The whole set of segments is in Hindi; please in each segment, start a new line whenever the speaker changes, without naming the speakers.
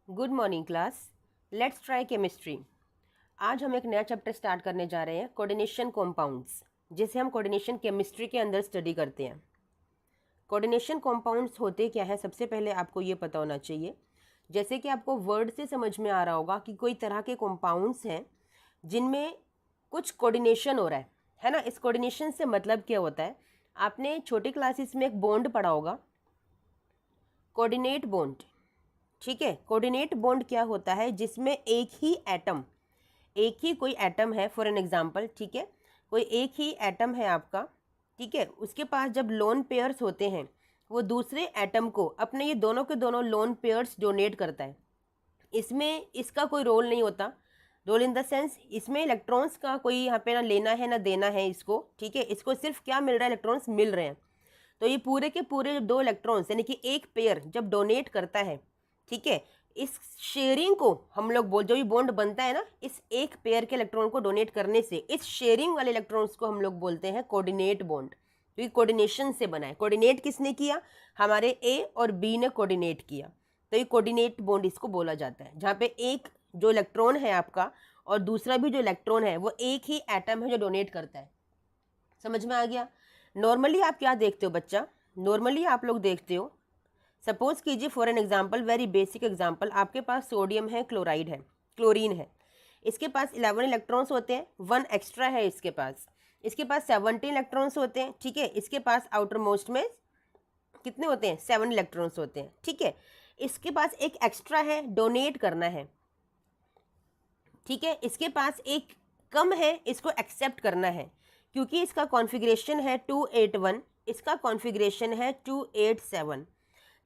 Good morning class. Let's try chemistry. आज हम एक नया चैप्टर स्टार्ट करने जा रहे हैं, कोऑर्डिनेशन कॉम्पाउंड्स, जिसे हम कोऑर्डिनेशन केमिस्ट्री के अंदर स्टडी करते हैं। कोऑर्डिनेशन कॉम्पाउंड्स होते क्या है, सबसे पहले आपको ये पता होना चाहिए। जैसे कि आपको वर्ड से समझ में आ रहा होगा कि कोई तरह के कॉम्पाउंड्स हैं जिनमें कुछ कोऑर्डिनेशन हो रहा है ना। इस कोऑर्डिनेशन से मतलब क्या होता है, आपने छोटी क्लासेस में एक बॉन्ड पढ़ा होगा, कोऑर्डिनेट बॉन्ड। ठीक है, कोऑर्डिनेट बॉन्ड क्या होता है, जिसमें एक ही कोई एटम है, फॉर एन एग्जांपल। ठीक है, कोई एक ही एटम है आपका, ठीक है, उसके पास जब लोन पेयर्स होते हैं, वो दूसरे एटम को अपने ये दोनों के दोनों लोन पेयर्स डोनेट करता है। इसमें इसका कोई रोल नहीं होता, रोल इन द सेंस इसमें इलेक्ट्रॉन्स का कोई यहाँ पे ना लेना है ना देना है इसको। ठीक है, इसको सिर्फ क्या मिल रहा है, इलेक्ट्रॉन्स मिल रहे हैं। तो ये पूरे के पूरे दो इलेक्ट्रॉन्स यानी कि एक पेयर जब डोनेट करता है, ठीक है, इस शेयरिंग को हम लोग जो भी बॉन्ड बनता है ना, इस एक पेयर के इलेक्ट्रॉन को डोनेट करने से इस शेयरिंग वाले इलेक्ट्रॉन्स को हम लोग बोलते हैं कोऑर्डिनेट बॉन्ड, क्योंकि कोऑर्डिनेशन से बना है। कोऑर्डिनेट किसने किया, हमारे ए और बी ने कोऑर्डिनेट किया, तो ये कोऑर्डिनेट बॉन्ड इसको बोला जाता है, जहाँ पे एक जो इलेक्ट्रॉन है आपका और दूसरा भी जो इलेक्ट्रॉन है वो एक ही एटम है जो डोनेट करता है। समझ में आ गया। नॉर्मली आप क्या देखते हो बच्चा, नॉर्मली आप लोग देखते हो, सपोज कीजिए for an example, very basic example, आपके पास सोडियम है, क्लोराइड है, क्लोरीन है, इसके पास 11 इलेक्ट्रॉन्स होते हैं, 1 एक्स्ट्रा है इसके पास 17 इलेक्ट्रॉन्स होते हैं। ठीक है, इसके पास आउटर मोस्ट में कितने होते हैं, 7 इलेक्ट्रॉन्स होते हैं। ठीक है, इसके पास एक एक्स्ट्रा है, डोनेट करना है। ठीक है, इसके पास एक कम है, इसको एक्सेप्ट करना है, क्योंकि इसका कॉन्फ़िगरेशन है 281, इसका कॉन्फ़िगरेशन है 287।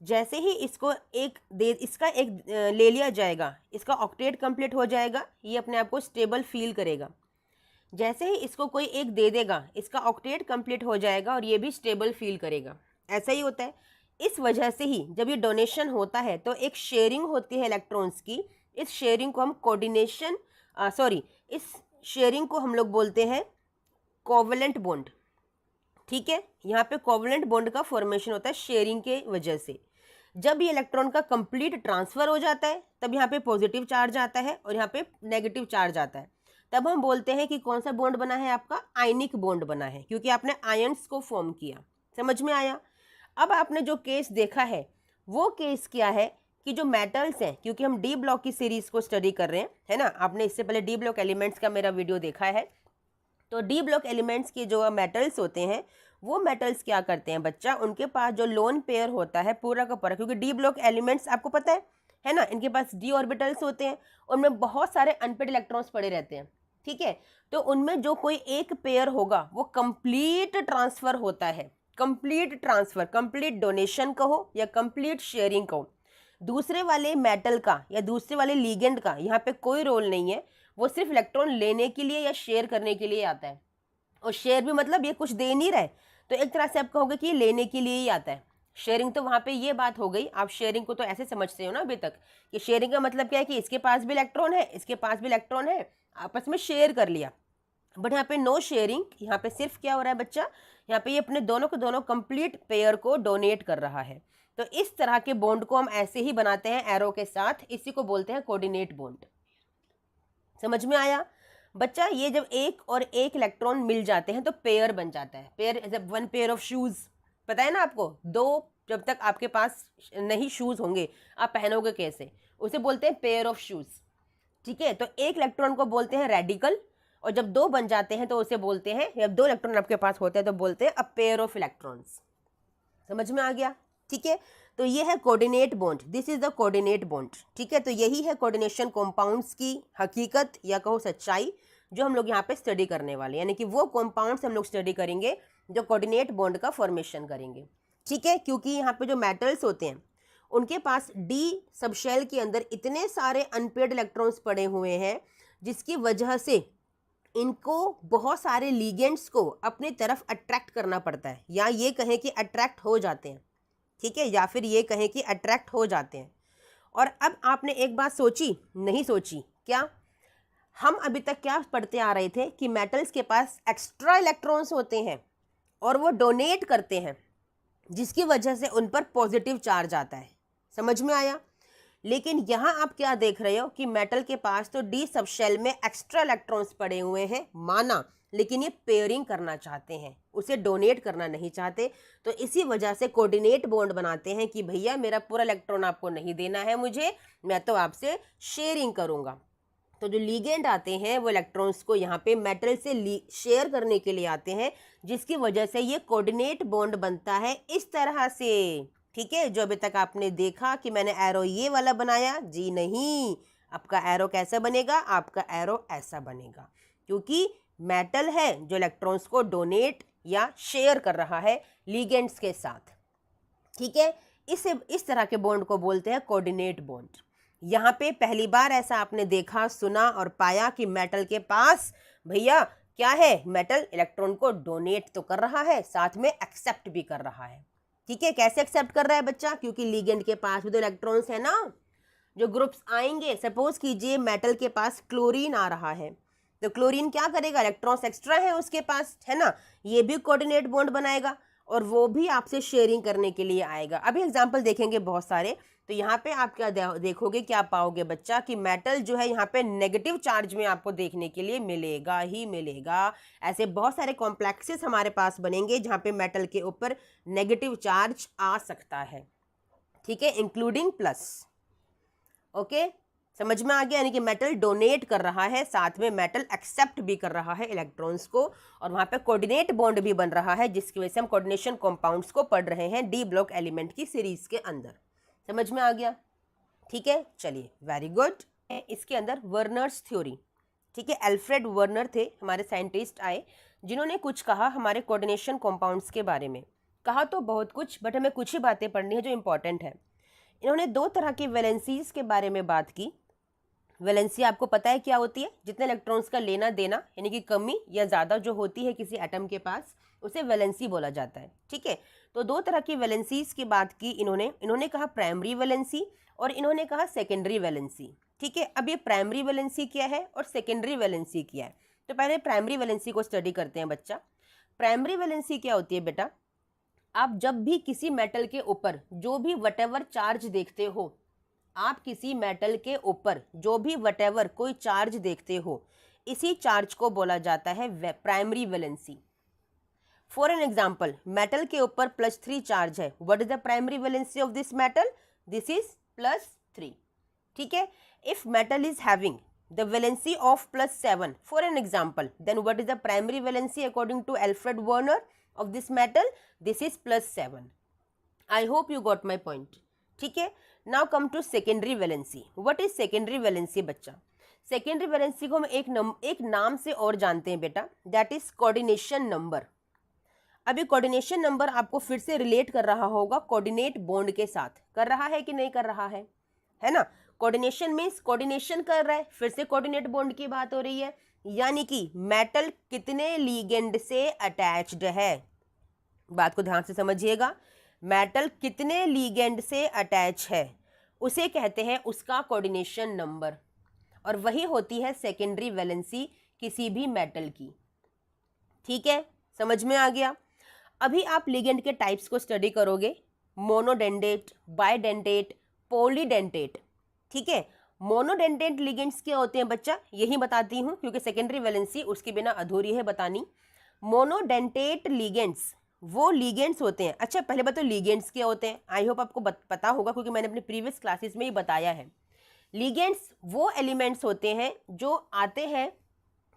जैसे ही इसको इसका एक ले लिया जाएगा, इसका ऑक्टेट कंप्लीट हो जाएगा, ये अपने आप को स्टेबल फील करेगा। जैसे ही इसको कोई एक दे देगा, इसका ऑक्टेट कंप्लीट हो जाएगा और ये भी स्टेबल फील करेगा। ऐसा ही होता है। इस वजह से ही जब ये डोनेशन होता है तो एक शेयरिंग होती है इलेक्ट्रॉन्स की। इस शेयरिंग को हम इस शेयरिंग को हम लोग बोलते हैं कोवलेंट बॉन्ड। ठीक है, यहाँ पे कोवलेंट बॉन्ड का फॉर्मेशन होता है शेयरिंग के वजह से। जब ये इलेक्ट्रॉन का कंप्लीट ट्रांसफर हो जाता है, तब यहाँ पे पॉजिटिव चार्ज आता है और यहाँ पे नेगेटिव चार्ज आता है। तब हम बोलते हैं कि कौन सा बॉन्ड बना है, आपका आयनिक बॉन्ड बना है, क्योंकि आपने आयन्स को फॉर्म किया। समझ में आया। अब आपने जो केस देखा है वो केस क्या है कि जो मेटल्स हैं, क्योंकि हम डी ब्लॉक की सीरीज को स्टडी कर रहे हैं, है ना, आपने इससे पहले डी ब्लॉक एलिमेंट्स का मेरा वीडियो देखा है। तो डी ब्लॉक एलिमेंट्स के जो मेटल्स होते हैं, वो मेटल्स क्या करते हैं बच्चा, उनके पास जो लोन पेयर होता है पूरा का पूरा, क्योंकि डी ब्लॉक एलिमेंट्स आपको पता है ना, इनके पास डी ऑर्बिटल्स होते हैं, उनमें बहुत सारे अनपेड इलेक्ट्रॉन्स पड़े रहते हैं। ठीक है, तो उनमें जो कोई एक पेयर होगा वो कंप्लीट ट्रांसफर होता है, कंप्लीट ट्रांसफर, कंप्लीट डोनेशन कहो या कंप्लीट शेयरिंग कहो। दूसरे वाले मेटल का या दूसरे वाले लीगेंड का यहाँ पे कोई रोल नहीं है, वो सिर्फ इलेक्ट्रॉन लेने के लिए या शेयर करने के लिए आता है। और शेयर भी मतलब ये कुछ दे नहीं रहे, तो एक तरह से आप कहोगे कि ये लेने के लिए ही आता है। शेयरिंग तो वहाँ पे ये बात हो गई। आप शेयरिंग को तो ऐसे समझते हो ना अभी तक, कि शेयरिंग का मतलब क्या है कि इसके पास भी इलेक्ट्रॉन है, इसके पास भी इलेक्ट्रॉन है, आपस में शेयर कर लिया। बट यहाँ पे नो शेयरिंग, यहाँ पे सिर्फ क्या हो रहा है बच्चा, यहाँ पे ये अपने दोनों के दोनों कंप्लीट पेयर को डोनेट कर रहा है। तो इस तरह के बॉन्ड को हम ऐसे ही बनाते हैं एरो के साथ, इसी को बोलते हैं कोऑर्डिनेट बॉन्ड। समझ में आया बच्चा। ये जब एक और एक इलेक्ट्रॉन मिल जाते हैं तो पेयर बन जाता है। पेयर जब 1 पेयर ऑफ शूज, पता है ना आपको, 2 जब तक आपके पास नहीं शूज होंगे आप पहनोगे कैसे, उसे बोलते हैं पेयर ऑफ शूज। ठीक है, तो एक इलेक्ट्रॉन को बोलते हैं रेडिकल, और जब 2 बन जाते हैं तो उसे बोलते हैं, जब 2 इलेक्ट्रॉन आपके पास होते हैं तो बोलते हैं अ पेयर ऑफ इलेक्ट्रॉन्स। समझ में आ गया। ठीक है, तो ये है coordinate bond, this is the coordinate bond. ठीक है, तो यही है कोऑर्डिनेशन कॉम्पाउंड्स की हकीकत या कहो सच्चाई, जो हम लोग यहाँ पे स्टडी करने वाले, यानी कि वो कॉम्पाउंड्स हम लोग स्टडी करेंगे जो कोऑर्डिनेट बॉन्ड का फॉर्मेशन करेंगे। ठीक है, क्योंकि यहाँ पे जो मेटल्स होते हैं उनके पास डी सबशेल के अंदर इतने सारे अनपेड इलेक्ट्रॉन्स पड़े हुए हैं, जिसकी वजह से इनको बहुत सारे लीगेंड्स को अपनी तरफ अट्रैक्ट करना पड़ता है, या ये कहें कि अट्रैक्ट हो जाते हैं। ठीक है, या फिर ये कहें कि अट्रैक्ट हो जाते हैं। और अब आपने एक बात सोची, नहीं सोची क्या, हम अभी तक क्या पढ़ते आ रहे थे कि मेटल्स के पास एक्स्ट्रा इलेक्ट्रॉन्स होते हैं और वो डोनेट करते हैं, जिसकी वजह से उन पर पॉजिटिव चार्ज आता है। समझ में आया। लेकिन यहाँ आप क्या देख रहे हो कि मेटल के पास तो डी सब शेल में एक्स्ट्रा इलेक्ट्रॉन्स पड़े हुए हैं माना, लेकिन ये पेयरिंग करना चाहते हैं, उसे डोनेट करना नहीं चाहते, तो इसी वजह से कोऑर्डिनेट बॉन्ड बनाते हैं कि भैया मेरा पूरा इलेक्ट्रॉन आपको नहीं देना है मुझे, मैं तो आपसे शेयरिंग करूँगा। तो जो लीगेंड आते हैं वो इलेक्ट्रॉन्स को यहाँ पे मेटल से शेयर करने के लिए आते हैं, जिसकी वजह से ये कोऑर्डिनेट बॉन्ड बनता है इस तरह से। ठीक है, जो अभी तक आपने देखा कि मैंने एरो ये वाला बनाया, जी नहीं, आपका एरो कैसा बनेगा, आपका एरो ऐसा बनेगा, क्योंकि मेटल है जो इलेक्ट्रॉन्स को डोनेट या शेयर कर रहा है लीगेंड्स के साथ। ठीक है, इस तरह के बॉन्ड को बोलते हैं कोऑर्डिनेट बॉन्ड। यहाँ पे पहली बार ऐसा आपने देखा, सुना और पाया कि मेटल के पास भैया क्या है, मेटल इलेक्ट्रॉन को डोनेट तो कर रहा है, साथ में एक्सेप्ट भी कर रहा है। ठीक है, कैसे एक्सेप्ट कर रहा है बच्चा, क्योंकि लीगेंड के पास भी तो इलेक्ट्रॉन्स है ना, जो ग्रुप्स आएंगे, सपोज कीजिए मेटल के पास क्लोरीन आ रहा है, तो क्लोरीन क्या करेगा, इलेक्ट्रॉन्स एक्स्ट्रा है उसके पास, है ना, ये भी कोऑर्डिनेट बॉन्ड बनाएगा और वो भी आपसे शेयरिंग करने के लिए आएगा। अभी एग्जाम्पल देखेंगे बहुत सारे, तो यहाँ पे आप क्या देखोगे, क्या पाओगे बच्चा कि मेटल जो है यहाँ पे नेगेटिव चार्ज में आपको देखने के लिए मिलेगा ही मिलेगा। ऐसे बहुत सारे कॉम्प्लेक्सेस हमारे पास बनेंगे जहाँ पे मेटल के ऊपर नेगेटिव चार्ज आ सकता है। ठीक है, इंक्लूडिंग प्लस। ओके, समझ में आ गया, यानी कि मेटल डोनेट कर रहा है, साथ में मेटल एक्सेप्ट भी कर रहा है इलेक्ट्रॉन्स को, और वहाँ पे कोऑर्डिनेट बॉन्ड भी बन रहा है, जिसकी वजह से हम कोऑर्डिनेशन कंपाउंड्स को पढ़ रहे हैं डी ब्लॉक एलिमेंट की सीरीज के अंदर। समझ में आ गया? ठीक है, चलिए, वेरी गुड। इसके अंदर वर्नर्स थ्योरी, ठीक है, अल्फ्रेड वर्नर थे हमारे साइंटिस्ट आए, जिन्होंने कुछ कहा हमारे कोऑर्डिनेशन कंपाउंड्स के बारे में। कहा तो बहुत कुछ, बट हमें कुछ ही बातें पढ़नी है जो इंपॉर्टेंट है। इन्होंने दो तरह की वैलेंसीज के बारे में बात की। वैलेंसी आपको पता है क्या होती है, जितने इलेक्ट्रॉन्स का लेना देना, यानी कि कमी या ज़्यादा जो होती है किसी एटम के पास, उसे वैलेंसी बोला जाता है। ठीक है, तो दो तरह की वैलेंसीज की बात की इन्होंने कहा प्राइमरी वैलेंसी और इन्होंने कहा सेकेंडरी वैलेंसी। ठीक है, अब ये प्राइमरी वैलेंसी क्या है और सेकेंडरी वैलेंसी क्या है, तो पहले प्राइमरी वैलेंसी को स्टडी करते हैं बच्चा। प्राइमरी वैलेंसी क्या होती है बेटा, आप जब भी किसी मेटल के ऊपर जो भी वटेवर चार्ज देखते हो, आप किसी मेटल के ऊपर जो भी वटेवर कोई चार्ज देखते हो, इसी चार्ज को बोला जाता है primary valency. For an example, metal के ऊपर +3 चार्ज है, what is the primary valency of this metal, this is +3। ठीक है, if metal is having the valency of +7 for an example, then what is the primary valency according to Alfred Werner of this metal, this is +7. I hope you got my point. ठीक है, now come to secondary valency. What is secondary valency बच्चा? secondary valency को हम एक नाम से और जानते हैं बेटा, that is coordination number. अभी coordination number आपको फिर से रिलेट कर रहा होगा कोऑर्डिनेट बॉन्ड के साथ, कर रहा है कि नहीं कर रहा है ना? कोऑर्डिनेशन मीन्स कोऑर्डिनेशन कर रहा है, फिर से कोऑर्डिनेट बॉन्ड की बात हो रही है, यानी कि मेटल कितने लीगेंड से अटैच्ड है। बात को ध्यान से समझिएगा, मेटल कितने लीगेंड से अटैच है उसे कहते हैं उसका कोऑर्डिनेशन नंबर, और वही होती है सेकेंडरी वैलेंसी किसी भी मेटल की। ठीक है, समझ में आ गया? अभी आप लीगेंड के टाइप्स को स्टडी करोगे, मोनोडेंटेट, बाइडेंटेट, पॉलीडेंटेट। ठीक है, मोनोडेंटेट लिगेंड्स क्या होते हैं बच्चा, यही बताती हूँ क्योंकि सेकेंडरी वैलेंसी उसके बिना अधूरी है बतानी। मोनोडेंटेट लिगेंड्स वो लिगेंड्स होते हैं। अच्छा, पहले बताओ लिगेंड्स क्या होते हैं, आई होप आपको पता होगा क्योंकि मैंने अपने प्रीवियस क्लासेस में ही बताया है। लिगेंड्स वो एलिमेंट्स होते हैं जो आते हैं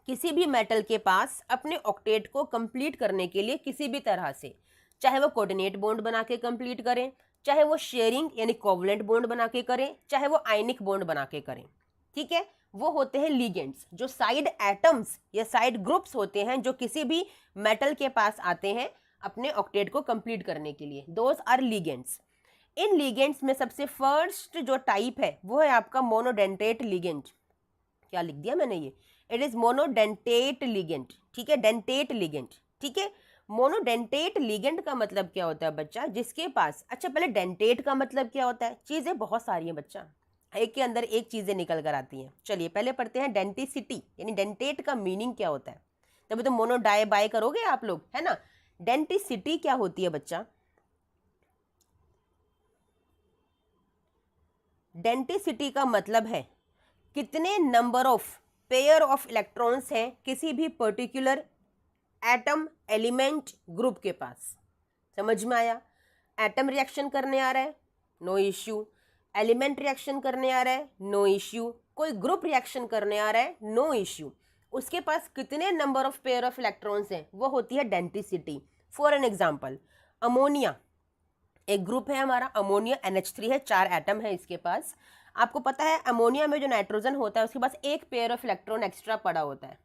किसी भी मेटल के पास अपने ऑक्टेट को कंप्लीट करने के लिए किसी भी तरह से, चाहे वो कोऑर्डिनेट बॉन्ड बना के कंप्लीट करें, चाहे वो शेयरिंग यानी कोवलेंट बॉन्ड बना के करें, चाहे वो आयनिक बॉन्ड बना के करें। ठीक है, वो होते हैं लिगेंड्स, जो साइड एटम्स या साइड ग्रुप्स होते हैं जो किसी भी मेटल के पास आते हैं अपने ऑक्टेट को कंप्लीट करने के लिए, दोज आर लिगेंड्स। इन लिगेंड्स में सबसे फर्स्ट जो टाइप है वो है आपका मोनोडेंटेट लिगेंड। क्या लिख दिया मैंने ये, इट इज मोनोडेंटेट लिगेंड। ठीक है, डेंटेट लिगेंड। ठीक है, मोनोडेंटेट लिगेंड का मतलब क्या होता है बच्चा, जिसके पास, अच्छा पहले डेंटेट का मतलब क्या होता है, चीज़ें बहुत सारी हैं बच्चा, एक के अंदर एक चीज़ें निकल कर आती हैं। चलिए पहले पढ़ते हैं डेंटिसिटी, यानी डेंटेट का मीनिंग क्या होता है, तभी तो मोनो डाई बाय करोगे आप लोग, है ना। डेंटिसिटी क्या होती है बच्चा, डेंसिटी का मतलब है कितने number of pair of electrons हैं किसी भी पर्टिकुलर एटम एलिमेंट ग्रुप के पास। समझ में आया? एटम रिएक्शन करने आ रहा है, नो इश्यू। एलिमेंट रिएक्शन करने आ रहा है, नो इश्यू। कोई ग्रुप रिएक्शन करने आ रहा है, नो इश्यू। उसके पास कितने number of pair of electrons हैं वो होती है density. For an example, ammonia एक ग्रुप है हमारा, अमोनिया NH3 है, 4 एटम है इसके पास। आपको पता है अमोनिया में जो नाइट्रोजन होता है उसके पास एक पेयर ऑफ इलेक्ट्रॉन एक्स्ट्रा पड़ा होता है।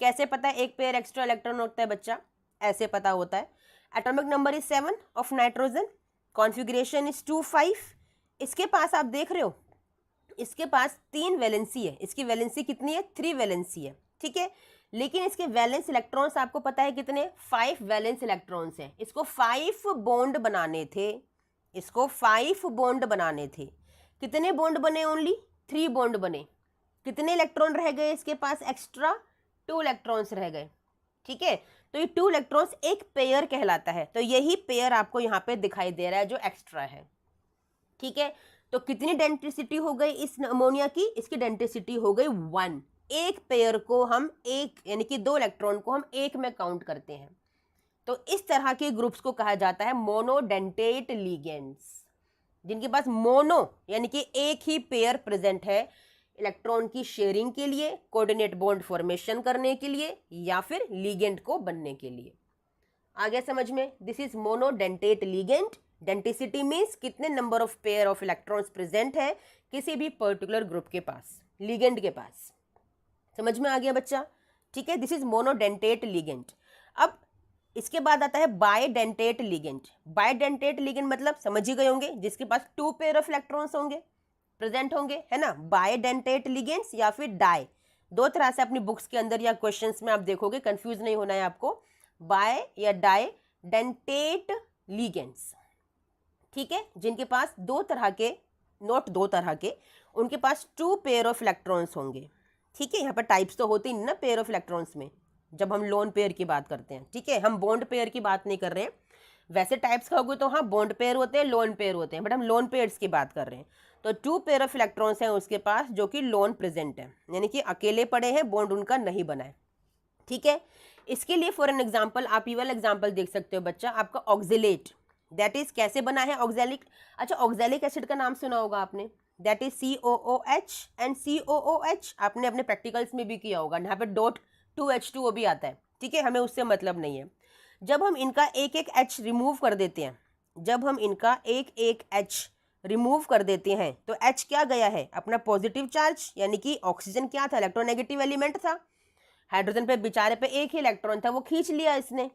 कैसे पता है एक पेयर एक्स्ट्रा इलेक्ट्रॉन होता है बच्चा? ऐसे पता होता है, atomic number is 7 of nitrogen, configuration is 2,5। इसके पास आप देख रहे हो इसके पास 3 वैलेंसी है, इसकी वैलेंसी कितनी है? 3 वैलेंसी है, ठीक है। लेकिन इसके वैलेंस इलेक्ट्रॉन्स आपको पता है कितने? 5 वैलेंस इलेक्ट्रॉन्स हैं। इसको 5 बॉन्ड बनाने थे, इसको 5 बॉन्ड बनाने थे। कितने बॉन्ड बने? ओनली 3 बॉन्ड बने। कितने इलेक्ट्रॉन रह गए इसके पास एक्स्ट्रा? 2 इलेक्ट्रॉन्स रह गए, ठीक है। तो ये 2 इलेक्ट्रॉन्स एक पेयर कहलाता है। तो यही पेयर आपको यहाँ पे दिखाई दे रहा है जो एक्स्ट्रा है, ठीक है। तो कितनी डेंसिटी हो गई इस अमोनिया की? इसकी डेंसिटी हो गई 1। एक पेयर को हम एक यानी कि 2 इलेक्ट्रॉन को हम एक में काउंट करते हैं। तो इस तरह के ग्रुप्स को कहा जाता है मोनोडेंटेट लिगेंड्स, जिनके पास मोनो यानी कि एक ही पेयर प्रेजेंट है इलेक्ट्रॉन की शेयरिंग के लिए, कोऑर्डिनेट बॉन्ड फॉर्मेशन करने के लिए या फिर लिगेंड को बनने के लिए। आ गया समझ में? This is monodentate ligand. Density means कितने number of pair of electrons present है किसी भी पर्टिकुलर ग्रुप के पास, लिगेंड के पास। समझ में आ गया बच्चा? ठीक है, दिस इज मोनोडेंटेट लिगेंड। अब इसके बाद आता है बाइडेंटेट लिगेंड। बाइडेंटेट लिगेंड मतलब समझ ही गए होंगे, जिसके पास 2 पेयर ऑफ इलेक्ट्रॉन्स होंगे, प्रेजेंट होंगे, है ना। बाइडेंटेट लिगेंड्स या फिर डाई, 2 तरह से अपनी बुक्स के अंदर या क्वेश्चंस में आप देखोगे, कंफ्यूज नहीं होना है आपको। बाय या डाई डेंटेट लिगेंड्स, ठीक है, जिनके पास 2 तरह के, नोट 2 तरह के, उनके पास 2 पेयर ऑफ इलेक्ट्रॉन्स होंगे, ठीक है। यहाँ पर टाइप्स तो होती नहीं ना पेयर ऑफ इलेक्ट्रॉन्स में, जब हम लोन पेयर की बात करते हैं, ठीक है। हम बॉन्ड पेयर की बात नहीं कर रहे हैं। वैसे टाइप्स का होगा तो हाँ बॉन्ड पेयर होते हैं, लोन पेयर होते हैं, बट हम लोन पेयर्स की बात कर रहे हैं। तो 2 पेयर ऑफ इलेक्ट्रॉन्स हैं उसके पास जो कि लोन प्रेजेंट है, यानी कि अकेले पड़े हैं, बॉन्ड उनका नहीं बना है, ठीक है। इसके लिए फॉर एन एग्जाम्पल आप ये वाला एग्जाम्पल देख सकते हो बच्चा, आपका ऑक्जेलेट, दैट इज कैसे बना है ऑक्जेलिक? अच्छा, ऑक्जेलिक एसिड का नाम सुना होगा आपने, that is COOH and COOH आपने अपने प्रैक्टिकल्स में भी किया होगा। यहाँ पे .2H2O भी आता है, ठीक है, हमें उससे मतलब नहीं है। जब हम इनका एक एक H रिमूव कर देते हैं, जब हम इनका एक एक H रिमूव कर देते हैं तो H क्या गया है? अपना पॉजिटिव चार्ज, यानी कि ऑक्सीजन क्या था? इलेक्ट्रोनेगेटिव एलिमेंट था। हाइड्रोजन पे बेचारे पे एक ही इलेक्ट्रॉन था, वो खींच लिया इसने,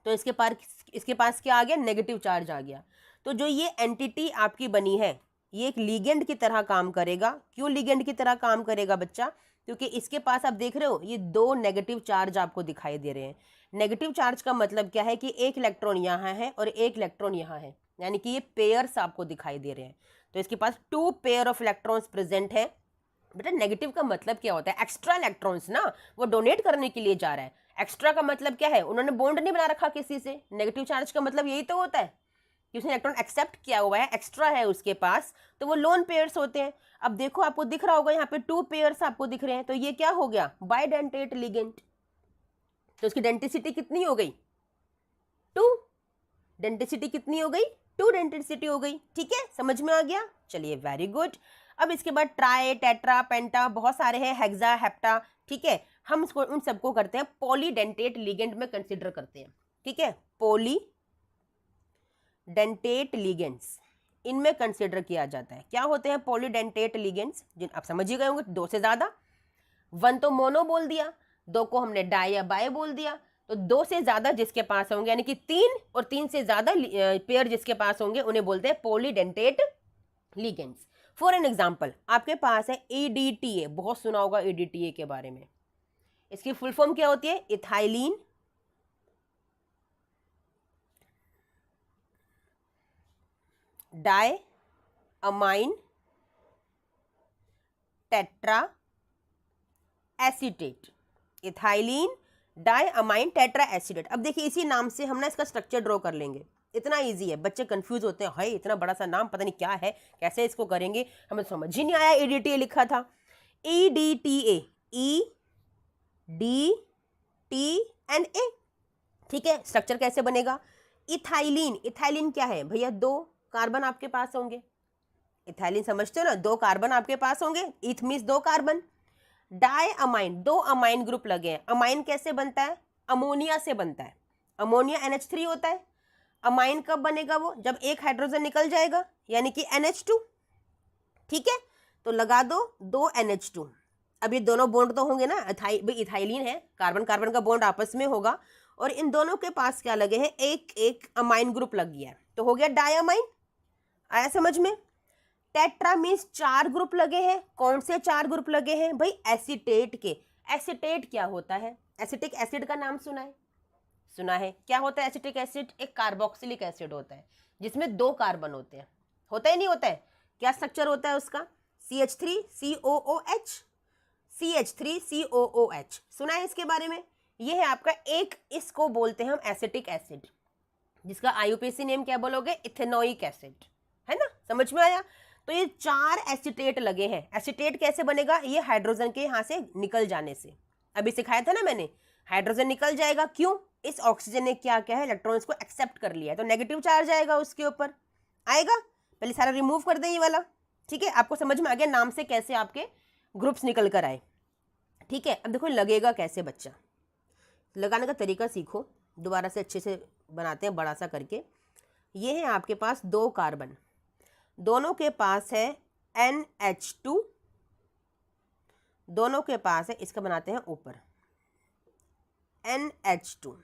तो इसके पास क्या आ गया? नेगेटिव चार्ज आ गया। तो जो ये एंटिटी आपकी बनी है ये एक लिगेंड की तरह काम करेगा। क्यों लिगेंड की तरह काम करेगा बच्चा? क्योंकि इसके पास आप देख रहे हो ये 2 नेगेटिव चार्ज आपको दिखाई दे रहे हैं। नेगेटिव चार्ज का मतलब क्या है कि एक इलेक्ट्रॉन यहाँ है और एक इलेक्ट्रॉन यहाँ है, यानी कि ये पेयर्स आपको दिखाई दे रहे हैं। तो इसके पास 2 पेयर ऑफ इलेक्ट्रॉन्स प्रेजेंट है। बेटा नेगेटिव का मतलब क्या होता है? एक्स्ट्रा इलेक्ट्रॉन्स ना, वो डोनेट करने के लिए जा रहा है। एक्स्ट्रा का मतलब क्या है? उन्होंने बॉन्ड नहीं बना रखा किसी से। नेगेटिव चार्ज का मतलब यही तो होता है कि उसने इलेक्ट्रॉन एक्सेप्ट किया हुआ है, एक्स्ट्रा है उसके पास, तो वो लोन पेयर्स होते हैं। अब देखो आपको दिख रहा होगा यहाँ पे 2 पेयर्स आपको दिख रहे हैं, तो ये क्या हो गया? Bidentate ligand. तो उसकी डेंसिटी कितनी हो गई? 2। डेंसिटी कितनी हो गई? 2 डेंसिटी हो गई, ठीक है, समझ में आ गया? चलिए वेरी गुड। अब इसके बाद ट्राई, टेट्रा, पेंटा, बहुत सारे हैं, हेक्सा, हेप्टा, ठीक है। हम इसको उन सबको करते हैं पॉलीडेंटेट लिगेंड में कंसिडर करते हैं, ठीक है। पॉलीडेंटेट लिगेंड्स इनमें कंसिडर किया जाता है। क्या होते हैं पॉलीडेंटेट लिगेंड्स? जिन आप समझ ही गए होंगे, 2 से ज्यादा। 1 तो मोनो बोल दिया, 2 को हमने डाई या बाय बोल दिया, तो 2 से ज्यादा जिसके पास होंगे, यानी कि 3 और 3 से ज्यादा पेयर जिसके पास होंगे उन्हें बोलते हैं polydentate ligands. For an example आपके पास है EDTA, बहुत सुना होगा EDTA के बारे में। इसकी फुल फॉर्म क्या होती है? Ethylene diamine tetra acetate. Ethylene diamine tetraacetate. अब देखिए इसी नाम से हम ना इसका स्ट्रक्चर ड्रॉ कर लेंगे। इतना इजी है, बच्चे कंफ्यूज होते हैं, हाय इतना बड़ा सा नाम पता नहीं क्या है, कैसे इसको करेंगे, हमें समझ ही नहीं आया। EDTA लिखा था, EDTA, EDTA, ठीक है। स्ट्रक्चर कैसे बनेगा, इथाइलिन, इथाइलिन क्या है भैया, 2 कार्बन आपके पास होंगे, इथाइलिन समझते हो ना, 2 कार्बन आपके पास होंगे, इथ means 2 carbon. Diamine, 2 amine group लगे हैं। अमाइन कैसे बनता है, अमोनिया से बनता है, अमोनिया NH3 होता है। अमाइन कब बनेगा वो, जब एक हाइड्रोजन निकल जाएगा, यानी कि NH2, ठीक है। तो लगा दो 2 NH2। अब ये दोनों बॉन्ड तो होंगे ना, इथाइलिन है, कार्बन कार्बन का बॉन्ड आपस में होगा, और इन दोनों के पास क्या लगे हैं, एक एक अमाइन ग्रुप लग गया है, तो हो गया डायअमाइन। आया समझ में। टेट्रा मीन्स 4 ग्रुप लगे हैं। कौन से 4 ग्रुप लगे हैं भाई, एसीटेट के। एसीटेट क्या होता है, एसिटिक एसिड का नाम सुना है, सुना है। क्या होता है एसिटिक एसिड, एक कार्बोक्सिलिक एसिड होता है जिसमें 2 कार्बन होते हैं, होता ही नहीं होता है। क्या स्ट्रक्चर होता है उसका, CH3COOH, CH3COOH, सुना है इसके बारे में। ये है आपका एक, इसको बोलते हैं हम एसिटिक एसिड, जिसका IUPAC नेम क्या बोलोगे, इथेनोइक एसिड, है ना, समझ में आया। तो ये 4 एसीटेट लगे हैं। एसीटेट कैसे बनेगा, ये हाइड्रोजन के यहाँ से निकल जाने से, अभी सिखाया था ना मैंने, हाइड्रोजन निकल जाएगा, क्यों, इस ऑक्सीजन ने क्या क्या है, इलेक्ट्रॉन्स को एक्सेप्ट कर लिया है, तो नेगेटिव चार्ज आएगा उसके ऊपर, आएगा। पहले सारा रिमूव कर दें ये वाला, ठीक है। आपको समझ में आ गया नाम से कैसे आपके ग्रुप्स निकल कर आए, ठीक है। अब देखो लगेगा कैसे, बच्चा लगाने का तरीका सीखो, दोबारा से अच्छे से बनाते हैं बड़ा सा करके। ये है आपके पास 2 कार्बन, दोनों के पास है NH2, दोनों के पास है, इसका बनाते हैं ऊपर NH2,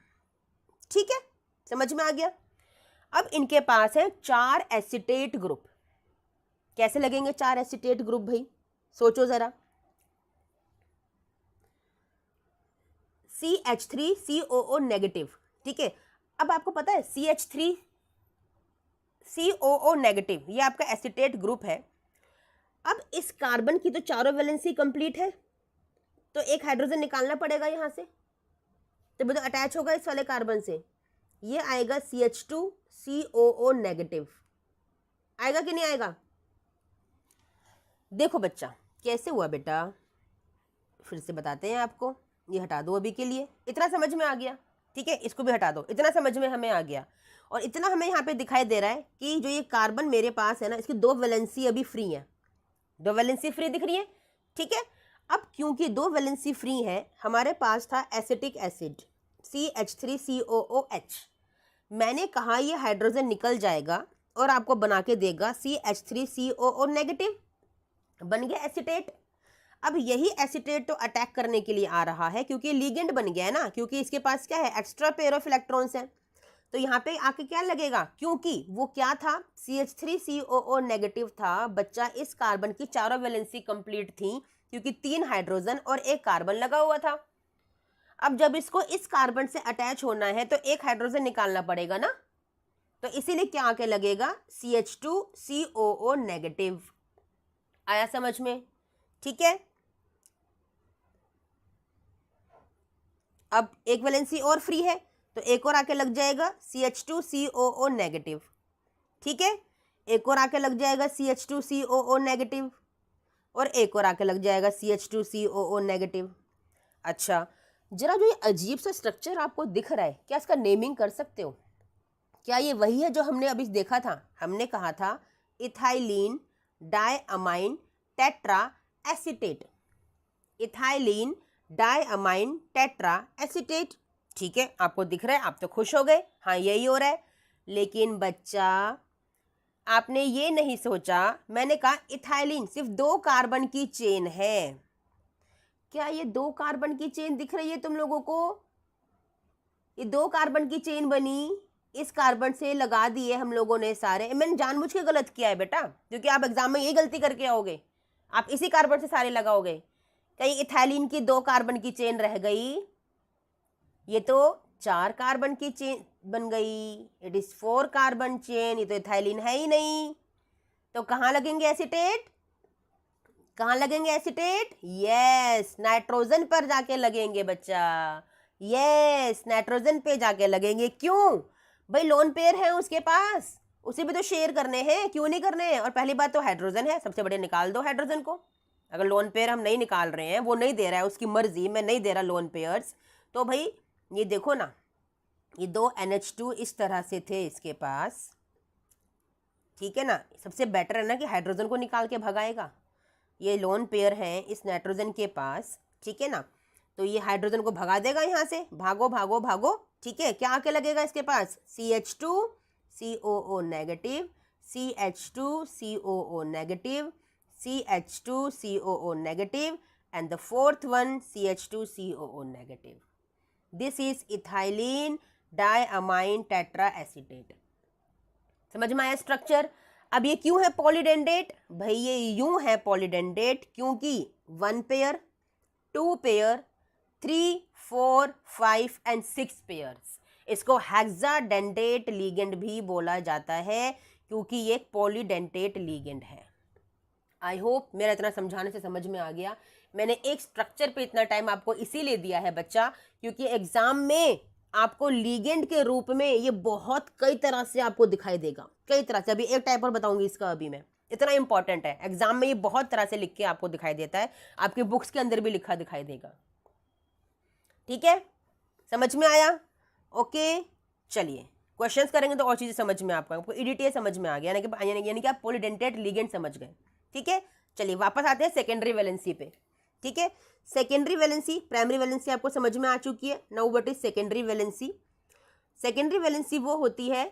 ठीक है, समझ में आ गया। अब इनके पास है 4 एसीटेट ग्रुप। कैसे लगेंगे 4 एसीटेट ग्रुप भाई, सोचो जरा। CH3COO नेगेटिव, ठीक है। अब आपको पता है CH3COO नेगेटिव ये आपका एसीटेट ग्रुप है। अब इस कार्बन की तो चारों वैलेंसी कंप्लीट है, तो एक हाइड्रोजन निकालना पड़ेगा यहाँ से, तो अटैच होगा इस वाले कार्बन से, ये आएगा CH2COO नेगेटिव, आएगा कि नहीं आएगा। देखो बच्चा कैसे हुआ बेटा, फिर से बताते हैं आपको। ये हटा दो अभी के लिए, इतना समझ में आ गया, ठीक है। इसको भी हटा दो, इतना समझ में हमें आ गया। और इतना हमें यहाँ पे दिखाई दे रहा है कि जो ये कार्बन मेरे पास है ना, इसकी 2 वैलेंसी अभी फ्री है, 2 वैलेंसी फ्री दिख रही है, ठीक है। अब क्योंकि 2 वैलेंसी फ्री है, हमारे पास था एसिटिक एसिड CH3COOH, मैंने कहा ये हाइड्रोजन निकल जाएगा और आपको बना के देगा CH3COO नेगेटिव, बन गया एसिटेट। अब यही एसिटेट तो अटैक करने के लिए आ रहा है, क्योंकि लिगेंड बन गया है ना, क्योंकि इसके पास क्या है, एक्स्ट्रा पेयर ऑफ इलेक्ट्रॉन्स हैं, तो यहाँ पे आके क्या लगेगा, क्योंकि वो क्या था, CH3COO नेगेटिव था बच्चा, इस कार्बन की चारों वैलेंसी कंप्लीट थी, क्योंकि 3 हाइड्रोजन और एक कार्बन लगा हुआ था। अब जब इसको इस कार्बन से अटैच होना है तो एक हाइड्रोजन निकालना पड़ेगा ना, तो इसीलिए क्या आके लगेगा, CH2COO नेगेटिव। आया समझ में, ठीक है। अब एक वैलेंसी और फ्री है, तो एक और आके लग जाएगा CH2COO नेगेटिव, ठीक है। एक और आके लग जाएगा CH2COO नेगेटिव, और एक और आके लग जाएगा CH2COO नेगेटिव। अच्छा, जरा जो ये अजीब सा स्ट्रक्चर आपको दिख रहा है, क्या इसका नेमिंग कर सकते हो, क्या ये वही है जो हमने अभी देखा था, हमने कहा था ethylene diamine tetra acetate, ethylene diamine tetra acetate, ठीक है। आपको दिख रहा है, आप तो खुश हो गए, हाँ यही हो रहा है। लेकिन बच्चा आपने ये नहीं सोचा, मैंने कहा इथाइलिन सिर्फ 2 कार्बन की चेन है, क्या ये 2 कार्बन की चेन दिख रही है तुम लोगों को, ये 2 कार्बन की चेन बनी, इस कार्बन से लगा दिए हम लोगों ने सारे, मैंने जानबूझ के गलत किया है बेटा, क्योंकि आप एग्जाम में यही गलती करके आओगे, आप इसी कार्बन से सारे लगाओगे। कहीं इथाइलिन की 2 कार्बन की चेन रह गई, ये तो 4 कार्बन की चेन बन गई, इट इज 4 कार्बन चेन, ये तो इथाइलिन है ही नहीं, तो कहाँ लगेंगे एसीटेट, कहाँ लगेंगे एसीटेट, यस नाइट्रोजन पर जाके लगेंगे बच्चा, यस नाइट्रोजन पे जाके लगेंगे। क्यों, भाई लोन पेयर है उसके पास, उसे भी तो शेयर करने हैं, क्यों नहीं करने हैं। और पहली बात तो हाइड्रोजन है, सबसे बड़े निकाल दो हाइड्रोजन को। अगर लोन पेयर हम नहीं निकाल रहे हैं, वो नहीं दे रहा है, उसकी मर्जी, मैं नहीं दे रहा लोन पेयर्स, तो भाई ये देखो ना, ये दो NH2 इस तरह से थे इसके पास, ठीक है ना। सबसे बेटर है ना कि हाइड्रोजन को निकाल के भगाएगा। ये लोन पेयर है इस नाइट्रोजन के पास, ठीक है ना, तो ये हाइड्रोजन को भगा देगा यहाँ से, भागो भागो भागो, ठीक है। क्या आके लगेगा इसके पास, CH2 COO negative, CH2 COO negative, CH2 COO negative, and the fourth one CH2 COO negative. This is ethylene diamine tetra acetate. समझ में आया स्ट्रक्चर। अब ये क्यों है पॉलीडेंडेट, भाई ये यूं है पॉलीडेंडेट क्योंकि 1 पेयर, 2 पेयर, 3, 4, 5 एंड 6 पेयर्स। इसको हेक्साडेंडेट लीगेंड भी बोला जाता है क्योंकि ये एक पॉलीडेंटेट लीगेंड है। आई होप मेरा इतना समझाने से समझ में आ गया। मैंने एक स्ट्रक्चर पे इतना टाइम आपको इसीलिए दिया है बच्चा, क्योंकि एग्जाम में आपको लीगेंड के रूप में ये बहुत कई तरह से आपको दिखाई देगा, कई तरह से। अभी एक टाइप और बताऊंगी इसका, अभी मैं, इतना इंपॉर्टेंट है एग्जाम में, ये बहुत तरह से लिख के आपको दिखाई देता है, आपके बुक्स के अंदर भी लिखा दिखाई देगा, ठीक है। समझ में आया, ओके। चलिए क्वेश्चंस करेंगे तो और चीजें समझ में आपको EDTA समझ में आ गया, यानी कि आप पॉलीडेंटेट लीगेंड समझ गए, ठीक है। चलिए वापस आते हैं सेकेंडरी वैलेंसी पे, ठीक है। सेकेंडरी वैलेंसी, प्राइमरी वैलेंसी आपको समझ में आ चुकी है। Now what is secondary valency. Secondary valency वो होती है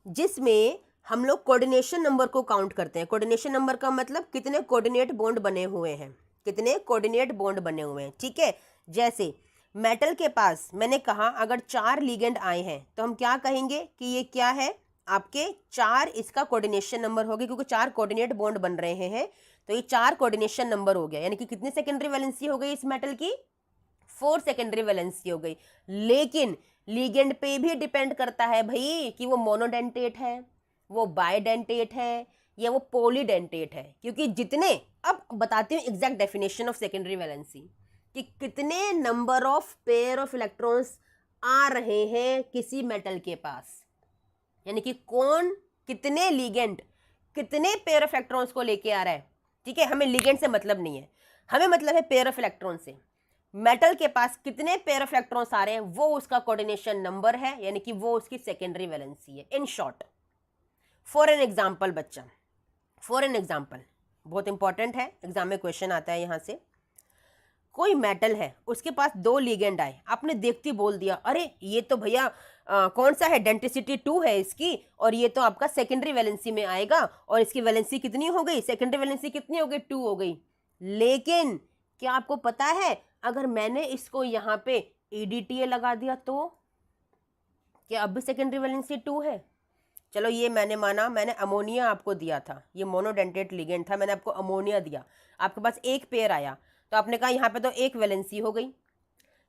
जिसमें हम लोग कोऑर्डिनेशन नंबर को काउंट करते हैं। कोऑर्डिनेशन नंबर का मतलब कितने कोऑर्डिनेट बॉन्ड बने हुए हैं, कितने कोऑर्डिनेट बॉन्ड बने हुए हैं, ठीक है। जैसे मेटल के पास मैंने कहा अगर 4 लीगेंड आए हैं तो हम क्या कहेंगे कि ये क्या है, आपके 4 इसका कोऑर्डिनेशन नंबर हो गया, क्योंकि 4 कोऑर्डिनेट बॉन्ड बन रहे हैं तो ये 4 कोऑर्डिनेशन नंबर हो गया। यानी कि कितनी सेकेंडरी वैलेंसी हो गई इस मेटल की, 4 सेकेंडरी वैलेंसी हो गई। लेकिन लीगेंड पे भी डिपेंड करता है भाई कि वो मोनोडेंटेट है, वो बायडेंटेट है, या वो पॉलीडेंटेट है। क्योंकि जितने, अब बताती हूँ exact definition of secondary valency, कि कितने number of pair of electrons आ रहे हैं किसी मेटल के पास, यानी कि कौन कितने लीगेंड कितने पेयर ऑफ इलेक्ट्रॉन्स को लेके आ रहा है, ठीक है। हमें लीगेंड से मतलब नहीं है, हमें मतलब है पेयर ऑफ इलेक्ट्रॉन से। मेटल के पास कितने पेयर ऑफ इलेक्ट्रॉन्स आ रहे हैं वो उसका कोऑर्डिनेशन नंबर है, यानी कि वो उसकी सेकेंडरी वैलेंसी है in short. For an example बच्चा, फॉर एन एग्जांपल बहुत इंपॉर्टेंट है, एग्जाम में क्वेश्चन आता है यहां से। कोई मेटल है उसके पास 2 लीगेंड आए, आपने देखते बोल दिया अरे ये तो भैया कौन सा है, डेंसिटी 2 है इसकी, और ये तो आपका सेकेंडरी वैलेंसी में आएगा, और इसकी वैलेंसी कितनी हो गई, सेकेंडरी वैलेंसी कितनी हो गई, 2 हो गई। लेकिन क्या आपको पता है अगर मैंने इसको यहाँ पे EDTA लगा दिया तो क्या अब भी सेकेंडरी वैलेंसी 2 है। चलो ये मैंने माना, मैंने अमोनिया आपको दिया था, ये मोनोडेंटेट लिगेंड था, मैंने आपको अमोनिया दिया, आपके पास एक पेयर आया तो आपने कहा यहाँ पे तो 1 वैलेंसी हो गई।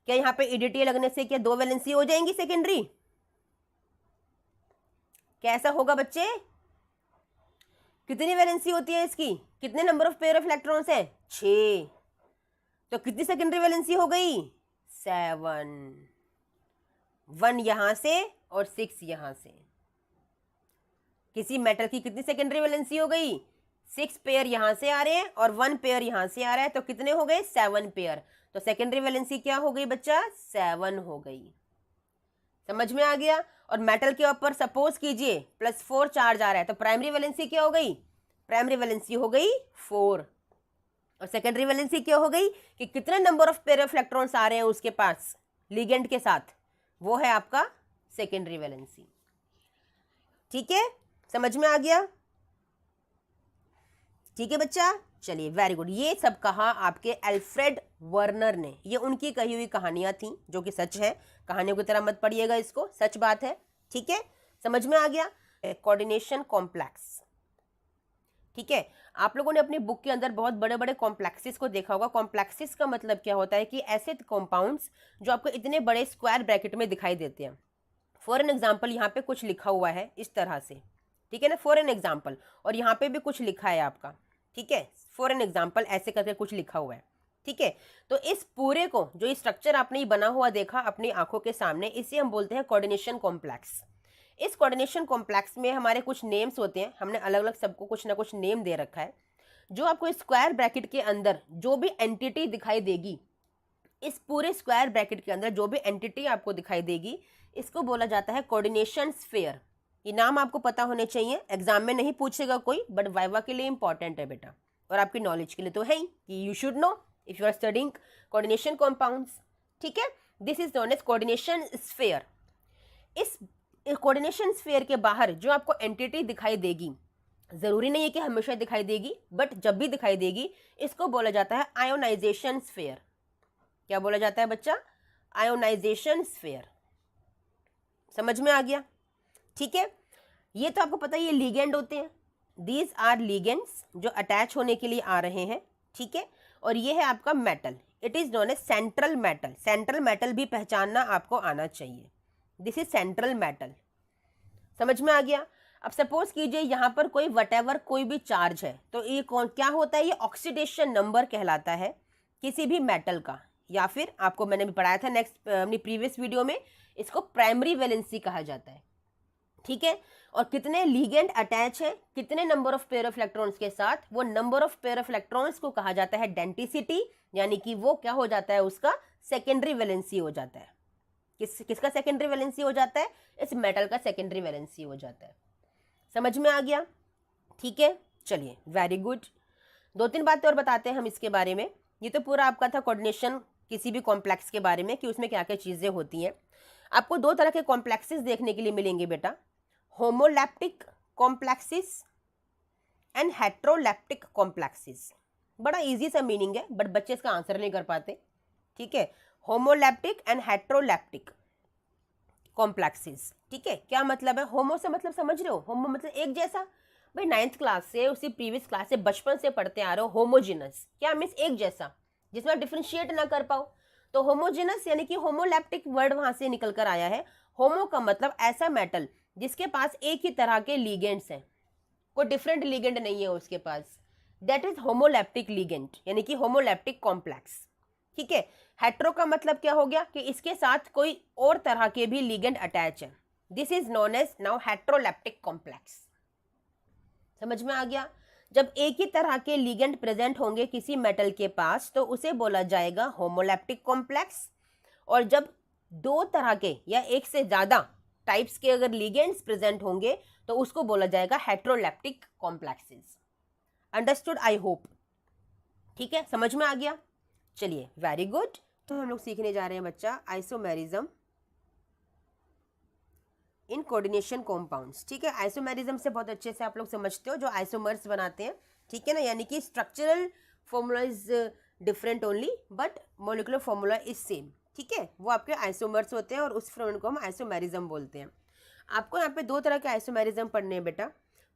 क्या यहाँ पे EDTA लगने से क्या 2 वैलेंसी हो जाएंगी सेकेंडरी, कैसा होगा बच्चे, कितनी वैलेंसी होती है इसकी, कितने number of pair of electrons है, 6, तो कितनी सेकेंडरी वैलेंसी हो गई, 7, 1 यहां से और 6 यहां से। किसी मेटल की कितनी सेकेंडरी वैलेंसी हो गई, 6 पेयर यहां से आ रहे हैं और 1 पेयर यहां से आ रहा है, तो कितने हो गए, 7 पेयर। तो सेकेंडरी वैलेंसी क्या हो गई बच्चा, 7 हो गई। समझ में आ गया। और मेटल के ऊपर सपोज कीजिए +4 चार्ज आ रहा है, तो प्राइमरी वैलेंसी क्या हो गई, प्राइमरी वैलेंसी हो गई 4, और सेकेंडरी वैलेंसी क्या हो गई कि कितने number of pair of electrons आ रहे हैं उसके पास लिगेंड के साथ, वो है आपका सेकेंडरी वैलेंसी। ठीक है, समझ में आ गया, ठीक है बच्चा। चलिए वेरी गुड। ये सब कहा आपके अल्फ्रेड वर्नर ने, ये उनकी कही हुई कहानियां थी जो कि सच है, कहानियों की तरह मत पढ़िएगा इसको, सच बात है। ठीक है, समझ में आ गया। कोऑर्डिनेशन कॉम्प्लेक्स, ठीक है, आप लोगों ने अपनी बुक के अंदर बहुत बड़े बड़े कॉम्प्लेक्सेस को देखा होगा। कॉम्प्लेक्सेस का मतलब क्या होता है कि ऐसे कंपाउंड्स जो आपको इतने बड़े स्क्वायर ब्रैकेट में दिखाई देते हैं। फॉर एन एग्जाम्पल यहाँ पे कुछ लिखा हुआ है इस तरह से, ठीक है ना, फॉर एन एग्जाम्पल, और यहाँ पे भी कुछ लिखा है आपका, ठीक है, फॉर एन एग्जाम्पल ऐसे करके कुछ लिखा हुआ है, ठीक है। तो इस पूरे को, जो स्ट्रक्चर आपने बना हुआ देखा अपनी आंखों के सामने, इसे हम बोलते हैं कोऑर्डिनेशन कॉम्प्लेक्स। इस कोऑर्डिनेशन कॉम्प्लेक्स में हमारे कुछ नेम्स होते हैं, हमने अलग अलग सबको कुछ ना कुछ नेम दे रखा है। जो आपको स्क्वायर ब्रैकेट के अंदर जो भी एंटिटी दिखाई देगी, इस पूरे स्क्वायर ब्रैकेट के अंदर जो भी एंटिटी आपको दिखाई देगी, इसको बोला जाता है कोऑर्डिनेशन स्फीयर। ये नाम आपको पता होने चाहिए, एग्जाम में नहीं पूछेगा कोई, बट वाइवा के लिए इंपॉर्टेंट है बेटा, और आपकी नॉलेज के लिए तो है ही कि you should know if you are studying coordination compounds. ठीक है, this is known as coordination sphere. इस कोऑर्डिनेशन स्फीयर के बाहर जो आपको एंटिटी दिखाई देगी, जरूरी नहीं है कि हमेशा दिखाई देगी, बट जब भी दिखाई देगी, इसको बोला जाता है आयोनाइजेशन स्फीयर। क्या बोला जाता है बच्चा? Ionisation sphere. समझ में आ गया? ठीक है, ये तो आपको पता है ये लिगेंड होते हैं, दीज आर लिगेंड्स जो अटैच होने के लिए आ रहे हैं। ठीक है, और ये है आपका metal, it is known as central metal. Central metal भी पहचानना आपको आना चाहिए, दिस इज सेंट्रल मेटल। समझ में आ गया? अब सपोज कीजिए यहाँ पर कोई वटेवर कोई भी चार्ज है, तो ये कौन क्या होता है? ये ऑक्सीडेशन नंबर कहलाता है किसी भी मेटल का, या फिर आपको मैंने भी पढ़ाया था नेक्स्ट अपनी प्रीवियस वीडियो में, इसको प्राइमरी वैलेंसी कहा जाता है। ठीक है, और कितने लिगेंड अटैच है, कितने number of pair of electrons के साथ, वो number of pair of electrons को कहा जाता है डेंसिटी, यानी कि वो क्या हो जाता है, उसका सेकेंडरी वैलेंसी हो जाता है। किसका सेकेंडरी वैलेंसी हो जाता है? इस मेटल का सेकेंडरी वैलेंसी हो जाता है। समझ में आ गया? ठीक है, चलिए वेरी गुड। 2-3 बातें और बताते हैं हम इसके बारे में। ये तो पूरा आपका था कोऑर्डिनेशन किसी भी कॉम्प्लेक्स के बारे में कि उसमें क्या क्या चीज़ें होती हैं। आपको 2 तरह के कॉम्प्लेक्सेस देखने के लिए मिलेंगे बेटा, होमोलैप्टिक कॉम्प्लेक्सेस एंड हेट्रोलैप्टिक कॉम्प्लेक्सेस। बड़ा इजी सा मीनिंग है, बट बच्चे इसका आंसर नहीं कर पाते। ठीक है, होमोलैप्टिक एंड हेट्रोलैप्टिक कॉम्प्लेक्सेस। ठीक है, क्या मतलब है? होमो से मतलब समझ रहे हो, होमो मतलब एक जैसा। भाई 9th क्लास से, उसी प्रीवियस क्लास से, बचपन से पढ़ते आ रहे हो। होमोजिनस क्या मीन्स? एक जैसा, जिसमें आप डिफ्रेंशिएट ना कर पाओ। तो होमोजिनस यानी कि होमोलैप्टिक वर्ड वहां से निकल कर आया है। होमो का मतलब ऐसा मेटल जिसके पास एक ही तरह के लिगेंड्स हैं, कोई डिफरेंट लिगेंड नहीं है उसके पास, दैट इज होमोलैप्टिक लिगेंड, यानी कि होमोलैप्टिक कॉम्प्लेक्स। ठीक है, हेट्रो का मतलब क्या हो गया कि इसके साथ कोई और तरह के भी लिगेंड अटैच है, this is known as now heteroleptic complex. समझ में आ गया? जब एक ही तरह के लिगेंड प्रेजेंट होंगे किसी मेटल के पास, तो उसे बोला जाएगा होमोलैप्टिक कॉम्प्लेक्स। और जब 2 तरह के या एक से ज्यादा टाइप्स के अगर लिगेंड्स प्रेजेंट होंगे, तो उसको बोला जाएगा हेट्रोलैप्टिक कॉम्प्लेक्सेस। Understood I hope? ठीक है, समझ में आ गया? चलिए वेरी गुड। तो हम लोग सीखने जा रहे हैं बच्चा आइसोमेरिज्म इन कोऑर्डिनेशन कॉम्पाउंड्स। ठीक है, आइसोमेरिज्म से बहुत अच्छे से आप लोग समझते हो, जो आइसोमर्स बनाते हैं। ठीक है ना, यानी कि structural formula is different only, but molecular formula is same. ठीक है, वो आपके आइसोमर्स होते हैं और उस फिनोमेनन को हम आइसोमेरिज्म बोलते हैं। आपको यहाँ पे 2 तरह के आइसोमेरिज्म पढ़ने हैं बेटा।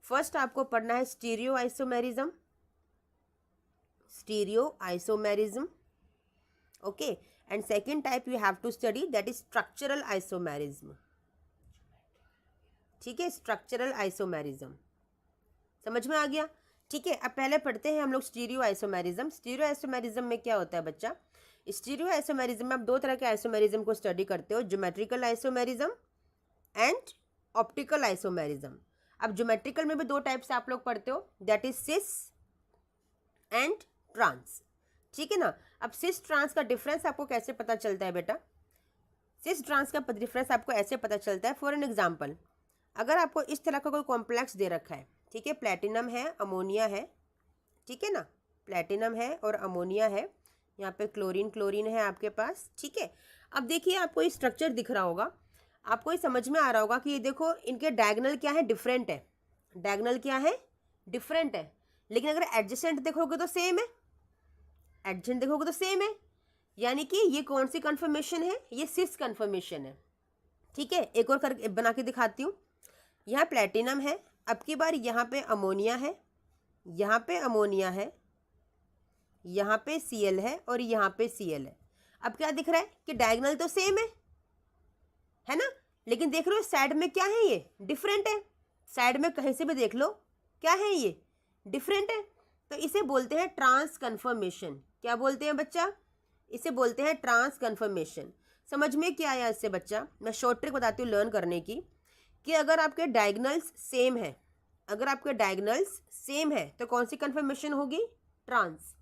फर्स्ट आपको पढ़ना है stereoisomerism, stereoisomerism, okay, and second type you have to study, that is structural isomerism. ठीक है, स्ट्रक्चरल आइसोमेरिज्म। समझ में आ गया? ठीक है, अब पहले पढ़ते हैं हम लोग स्टीरियो आइसोमेरिज्म। स्टीरियो आइसोमेरिज्म में क्या होता है बच्चा? स्टीरियो आइसोमेरिज्म में आप 2 तरह के आइसोमेरिज्म को स्टडी करते हो, geometrical isomerism and optical isomerism. अब ज्योमेट्रिकल में भी 2 टाइप से आप लोग पढ़ते हो, that is cis and trans. ठीक है ना, अब सिस ट्रांस का डिफरेंस आपको कैसे पता चलता है बेटा? सिस ट्रांस का डिफरेंस आपको ऐसे पता चलता है, फॉर एन एग्जाम्पल, अगर आपको इस तरह का कोई कॉम्प्लेक्स दे रखा है, ठीक है, प्लेटिनम है, अमोनिया है, ठीक है ना, प्लेटिनम है और अमोनिया है, यहाँ पे क्लोरीन है आपके पास। ठीक है, अब देखिए आपको ये स्ट्रक्चर दिख रहा होगा, आपको ये समझ में आ रहा होगा कि ये देखो इनके डायगोनल क्या है? डिफरेंट है। डायगोनल क्या है? डिफरेंट है। लेकिन अगर एडजेसेंट देखोगे तो सेम है, एडजेसेंट देखोगे तो सेम है, यानी कि ये कौन सी कन्फर्मेशन है? ये सिस कन्फर्मेशन है। ठीक है, एक और कर बना के दिखाती हूँ। यहाँ प्लेटिनम है, अब की बार यहाँ पे अमोनिया है, यहाँ पे अमोनिया है, यहाँ पे Cl है और यहाँ पे Cl है। अब क्या दिख रहा है कि डायगोनल तो सेम है ना, लेकिन देख रहे हो साइड में क्या है? ये डिफरेंट है। साइड में कहीं से भी देख लो क्या है? ये डिफरेंट है। तो इसे बोलते हैं ट्रांस कन्फर्मेशन। क्या बोलते हैं बच्चा? इसे बोलते हैं ट्रांस कन्फर्मेशन। समझ में क्या आया इससे बच्चा? मैं शॉर्ट ट्रिक बताती हूँ लर्न करने की, कि अगर आपके डायगोनल्स सेम है, अगर आपके डायगोनल्स सेम है तो कौन सी कन्फर्मेशन होगी? ट्रांस।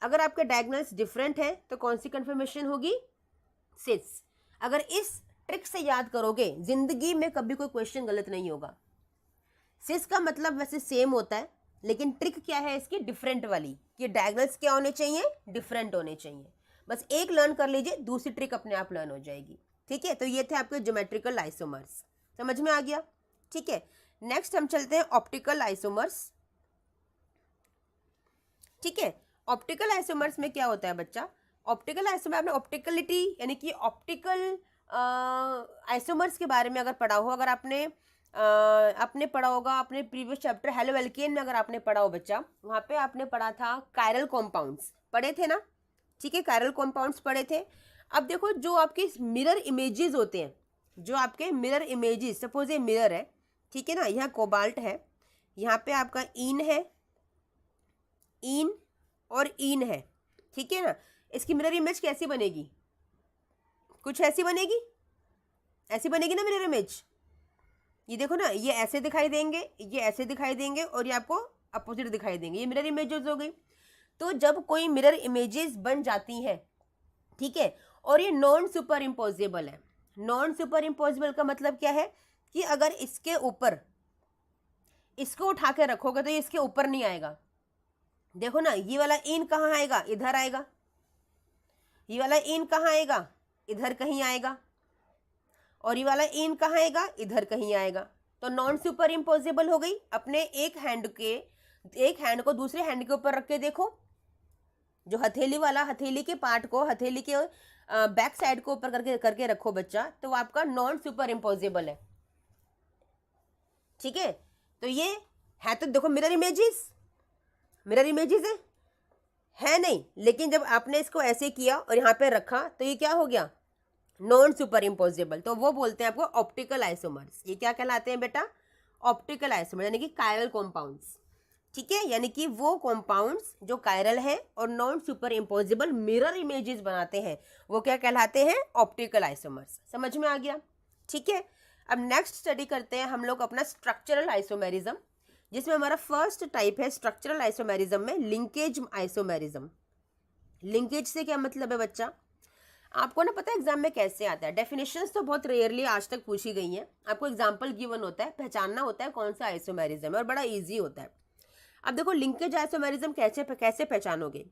अगर आपके डायगोनल्स डिफरेंट है तो कौन सी कन्फर्मेशन होगी? सिस। अगर इस ट्रिक से याद करोगे जिंदगी में कभी कोई क्वेश्चन गलत नहीं होगा। सिस का मतलब वैसे सेम होता है, लेकिन ट्रिक क्या है इसकी? डिफरेंट वाली, कि डायगोनल्स क्या होने चाहिए? डिफरेंट होने चाहिए। बस एक लर्न कर लीजिए, दूसरी ट्रिक अपने आप लर्न हो जाएगी। ठीक है, तो ये थे आपके ज्योमेट्रिकल आइसोमर्स। समझ में आ गया? ठीक है, नेक्स्ट हम चलते हैं ऑप्टिकल आइसोमर्स। ठीक है, ऑप्टिकल आइसोमर्स में क्या होता है बच्चा? ऑप्टिकल आइसोमर आपने ऑप्टिकलिटी यानी कि ऑप्टिकल आइसोमर्स के बारे में अगर पढ़ा हो, अगर आपने पढ़ा होगा अपने प्रीवियस चैप्टर हेलो एल्केन में, अगर आपने पढ़ा हो बच्चा, वहाँ पे आपने पढ़ा था कायरल कॉम्पाउंड्स, पढ़े थे ना? ठीक है, कायरल कॉम्पाउंड्स पढ़े थे। अब देखो जो आपके मिरर इमेजेस होते हैं, जो आपके मिरर इमेजेस, सपोज ये मिरर है, ठीक है ना, यहाँ कोबाल्ट है, यहाँ पे आपका इन है, इन और इन है, ठीक है ना। इसकी मिरर इमेज कैसी बनेगी? कुछ ऐसी बनेगी, ऐसी बनेगी ना मिरर इमेज। ये देखो ना, ये ऐसे दिखाई देंगे, ये ऐसे दिखाई देंगे, और ये आपको अपोजिट दिखाई देंगे। ये मिरर इमेजेस हो गई। तो जब कोई मिरर इमेजेस बन जाती है, ठीक है, और ये नॉन सुपर इम्पोजिबल है। नॉन सुपर इम्पोजिबल का मतलब क्या है? कि अगर इसके ऊपर इसको उठा के रखोगे तो ये इसके ऊपर नहीं आएगा। देखो ना, ये वाला इन कहाँ आएगा? इधर आएगा। ये वाला इन कहाँ आएगा? इधर कहीं आएगा। और ये वाला इन कहाँ आएगा? इधर कहीं आएगा। तो नॉन सुपर इम्पोजिबल हो गई। अपने एक हैंड को दूसरे हैंड के ऊपर रख के देखो, जो हथेली वाला, हथेली के पार्ट को हथेली के बैक साइड को ऊपर करके रखो बच्चा, तो वो आपका नॉन सुपर इम्पोजिबल है। ठीक है, तो ये है, तो देखो मिरर इमेजेस है नहीं, लेकिन जब आपने इसको ऐसे किया और यहाँ पे रखा तो ये क्या हो गया? Non super imposable. तो वो बोलते हैं आपको ऑप्टिकल आइसोमर्स। ये क्या कहलाते हैं बेटा? ऑप्टिकल आइसोमर, यानी कि कायरल कॉम्पाउंड्स। ठीक है, यानी कि वो कॉम्पाउंड्स जो कायरल है और non super imposable mirror images बनाते हैं, वो क्या कहलाते हैं? Optical isomers. समझ में आ गया? ठीक है, अब नेक्स्ट स्टडी करते हैं हम लोग अपना स्ट्रक्चरल आइसोमेरिज्म, जिसमें हमारा फर्स्ट टाइप है स्ट्रक्चरल आइसोमेरिज्म में लिंकेज आइसोमेरिज्म। लिंकेज से क्या मतलब है बच्चा? आपको ना पता है एग्जाम में कैसे आता है? डेफिनेशंस तो बहुत रेयरली आज तक पूछी गई हैं, आपको एग्जाम्पल गिवन होता है, पहचानना होता है कौन सा आइसोमेरिज्म है, और बड़ा ईजी होता है। अब देखो लिंकेज आइसोमेरिज्म कैसे पहचानोगे?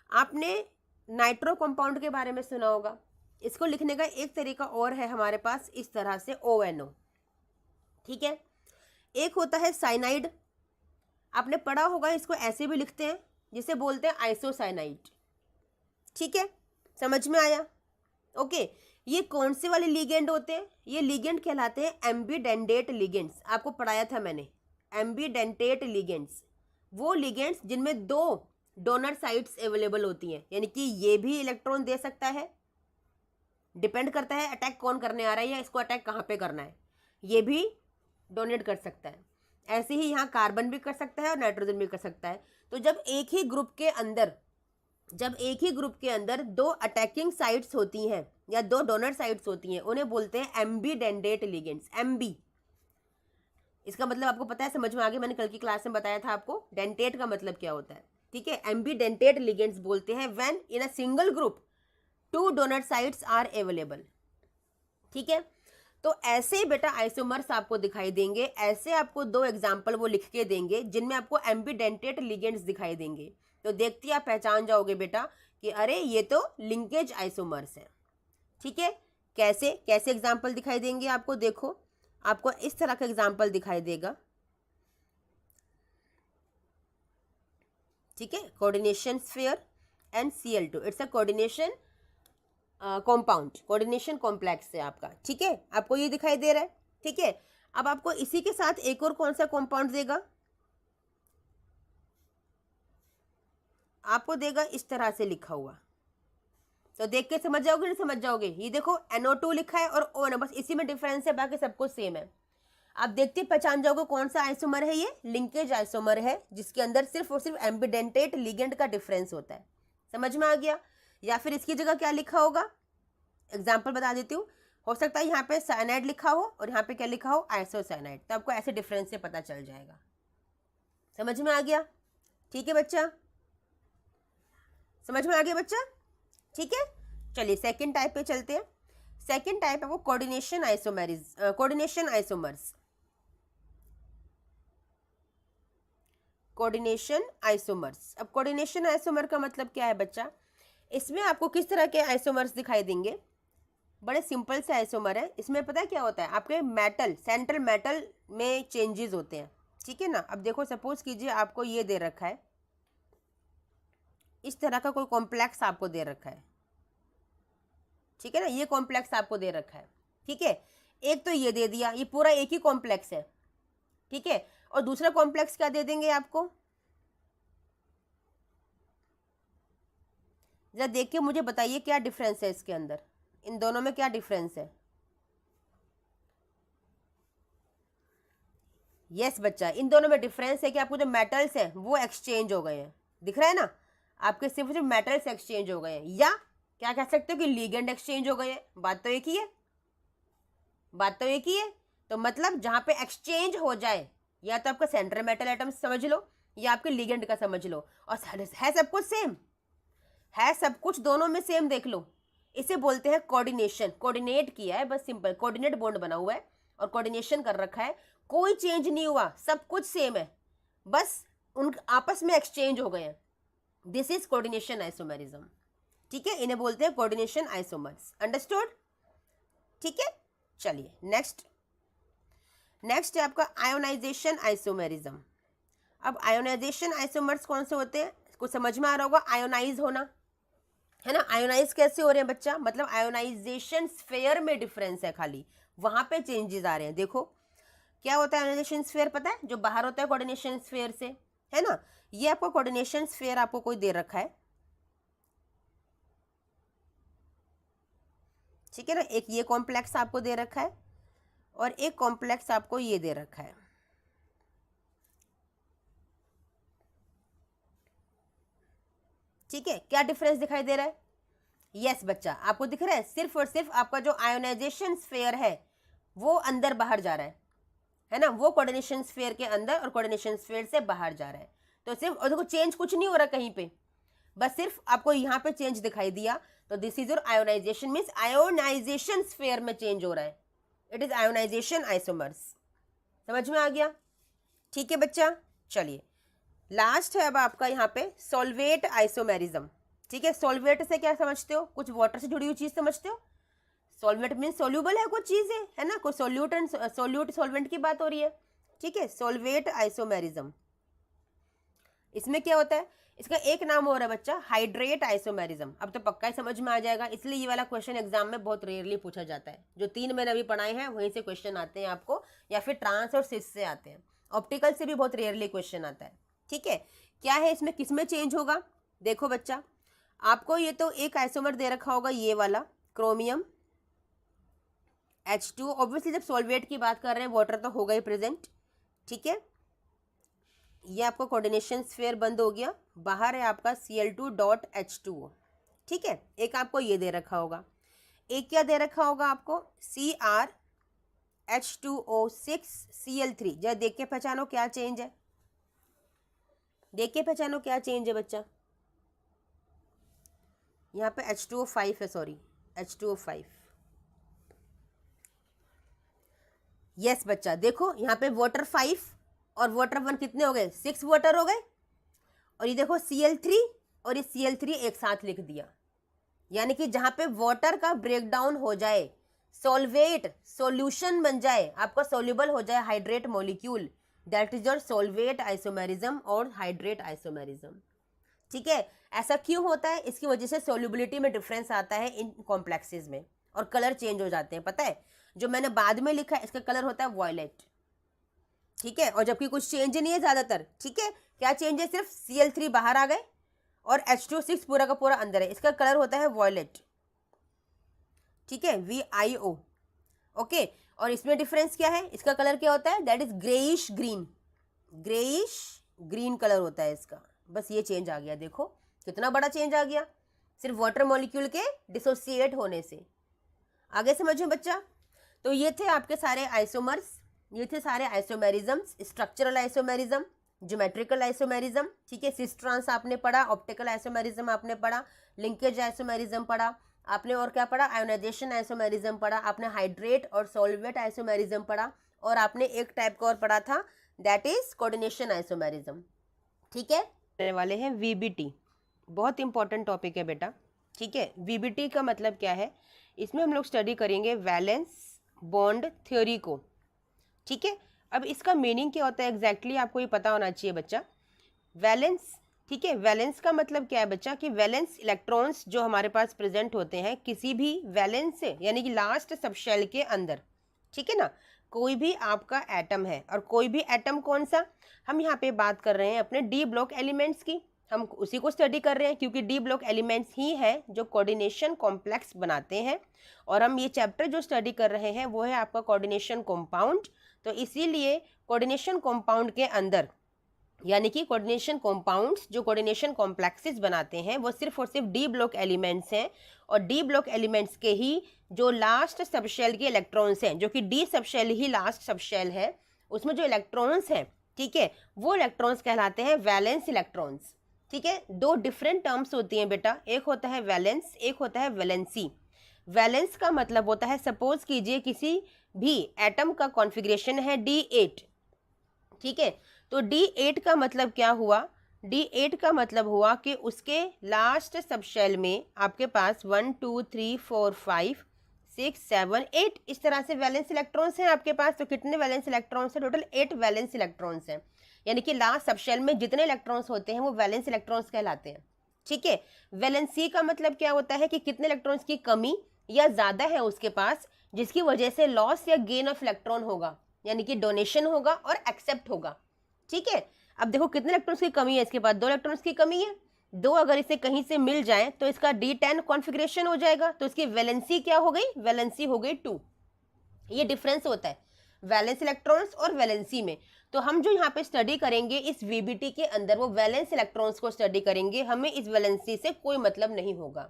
आपने नाइट्रो कंपाउंड के बारे में सुना होगा। इसको लिखने का एक तरीका और है हमारे पास, इस तरह से ONO। ठीक है, एक होता है साइनाइड, आपने पढ़ा होगा, इसको ऐसे भी लिखते हैं, जिसे बोलते हैं आइसोसाइनाइड। ठीक है, समझ में आया? ओके, ये कौन से वाले लिगेंड होते हैं? ये लिगेंड कहलाते हैं एम्बीडेंटेट लिगेंड्स। आपको पढ़ाया था मैंने, एम्बीडेंटेट लिगेंड्स, वो लिगेंड्स जिनमें 2 डोनर साइट्स अवेलेबल होती हैं, यानी कि ये भी इलेक्ट्रॉन दे सकता है, डिपेंड करता है अटैक कौन करने आ रहा है या इसको अटैक कहाँ पे करना है, ये भी डोनेट कर सकता है। ऐसे ही यहाँ कार्बन भी कर सकता है और नाइट्रोजन भी कर सकता है। तो जब एक ही ग्रुप के अंदर 2 अटैकिंग साइट्स होती हैं या 2 डोनर साइट्स होती हैं, उन्हें बोलते हैं एम्बीडेंटेट लिगेंड्स। एम्बी, इसका मतलब आपको पता है, समझ में आ गया? मैंने कल की क्लास में बताया था आपको डेंटेट का मतलब क्या होता है। ठीक है, एम्बीडेंटेट लिगेंड्स बोलते हैं when in a single group 2 donor sites are available. ठीक है, तो ऐसे बेटा आइसोमर्स आपको दिखाई देंगे, ऐसे आपको 2 एग्जाम्पल वो लिख के देंगे जिनमें आपको एम्बीडेंटेट लिगेंड्स दिखाई देंगे। तो देखते ही आप पहचान जाओगे बेटा कि अरे ये तो लिंकेज आइसोमर्स है। ठीक है, कैसे एग्जाम्पल दिखाई देंगे आपको? देखो, आपको इस तरह का एग्जाम्पल दिखाई देगा। ठीक है, coordination sphere and Cl2, it's a coordination compound, coordination complex है आपका। ठीक है, आपको ये दिखाई दे रहा है। ठीक है, अब आपको इसी के साथ एक और कौन सा कॉम्पाउंड देगा? आपको देगा इस तरह से लिखा हुआ, तो देख के समझ जाओगे, नहीं समझ जाओगे? ये देखो NO2 लिखा है और ONO, बस इसी में डिफरेंस है, बाकी सब कुछ सेम है। आप देखते पहचान जाओगे कौन सा आइसोमर है, ये लिंकेज आइसोमर है जिसके अंदर सिर्फ और सिर्फ एम्बिडेंटेट लिगेंड का डिफरेंस होता है। समझ में आ गया? या फिर इसकी जगह क्या लिखा होगा, एग्जाम्पल बता देती हूँ। हो सकता है यहाँ पे साइनाइड लिखा हो और यहाँ पे क्या लिखा हो, आइसोसाइनाइड, तो आपको ऐसे डिफरेंस से पता चल जाएगा। समझ में आ गया? ठीक है बच्चा, समझ में आ गया बच्चा? ठीक है, चलिए सेकंड टाइप पे चलते हैं। सेकंड टाइप है वो कोऑर्डिनेशन आइसोमर्स। Coordination isomers. अब कोऑर्डिनेशन आइसोमर का मतलब क्या है बच्चा? इसमें आपको किस तरह के आइसोमर्स दिखाई देंगे? बड़े सिंपल से आइसोमर है। इसमें पता है क्या होता है, आपके मेटल, सेंट्रल मेटल में चेंजेस होते हैं, ठीक है ना। अब देखो सपोज कीजिए आपको ये दे रखा है, इस तरह का कोई कॉम्प्लेक्स आपको दे रखा है, ठीक है ना, ये कॉम्प्लेक्स आपको दे रखा है, ठीक है। एक तो ये दे दिया, ये पूरा एक ही कॉम्प्लेक्स है, ठीक है। और दूसरा कॉम्प्लेक्स क्या दे देंगे आपको, जरा देख के मुझे बताइए क्या डिफरेंस है इसके अंदर, इन दोनों में क्या डिफरेंस है? यस बच्चा, इन दोनों में डिफरेंस है कि आपको जो मेटल्स हैं वो एक्सचेंज हो गए हैं, दिख रहा है ना, आपके सिर्फ जो मेटल्स एक्सचेंज हो गए हैं, या क्या कह सकते हो कि लिगेंड एक्सचेंज हो गए हैं। बात तो एक ही है, बात तो एक ही है। तो मतलब जहां पे एक्सचेंज हो जाए, या तो आपका सेंट्रल मेटल एटम समझ लो या आपके लिगेंड का समझ लो, और है सब कुछ सेम, है सब कुछ दोनों में सेम, देख लो। इसे बोलते हैं कोऑर्डिनेशन। कोऑर्डिनेट किया है, बस सिंपल कोऑर्डिनेट बॉन्ड बना हुआ है और कोऑर्डिनेशन कर रखा है, कोई चेंज नहीं हुआ, सब कुछ सेम है, बस उन आपस में एक्सचेंज हो गए हैं। दिस इज कोऑर्डिनेशन आइसोमेरिज्म, ठीक है। इन्हें बोलते हैं कोऑर्डिनेशन आइसोमर्स। अंडरस्टूड? ठीक है, चलिए नेक्स्ट है आपका आयोनाइजेशन आइसोमेरिज्म। अब आयोनाइजेशन आइसोमर्स कौन से होते हैं, कुछ समझ में आ रहा होगा, आयोनाइज होना है ना। आयोनाइज कैसे हो रहे हैं बच्चा, मतलब आयोनाइजेशन स्फीयर में डिफरेंस है, खाली वहां पे चेंजेस आ रहे हैं। देखो क्या होता है आयोनाइजेशन स्फीयर, पता है, जो बाहर होता है कोऑर्डिनेशन स्फीयर से, है ना। ये आपको कोऑर्डिनेशन स्फीयर आपको कोई दे रखा है, ठीक है ना। एक ये कॉम्प्लेक्स आपको दे रखा है और एक कॉम्प्लेक्स आपको ये दे रखा है, ठीक है। क्या डिफरेंस दिखाई दे रहा है? यस बच्चा, आपको दिख रहा है, सिर्फ और सिर्फ आपका जो आयोनाइजेशन स्फीयर है वो अंदर बाहर जा रहा है ना, वो कोऑर्डिनेशन स्फीयर के अंदर और कोऑर्डिनेशन स्फीयर से बाहर जा रहा है। तो सिर्फ, और देखो चेंज कुछ नहीं हो रहा कहीं पे, बस सिर्फ आपको यहाँ पे चेंज दिखाई दिया, तो this is your ionisation, means ionisation sphere में चेंज हो रहा है, इट इज आयोनाइजेशन आइसोमर्स। समझ में आ गया? ठीक है बच्चा, चलिए लास्ट है अब आपका यहाँ पे सॉल्वेट आइसोमेरिज्म, ठीक है। सॉल्वेट से क्या समझते हो, कुछ वाटर से जुड़ी हुई चीज समझते हो। सॉल्वेट मीन सोल्यूबल है कुछ चीजें, है ना, कोई सोल्यूट एंड सोल्यूट सॉल्वेंट की बात हो रही है, ठीक है। सॉल्वेट आइसोमेरिज्म, इसमें क्या होता है, इसका एक नाम हो रहा है बच्चा हाइड्रेट आइसोमेरिज्म। अब तो पक्का ही समझ में आ जाएगा, इसलिए ये वाला क्वेश्चन एग्जाम में बहुत रेयरली पूछा जाता है। जो 3 मैंने अभी पढ़ाए हैं वहीं से क्वेश्चन आते हैं आपको, या फिर ट्रांस और सिस से आते हैं, ऑप्टिकल से भी बहुत रेयरली क्वेश्चन आता है, ठीक है। क्या है इसमें, किस में चेंज होगा, देखो बच्चा, आपको ये तो एक आइसोमर दे रखा होगा, ये वाला क्रोमियम H2, ऑब्वियसली जब सॉल्वेट की बात कर रहे हैं वाटर तो होगा ही प्रेजेंट, ठीक है। ये आपको कोऑर्डिनेशन स्फीयर बंद हो गया, बाहर है आपका Cl2.H2O, ठीक है। एक आपको ये दे रखा होगा, एक क्या दे रखा होगा आपको, CrH2O6Cl3। जरा देख के पहचानो क्या चेंज है, देख के पहचानो क्या चेंज है बच्चा। यहाँ पे H2O5 है, सॉरी H2O5, यस बच्चा। देखो यहाँ पे वाटर 5 और वाटर 1 कितने हो गए, 6 वाटर हो गए, और ये देखो Cl3 और ये Cl3 एक साथ लिख दिया, यानी कि जहां पे वाटर का ब्रेकडाउन हो जाए, सॉल्वेट सॉल्यूशन बन जाए, आपका सोल्यूबल हो जाए hydrate molecule, that is your solvate isomerism और हाइड्रेट आइसोमेरिज्म, ठीक है। ऐसा क्यों होता है, इसकी वजह से सोल्यूबिलिटी में डिफरेंस आता है इन कॉम्प्लेक्सेस में, और कलर चेंज हो जाते हैं, पता है। जो मैंने बाद में लिखा है इसका कलर होता है वॉयलेट, ठीक है, और जबकि कुछ चेंज नहीं है ज्यादातर, ठीक है। क्या चेंज है, सिर्फ Cl3 बाहर आ गए और H2O6 पूरा का पूरा अंदर है, इसका कलर होता है वॉयलेट, ठीक है, VIO, ओके। और इसमें डिफरेंस क्या है, इसका कलर क्या होता है, that is greyish green, greyish green colour होता है इसका। बस ये चेंज आ गया, देखो कितना बड़ा चेंज आ गया सिर्फ वाटर मॉलिक्यूल के डिसोसिएट होने से। आगे समझो बच्चा। तो ये थे आपके सारे आइसोमर्स, ये थे सारे आइसोमेरिज्म्स, स्ट्रक्चरल आइसोमेरिज्म, ज्योमेट्रिकल आइसोमेरिज्म, ठीक है, सिस ट्रांस आपने पढ़ा, ऑप्टिकल आइसोमेरिज्म आपने पढ़ा, लिंकेज आइसोमेरिज्म पढ़ा आपने, और क्या पढ़ा, आयोनाइजेशन आइसोमेरिज्म पढ़ा आपने, हाइड्रेट और सॉल्वेट आइसोमेरिज्म पढ़ा, और आपने एक टाइप का और पढ़ा था दैट इज कोऑर्डिनेशन आइसोमेरिज्म। ठीक है, रहने वाले हैं वीबीटी, बहुत इंपॉर्टेंट टॉपिक है बेटा। ठीक है, वीबीटी का मतलब क्या है, इसमें हम लोग स्टडी करेंगे वैलेंस बॉन्ड थ्योरी को। ठीक है, अब इसका मीनिंग क्या होता है एग्जैक्टली आपको ये पता होना चाहिए बच्चा। वैलेंस, ठीक है, वैलेंस का मतलब क्या है बच्चा कि वैलेंस इलेक्ट्रॉन्स जो हमारे पास प्रेजेंट होते हैं किसी भी वैलेंस से, यानी कि लास्ट सबशेल के अंदर, ठीक है ना, कोई भी आपका एटम है, और कोई भी एटम कौन सा, हम यहाँ पे बात कर रहे हैं अपने डी ब्लॉक एलिमेंट्स की, हम उसी को स्टडी कर रहे हैं क्योंकि डी ब्लॉक एलिमेंट्स ही है जो कोऑर्डिनेशन कॉम्प्लेक्स बनाते हैं, और हम ये चैप्टर जो स्टडी कर रहे हैं वो है आपका कोऑर्डिनेशन कॉम्पाउंड। तो इसीलिए कोऑर्डिनेशन कॉम्पाउंड के अंदर, यानी कि कोऑर्डिनेशन कॉम्पाउंड्स जो कोऑर्डिनेशन कॉम्प्लेक्सेस बनाते हैं वो सिर्फ और सिर्फ डी ब्लॉक एलिमेंट्स हैं, और डी ब्लॉक एलिमेंट्स के ही जो लास्ट सबशेल के इलेक्ट्रॉन्स हैं, जो कि डी सबशेल ही लास्ट सबशेल है, उसमें जो इलेक्ट्रॉन्स हैं, ठीक है, वो इलेक्ट्रॉन्स कहलाते हैं वैलेंस इलेक्ट्रॉन्स। ठीक है, दो डिफरेंट टर्म्स होती हैं बेटा, एक होता है वैलेंस, एक होता है वैलेंसी। वैलेंस का मतलब होता है, सपोज कीजिए किसी भी एटम का कॉन्फ़िगरेशन है D8, ठीक है, तो D8 का मतलब क्या हुआ, D8 का मतलब हुआ कि उसके लास्ट सबशेल में आपके पास 1 2 3 4 5 6 7 8 इस तरह से वैलेंस इलेक्ट्रॉन्स हैं आपके पास। तो कितने वैलेंस इलेक्ट्रॉन्स हैं, टोटल 8 वैलेंस इलेक्ट्रॉन्स हैं, यानी कि लास्ट सबशेल में जितने इलेक्ट्रॉन्स होते हैं वो वैलेंस इलेक्ट्रॉन्स कहलाते हैं। ठीक है, वैलेंसी का मतलब क्या होता है कि कितने इलेक्ट्रॉन्स की कमी या ज़्यादा है उसके पास, जिसकी वजह से लॉस या गेन ऑफ इलेक्ट्रॉन होगा, यानी कि डोनेशन होगा और एक्सेप्ट होगा। ठीक है, अब देखो कितने इलेक्ट्रॉन्स की कमी है इसके पास, 2 इलेक्ट्रॉन्स की कमी है, 2 अगर इसे कहीं से मिल जाए तो इसका D10 कॉन्फ़िगरेशन हो जाएगा, तो इसकी वैलेंसी क्या हो गई, वैलेंसी हो गई 2। ये डिफरेंस होता है वैलेंस इलेक्ट्रॉन्स और वैलेंसी में। तो हम जो यहाँ पे स्टडी करेंगे इस वीबीटी के अंदर वो वैलेंस इलेक्ट्रॉन्स को स्टडी करेंगे, हमें इस वैलेंसी से कोई मतलब नहीं होगा।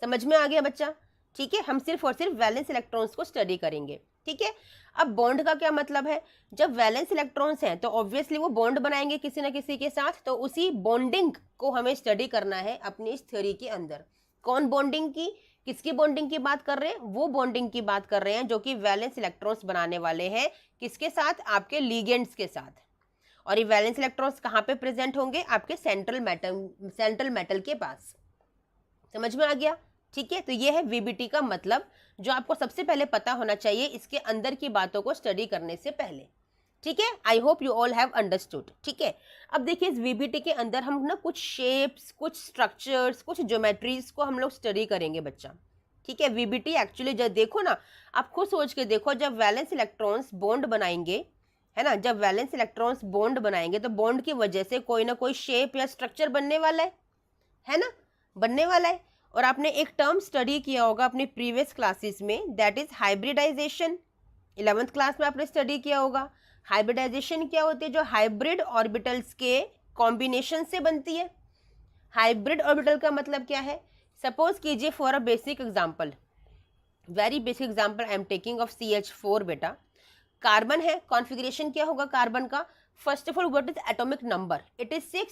समझ में आ गया बच्चा? ठीक है, हम सिर्फ और सिर्फ वैलेंस इलेक्ट्रॉन्स को स्टडी करेंगे। ठीक है, अब बॉन्ड का क्या मतलब है, जब वैलेंस इलेक्ट्रॉन्स हैं तो ऑब्वियसली वो बॉन्ड बनाएंगे किसी ना किसी के साथ, तो उसी बॉन्डिंग को हमें स्टडी करना है अपनी इस थ्योरी के अंदर। कौन बॉन्डिंग की, किसकी बॉन्डिंग की बात कर रहे हैं, वो बॉन्डिंग की बात कर रहे हैं जो कि वैलेंस इलेक्ट्रॉन्स बनाने वाले हैं, किसके साथ, आपके लिगेंड्स के साथ। और ये वैलेंस इलेक्ट्रॉन्स कहाँ पे प्रेजेंट होंगे, आपके सेंट्रल मेटल के पास। समझ में आ गया? ठीक है, तो ये है वीबीटी का मतलब, जो आपको सबसे पहले पता होना चाहिए इसके अंदर की बातों को स्टडी करने से पहले। ठीक है, I hope you all have understood. ठीक है, अब देखिए इस वीबीटी के अंदर हम ना कुछ शेप्स, कुछ स्ट्रक्चर्स, कुछ ज्योमेट्रीज को हम लोग स्टडी करेंगे बच्चा। ठीक है, वीबीटी एक्चुअली जब देखो ना, आप खुद सोच के देखो, जब वैलेंस इलेक्ट्रॉन्स बॉन्ड बनाएंगे, है ना, जब वैलेंस इलेक्ट्रॉन्स बॉन्ड बनाएंगे तो बॉन्ड की वजह से कोई ना कोई शेप या स्ट्रक्चर बनने वाला है ना, बनने वाला है। और आपने एक टर्म स्टडी किया होगा अपनी प्रीवियस क्लासेस में, that is hybridisation. 11th class में आपने स्टडी किया होगा। हाइब्रिडाइजेशन क्या होती है, जो हाइब्रिड ऑर्बिटल्स के कॉम्बिनेशन से बनती है। हाइब्रिड ऑर्बिटल का मतलब क्या है, सपोज कीजिए for a basic example, very basic example I am taking of CH4 बेटा। कार्बन है, कॉन्फ़िगरेशन क्या होगा कार्बन का, first of all what is atomic number, it is 6,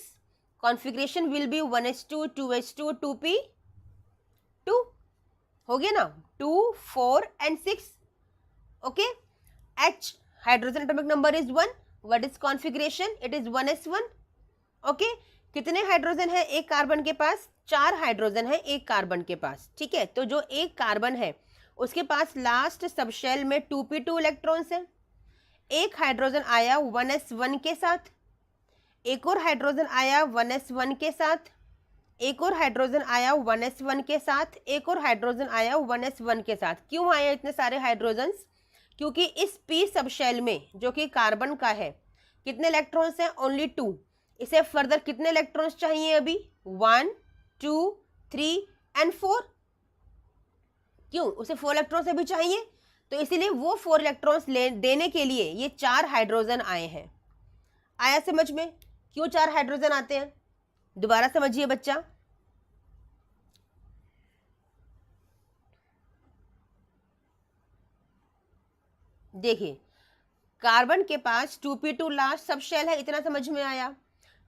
configuration will be 1s2 2s2 2p2, हो गया ना, 2 4 and 6। Okay, H hydrogen atomic number is 1, what is configuration, it is 1s1। Okay, कितने हाइड्रोजन है एक कार्बन के पास, 4 हाइड्रोजन है एक कार्बन के पास। ठीक है, तो जो एक कार्बन है उसके पास लास्ट सबशेल में 2p2 इलेक्ट्रॉन्स है, एक हाइड्रोजन आया 1s1 के साथ, एक और हाइड्रोजन आया 1s1 के साथ, एक और हाइड्रोजन आया 1s1 के साथ, एक और हाइड्रोजन आया 1s1 के साथ। क्यों आए इतने सारे हाइड्रोजन्स, क्योंकि इस p सबशेल में जो कि कार्बन का है कितने इलेक्ट्रॉन्स हैं, ओनली 2। इसे फर्दर कितने इलेक्ट्रॉन्स चाहिए अभी, 1 2 3 and 4। क्यों, उसे 4 इलेक्ट्रॉन्स अभी चाहिए, तो इसीलिए वो 4 इलेक्ट्रॉन्स देने के लिए ये 4 हाइड्रोजन आए हैं। आया समझ में क्यों 4 हाइड्रोजन आते हैं? दोबारा समझिए बच्चा। देखिए, कार्बन के पास 2p2 लास्ट सब शेल है, इतना समझ में आया।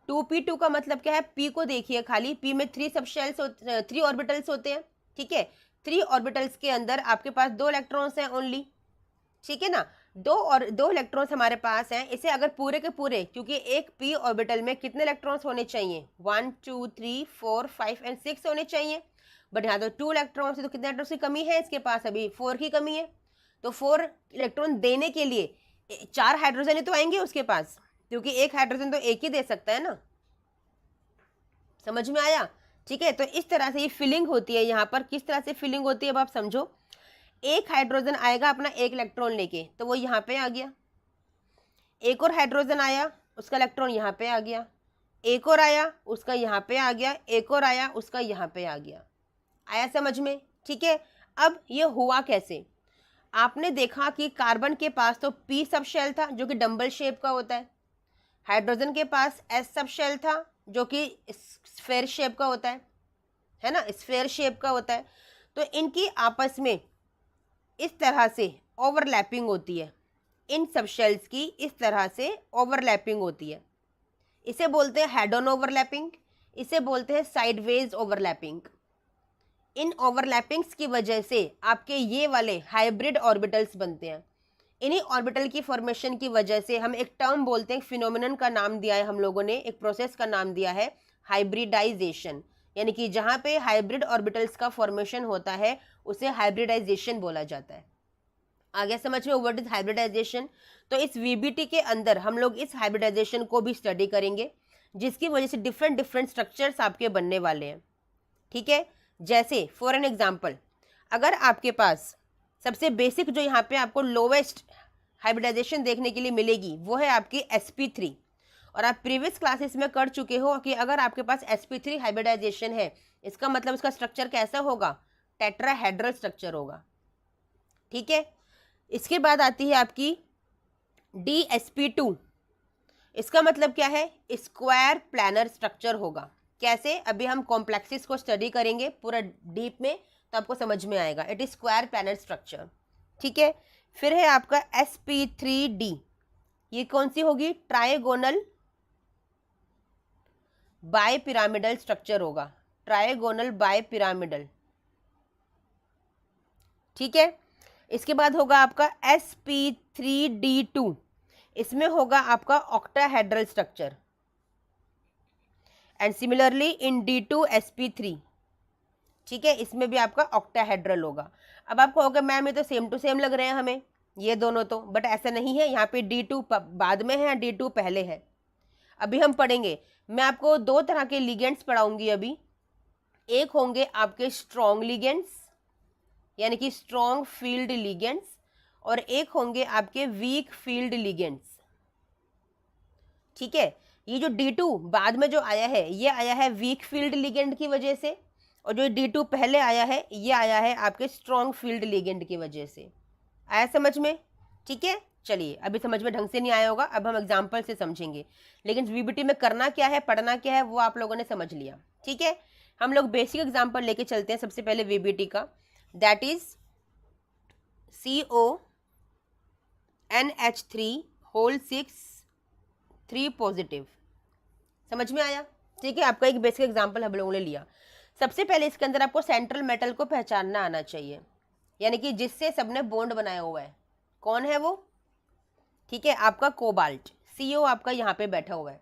2p2 का मतलब क्या है? p को देखिए खाली, p में 3 सब शेल्स 3 ऑर्बिटल्स होते हैं, ठीक है। 3 ऑर्बिटल्स के अंदर आपके पास 2 इलेक्ट्रॉन्स हैं ओनली, ठीक है ना। 2 इलेक्ट्रॉन्स हमारे पास हैं। इसे अगर पूरे के पूरे, क्योंकि एक p ऑर्बिटल में कितने इलेक्ट्रॉन्स होने चाहिए? 1 2 3 4 5 एंड 6 होने चाहिए, बट यहाँ तो 2 इलेक्ट्रॉन्स है, तो कितने इलेक्ट्रॉन्स की कमी है इसके पास? अभी 4 की कमी है। तो 4 इलेक्ट्रॉन देने के लिए 4 हाइड्रोजन ही तो आएंगे उसके पास, क्योंकि एक हाइड्रोजन तो एक ही दे सकता है ना। समझ में आया? ठीक है, तो इस तरह से ये फिलिंग होती है। यहाँ पर किस तरह से फिलिंग होती है अब आप समझो। एक हाइड्रोजन आएगा अपना एक इलेक्ट्रॉन लेके, तो वो यहाँ पे आ गया। एक और हाइड्रोजन आया, उसका इलेक्ट्रॉन यहाँ पे आ गया। एक और आया, उसका यहाँ पे आ गया। एक और आया, उसका यहाँ पे आ गया। आया समझ में? ठीक है। अब ये हुआ कैसे? आपने देखा कि कार्बन के पास तो p सब शेल था जो कि डंबल शेप का होता है, हाइड्रोजन के पास s सब शेल था जो कि स्फेयर शेप का होता है ना, स्फेयर शेप का होता है। तो इनकी आपस में इस तरह से ओवरलैपिंग होती है, इन सब शेल्स की इस तरह से ओवरलैपिंग होती है। इसे बोलते हैं हेड ऑन ओवरलैपिंग, इसे बोलते हैं साइडवेज ओवरलैपिंग। इन ओवरलैपिंग्स की वजह से आपके ये वाले हाइब्रिड ऑर्बिटल्स बनते हैं। इन्हीं ऑर्बिटल की फॉर्मेशन की वजह से हम एक टर्म बोलते हैं, फिनोमिनन का नाम दिया है हम लोगों ने, एक प्रोसेस का नाम दिया है हाइब्रिडाइजेशन। यानी कि जहाँ पे हाइब्रिड ऑर्बिटल्स का फॉर्मेशन होता है उसे हाइब्रिडाइजेशन बोला जाता है। आ गया समझ में व्हाट इज हाइब्रिडाइजेशन? तो इस वीबीटी के अंदर हम लोग इस हाइब्रिडाइजेशन को भी स्टडी करेंगे, जिसकी वजह से डिफरेंट डिफरेंट स्ट्रक्चर्स आपके बनने वाले हैं, ठीक है। जैसे फॉर एन एग्जाम्पल, अगर आपके पास सबसे बेसिक जो यहाँ पे आपको लोवेस्ट हाइब्रिडाइजेशन देखने के लिए मिलेगी वो है आपकी sp3। और आप प्रीवियस क्लासेस में कर चुके हो कि अगर आपके पास sp3 हाइब्रिडाइजेशन है, इसका मतलब उसका स्ट्रक्चर कैसा होगा? टेट्राहेड्रल स्ट्रक्चर होगा, ठीक है। इसके बाद आती है आपकी dsp2। इसका मतलब क्या है? स्क्वायर प्लानर स्ट्रक्चर होगा। कैसे? अभी हम कॉम्प्लेक्सिस को स्टडी करेंगे पूरा डीप में, तो आपको समझ में आएगा। It is square planar structure, ठीक है। फिर है आपका sp3d, ये कौन सी होगी? ट्राइगोनल बाय पिरामिडल स्ट्रक्चर होगा, ट्राइगोनल बाय पिरामिडल, ठीक है। इसके बाद होगा आपका sp3d2, इसमें होगा आपका octahedral structure. And similarly in d2sp3, ठीक है, इसमें भी आपका ऑक्टाहेड्रल होगा। अब आपको होगा मैम ये तो सेम टू सेम लग रहे हैं हमें ये दोनों तो, बट ऐसा नहीं है। यहाँ पे d2 बाद में है, d2 पहले है। अभी हम पढ़ेंगे, मैं आपको 2 तरह के लिगेंड्स पढ़ाऊंगी अभी। एक होंगे आपके स्ट्रॉन्ग लिगेंड्स, यानी कि स्ट्रॉन्ग फील्ड लिगेंड्स, और एक होंगे आपके वीक फील्ड लिगेंड्स, ठीक है। ये जो d2 बाद में जो आया है ये आया है वीक फील्ड लिगेंड की वजह से, और जो d2 पहले आया है ये आया है आपके स्ट्रॉन्ग फील्ड लिगेंड की वजह से। आया समझ में? ठीक है। चलिए, अभी समझ में ढंग से नहीं आया होगा, अब हम एग्जाम्पल से समझेंगे। लेकिन वीबीटी में करना क्या है, पढ़ना क्या है, वो आप लोगों ने समझ लिया, ठीक है। हम लोग बेसिक एग्जाम्पल लेके चलते हैं सबसे पहले वीबीटी का, दैट इज CONH3 3 समझ में आया? ठीक है, आपका एक बेसिक एग्जाम्पल हम लोगों ने लिया। सबसे पहले इसके अंदर आपको सेंट्रल मेटल को पहचानना आना चाहिए, यानी कि जिससे सबने बॉन्ड बनाया हुआ है। कौन है वो? ठीक है, आपका कोबाल्ट, CO आपका यहाँ पे बैठा हुआ है।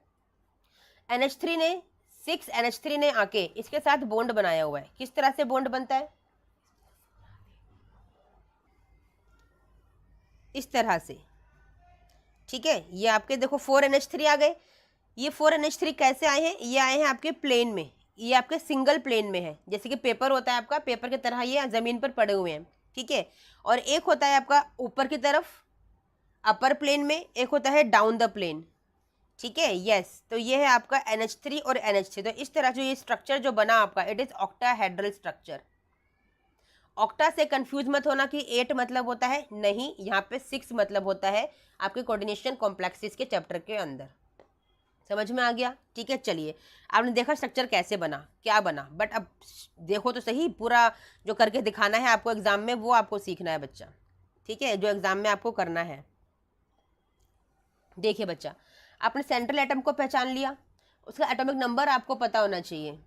NH3 ने 6NH3 ने आके इसके साथ बॉन्ड बनाया हुआ है। किस तरह से बॉन्ड बनता है? इस तरह से, ठीक है। ये आपके देखो 4NH3 आ गए। ये 4NH3 कैसे आए हैं? ये आए हैं आपके प्लेन में, ये आपके सिंगल प्लेन में है, जैसे कि पेपर होता है आपका, पेपर की तरह ये जमीन पर पड़े हुए हैं, ठीक है। और एक होता है आपका ऊपर की तरफ अपर प्लेन में, एक होता है डाउन द प्लेन, ठीक है। यस, तो ये है आपका NH3 और NH3। तो इस तरह से ये स्ट्रक्चर जो बना आपका, it is octahedral structure. Octa से कंफ्यूज मत होना कि 8 मतलब होता है, नहीं, यहाँ पे 6 मतलब होता है आपके कोऑर्डिनेशन कॉम्प्लेक्सेस के चैप्टर के अंदर। समझ में आ गया? ठीक है, चलिए आपने देखा स्ट्रक्चर कैसे बना, क्या बना, बट अब देखो तो सही, पूरा जो करके दिखाना है आपको एग्जाम में वो आपको सीखना है बच्चा। ठीक है, जो एग्जाम में आपको करना है। देखिए बच्चा, आपने सेंट्रल एटम को पहचान लिया, उसका एटॉमिक नंबर आपको पता होना चाहिए।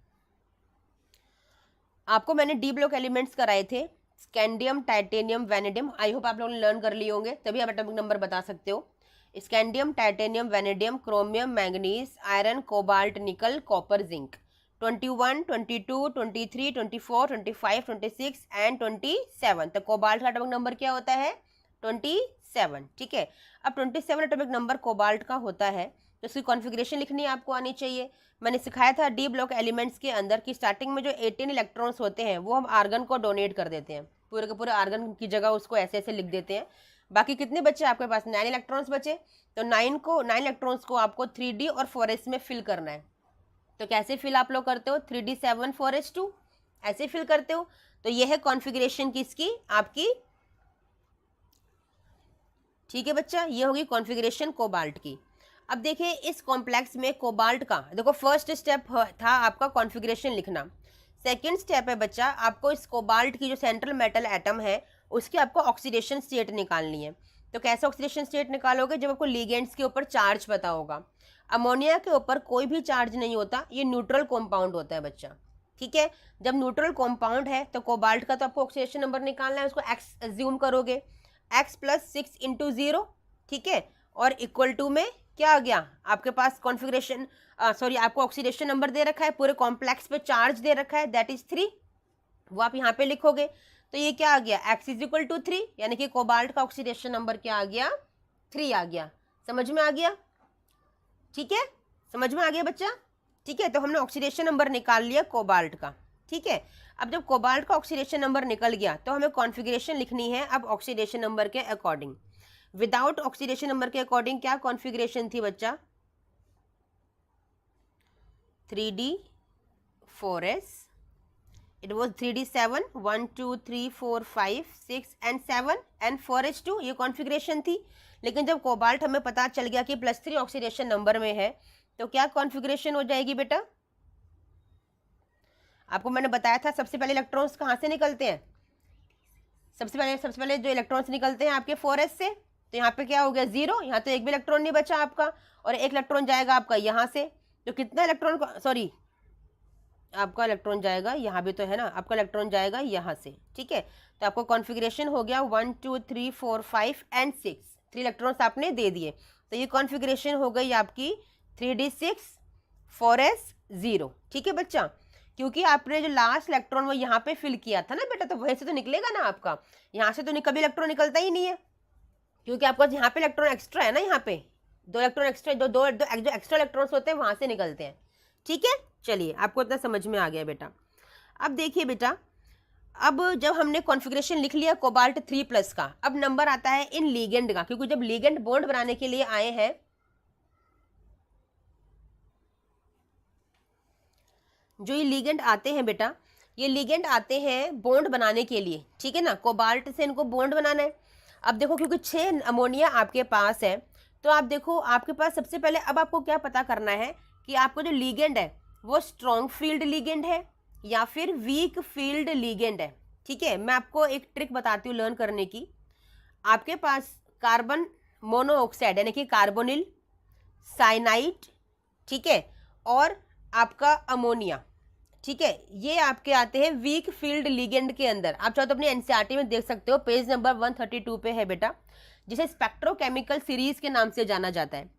आपको मैंने डी ब्लॉक एलिमेंट्स कराए थे, scandium, titanium, vanadium. I hope आप लोगों ने लर्न कर लिए होंगे, तभी आप एटॉमिक नंबर बता सकते हो। Scandium, titanium, vanadium, chromium, manganese, iron, cobalt, निकल, कॉपर, जिंक। 21, 22, 23, 24, 25, 26 एंड 27। तो कोबाल्ट का एटॉमिक नंबर क्या होता है? 27। ठीक है, अब 27 एटॉमिक नंबर कोबाल्ट का होता है, तो इसकी कॉन्फ़िगरेशन लिखनी आपको आनी चाहिए। मैंने सिखाया था डी ब्लॉक एलिमेंट्स के अंदर कि स्टार्टिंग में जो 18 इलेक्ट्रॉन्स होते हैं वो हम आर्गन को डोनेट कर देते हैं, पूरे के पूरे आर्गन की जगह उसको ऐसे ऐसे लिख देते हैं। बाकी कितने बचे आपके पास? 9 इलेक्ट्रॉन्स बचे, तो 9 इलेक्ट्रॉन्स को आपको 3D और 4s में फिल करना है। तो कैसे फिल आप लोग करते हो? 3D 7 4s 2 ऐसे फिल करते हो। तो यह है कॉन्फ़िगरेशन किसकी? आपकी। ठीक है बच्चा, ये होगी कॉन्फ़िगरेशन कोबाल्ट की। अब देखिए इस कॉम्प्लेक्स में कोबाल्ट का, देखो फर्स्ट स्टेप था आपका कॉन्फ़िगरेशन लिखना। सेकंड स्टेप है बच्चा आपको इस कोबाल्ट की जो सेंट्रल मेटल एटम है उसकी आपको ऑक्सीडेशन स्टेट निकालनी है। तो कैसे ऑक्सीडेशन स्टेट निकालोगे? जब आपको लिगेंड्स के ऊपर चार्ज पता होगा। अमोनिया के ऊपर कोई भी चार्ज नहीं होता, ये न्यूट्रल कॉम्पाउंड होता है बच्चा। ठीक है, जब न्यूट्रल कॉम्पाउंड है तो कोबाल्ट का तो आपको ऑक्सीडेशन नंबर निकालना है, उसको एक्स एज्यूम करोगे, x + 6 × 0। ठीक है, और इक्वल टू में क्या आ गया आपके पास? कॉन्फ़िगरेशन सॉरी, आपको ऑक्सीडेशन नंबर दे रखा है, पूरे कॉम्प्लेक्स पे चार्ज दे रखा है, दैट इज 3। वो आप यहाँ पे लिखोगे, तो ये क्या आ गया? x = 3, यानी कि कोबाल्ट का ऑक्सीडेशन नंबर क्या आ गया? 3 आ गया। समझ में आ गया? ठीक है, समझ में आ गया बच्चा? ठीक है, तो हमने ऑक्सीडेशन नंबर निकाल लिया कोबाल्ट का। ठीक है, अब जब कोबाल्ट का ऑक्सीडेशन नंबर निकल गया तो हमें कॉन्फ़िगरेशन लिखनी है अब ऑक्सीडेशन नंबर के अकॉर्डिंग। विदाउट ऑक्सीडेशन नंबर के अकॉर्डिंग क्या कॉन्फ़िगरेशन थी बच्चा? 3D 4s, it was 3D 7, 1 2 3 4 5 6 and 7 and 4s 2, ये कॉन्फ़िगरेशन थी। लेकिन जब कोबाल्ट हमें पता चल गया कि +3 ऑक्सीडेशन नंबर में है, तो क्या कॉन्फ़िगरेशन हो जाएगी बेटा? आपको मैंने बताया था सबसे पहले इलेक्ट्रॉन्स कहाँ से निकलते हैं? सबसे पहले जो इलेक्ट्रॉन्स निकलते हैं आपके 4s से। तो यहाँ पे क्या हो गया? 0, यहाँ तो एक भी इलेक्ट्रॉन नहीं बचा आपका, और एक इलेक्ट्रॉन जाएगा आपका यहाँ से। तो कितना इलेक्ट्रॉन, सॉरी आपका इलेक्ट्रॉन जाएगा यहाँ भी तो है ना, आपका इलेक्ट्रॉन जाएगा यहाँ से। ठीक है, तो आपको कॉन्फ़िगरेशन हो गया 1 2 3 4 5 एंड 6, 3 इलेक्ट्रॉन्स आपने दे दिए। तो ये कॉन्फ़िगरेशन हो गई आपकी 3D 6 4s 0। ठीक है बच्चा, क्योंकि आपने जो लास्ट इलेक्ट्रॉन वो यहाँ पे फिल किया था ना बेटा, तो वहीं से तो निकलेगा ना आपका, यहाँ से तो कभी इलेक्ट्रॉन निकलता ही नहीं है, क्योंकि आपका यहाँ पे इलेक्ट्रॉन एक्स्ट्रा है ना, यहाँ पे 2 इलेक्ट्रॉन एक्स्ट्रा, जो एक्स्ट्रा इलेक्ट्रॉन्स होते हैं वहाँ से निकलते हैं। ठीक है, चलिए आपको इतना समझ में आ गया बेटा। अब देखिए बेटा, अब जब हमने कॉन्फ़िगरेशन लिख लिया कोबाल्ट 3+ का, अब नंबर आता है इन लीगेंड का, क्योंकि जब लीगेंड बॉन्ड बनाने के लिए आए हैं, जो ये लीगेंड आते हैं बेटा, ये लीगेंड आते हैं बॉन्ड बनाने के लिए। ठीक है ना, कोबाल्ट से इनको बॉन्ड बनाना है। अब देखो क्योंकि 6 अमोनिया आपके पास है, तो आप देखो आपके पास सबसे पहले अब आपको क्या पता करना है कि आपको जो लीगेंड है वो स्ट्रॉन्ग फील्ड लीगेंड है या फिर वीक फील्ड लीगेंड है। ठीक है, मैं आपको एक ट्रिक बताती हूँ लर्न करने की। आपके पास कार्बन मोनोऑक्साइड यानी कि कार्बोनिल, साइनाइड, ठीक है, और आपका अमोनिया, ठीक है, ये आपके आते हैं वीक फील्ड लिगेंड के अंदर। आप चाहो तो अपनी एनसीईआरटी में देख सकते हो, पेज नंबर 132 पे है बेटा, जिसे स्पेक्ट्रोकेमिकल सीरीज के नाम से जाना जाता है।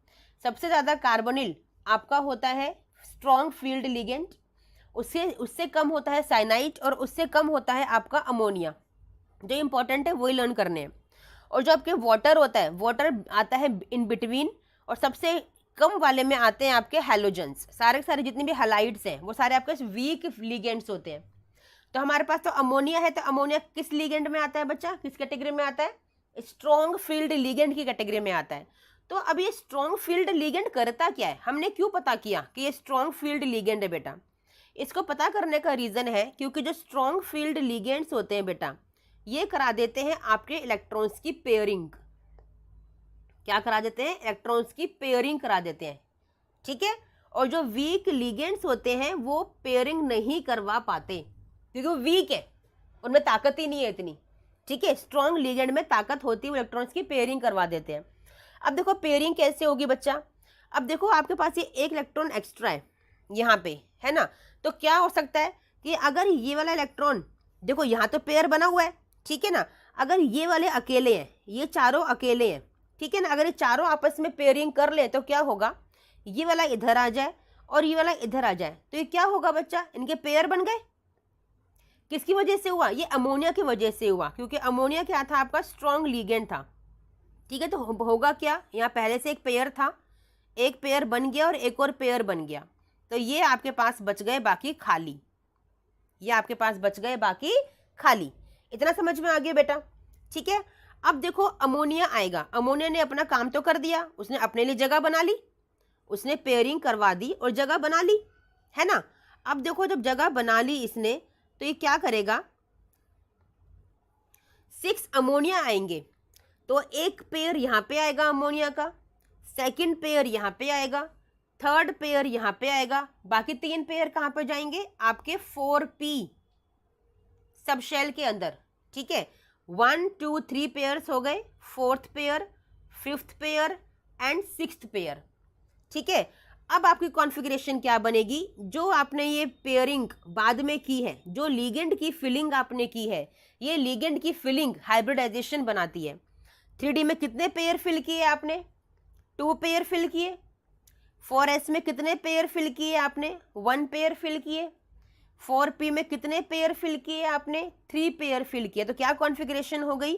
सबसे ज़्यादा कार्बोनिल आपका होता है स्ट्रॉन्ग फील्ड लिगेंड, उससे कम होता है साइनाइड, और उससे कम होता है आपका अमोनिया। जो इंपॉर्टेंट है वही लर्न करने हैं। और जो आपके वाटर होता है, वाटर आता है इन बिटवीन, और सबसे कम वाले में आते हैं आपके हैलोजेंस। सारे जितने भी हैलाइड्स हैं वो सारे आपके वीक लिगेंड्स होते हैं। तो हमारे पास तो अमोनिया है, तो अमोनिया किस लिगेंड में आता है बच्चा, किस कैटेगरी में आता है? स्ट्रॉन्ग फील्ड लिगेंड की कैटेगरी में आता है। तो अब ये स्ट्रॉन्ग फील्ड लिगेंड करता क्या है, हमने क्यों पता किया कि ये स्ट्रॉन्ग फील्ड लिगेंड है बेटा? इसको पता करने का रीज़न है क्योंकि जो स्ट्रॉन्ग फील्ड लिगेंड्स होते हैं बेटा, ये करा देते हैं आपके इलेक्ट्रॉन्स की पेयरिंग। क्या करा देते हैं? इलेक्ट्रॉन्स की पेयरिंग करा देते हैं, ठीक है। और जो वीक लिगेंड्स होते हैं वो पेयरिंग नहीं करवा पाते क्योंकि वो वीक है, उनमें ताकत ही नहीं है इतनी, ठीक है। स्ट्रॉन्ग लिगेंड में ताकत होती है, वो इलेक्ट्रॉन्स की पेयरिंग करवा देते हैं। अब देखो पेयरिंग कैसे होगी बच्चा। अब देखो आपके पास ये एक इलेक्ट्रॉन एक्स्ट्रा है यहाँ पे, है ना। तो क्या हो सकता है कि अगर ये वाला इलेक्ट्रॉन, देखो यहाँ तो पेयर बना हुआ है, ठीक है ना। अगर ये वाले अकेले हैं, ये चारों अकेले हैं, ठीक है ना, अगर ये चारों आपस में पेयरिंग कर ले तो क्या होगा, ये वाला इधर आ जाए और ये वाला इधर आ जाए, तो ये क्या होगा बच्चा, इनके पेयर बन गए। किसकी वजह से हुआ? ये अमोनिया की वजह से हुआ, क्योंकि अमोनिया क्या था? आपका स्ट्रॉन्ग लिगेंड था, ठीक है। तो होगा क्या, यहाँ पहले से एक पेयर था, एक पेयर बन गया और एक और पेयर बन गया, तो ये आपके पास बच गए बाकी खाली, ये आपके पास बच गए बाकी खाली। इतना समझ में आ गया बेटा, ठीक है। अब देखो अमोनिया आएगा, अमोनिया ने अपना काम तो कर दिया, उसने अपने लिए जगह बना ली, उसने पेयरिंग करवा दी और जगह बना ली, है ना। अब देखो जब जगह बना ली इसने, तो ये क्या करेगा, 6 अमोनिया आएंगे, तो एक पेयर यहाँ पे आएगा अमोनिया का, सेकंड पेयर यहाँ पे आएगा, थर्ड पेयर यहाँ पे आएगा, बाकी 3 पेयर कहाँ पे जाएंगे? आपके 4p सब शेल के अंदर, ठीक है। 1 2 3 पेयर्स हो गए, 4th pair, 5th pair and 6th pair, ठीक है। अब आपकी कॉन्फ़िगरेशन क्या बनेगी? जो आपने ये पेयरिंग बाद में की है, जो लिगेंड की फिलिंग आपने की है, ये लिगेंड की फिलिंग हाइब्रिडाइजेशन बनाती है। 3D में कितने पेयर फिल किए आपने? 2 पेयर फिल किए। 4s में कितने पेयर फिल किए आपने? 1 पेयर फिल किए। 4p में कितने पेयर फिल किए आपने? 3 पेयर फिल किए। तो क्या कॉन्फ़िगरेशन हो गई?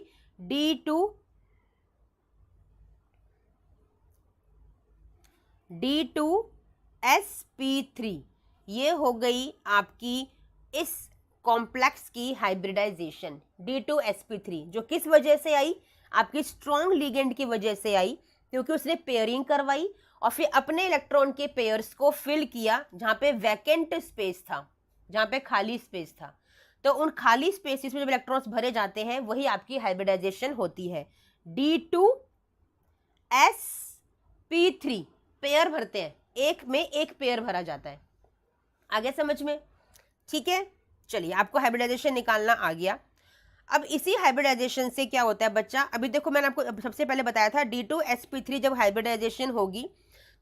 D2sp3, ये हो गई आपकी इस कॉम्प्लेक्स की हाइब्रिडाइजेशन D2sp3, जो किस वजह से आई? आपकी स्ट्रॉन्ग लिगेंड की वजह से आई, क्योंकि उसने पेयरिंग करवाई और फिर अपने इलेक्ट्रॉन के पेयर्स को फिल किया जहां पे वैकेंट स्पेस था, जहां पे खाली स्पेस था। तो उन खाली स्पेसिस में जब इलेक्ट्रॉन्स भरे जाते हैं वही आपकी हाइब्रिडाइजेशन होती है। D2sp3 पेयर भरते हैं, एक में एक पेयर भरा जाता है। आगे समझ में? ठीक है, चलिए आपको हाइब्रिडाइजेशन निकालना आ गया। अब इसी हाइब्रिडाइजेशन से क्या होता है बच्चा, अभी देखो मैंने आपको सबसे पहले बताया था D2sp3 जब हाइब्रिडाइजेशन होगी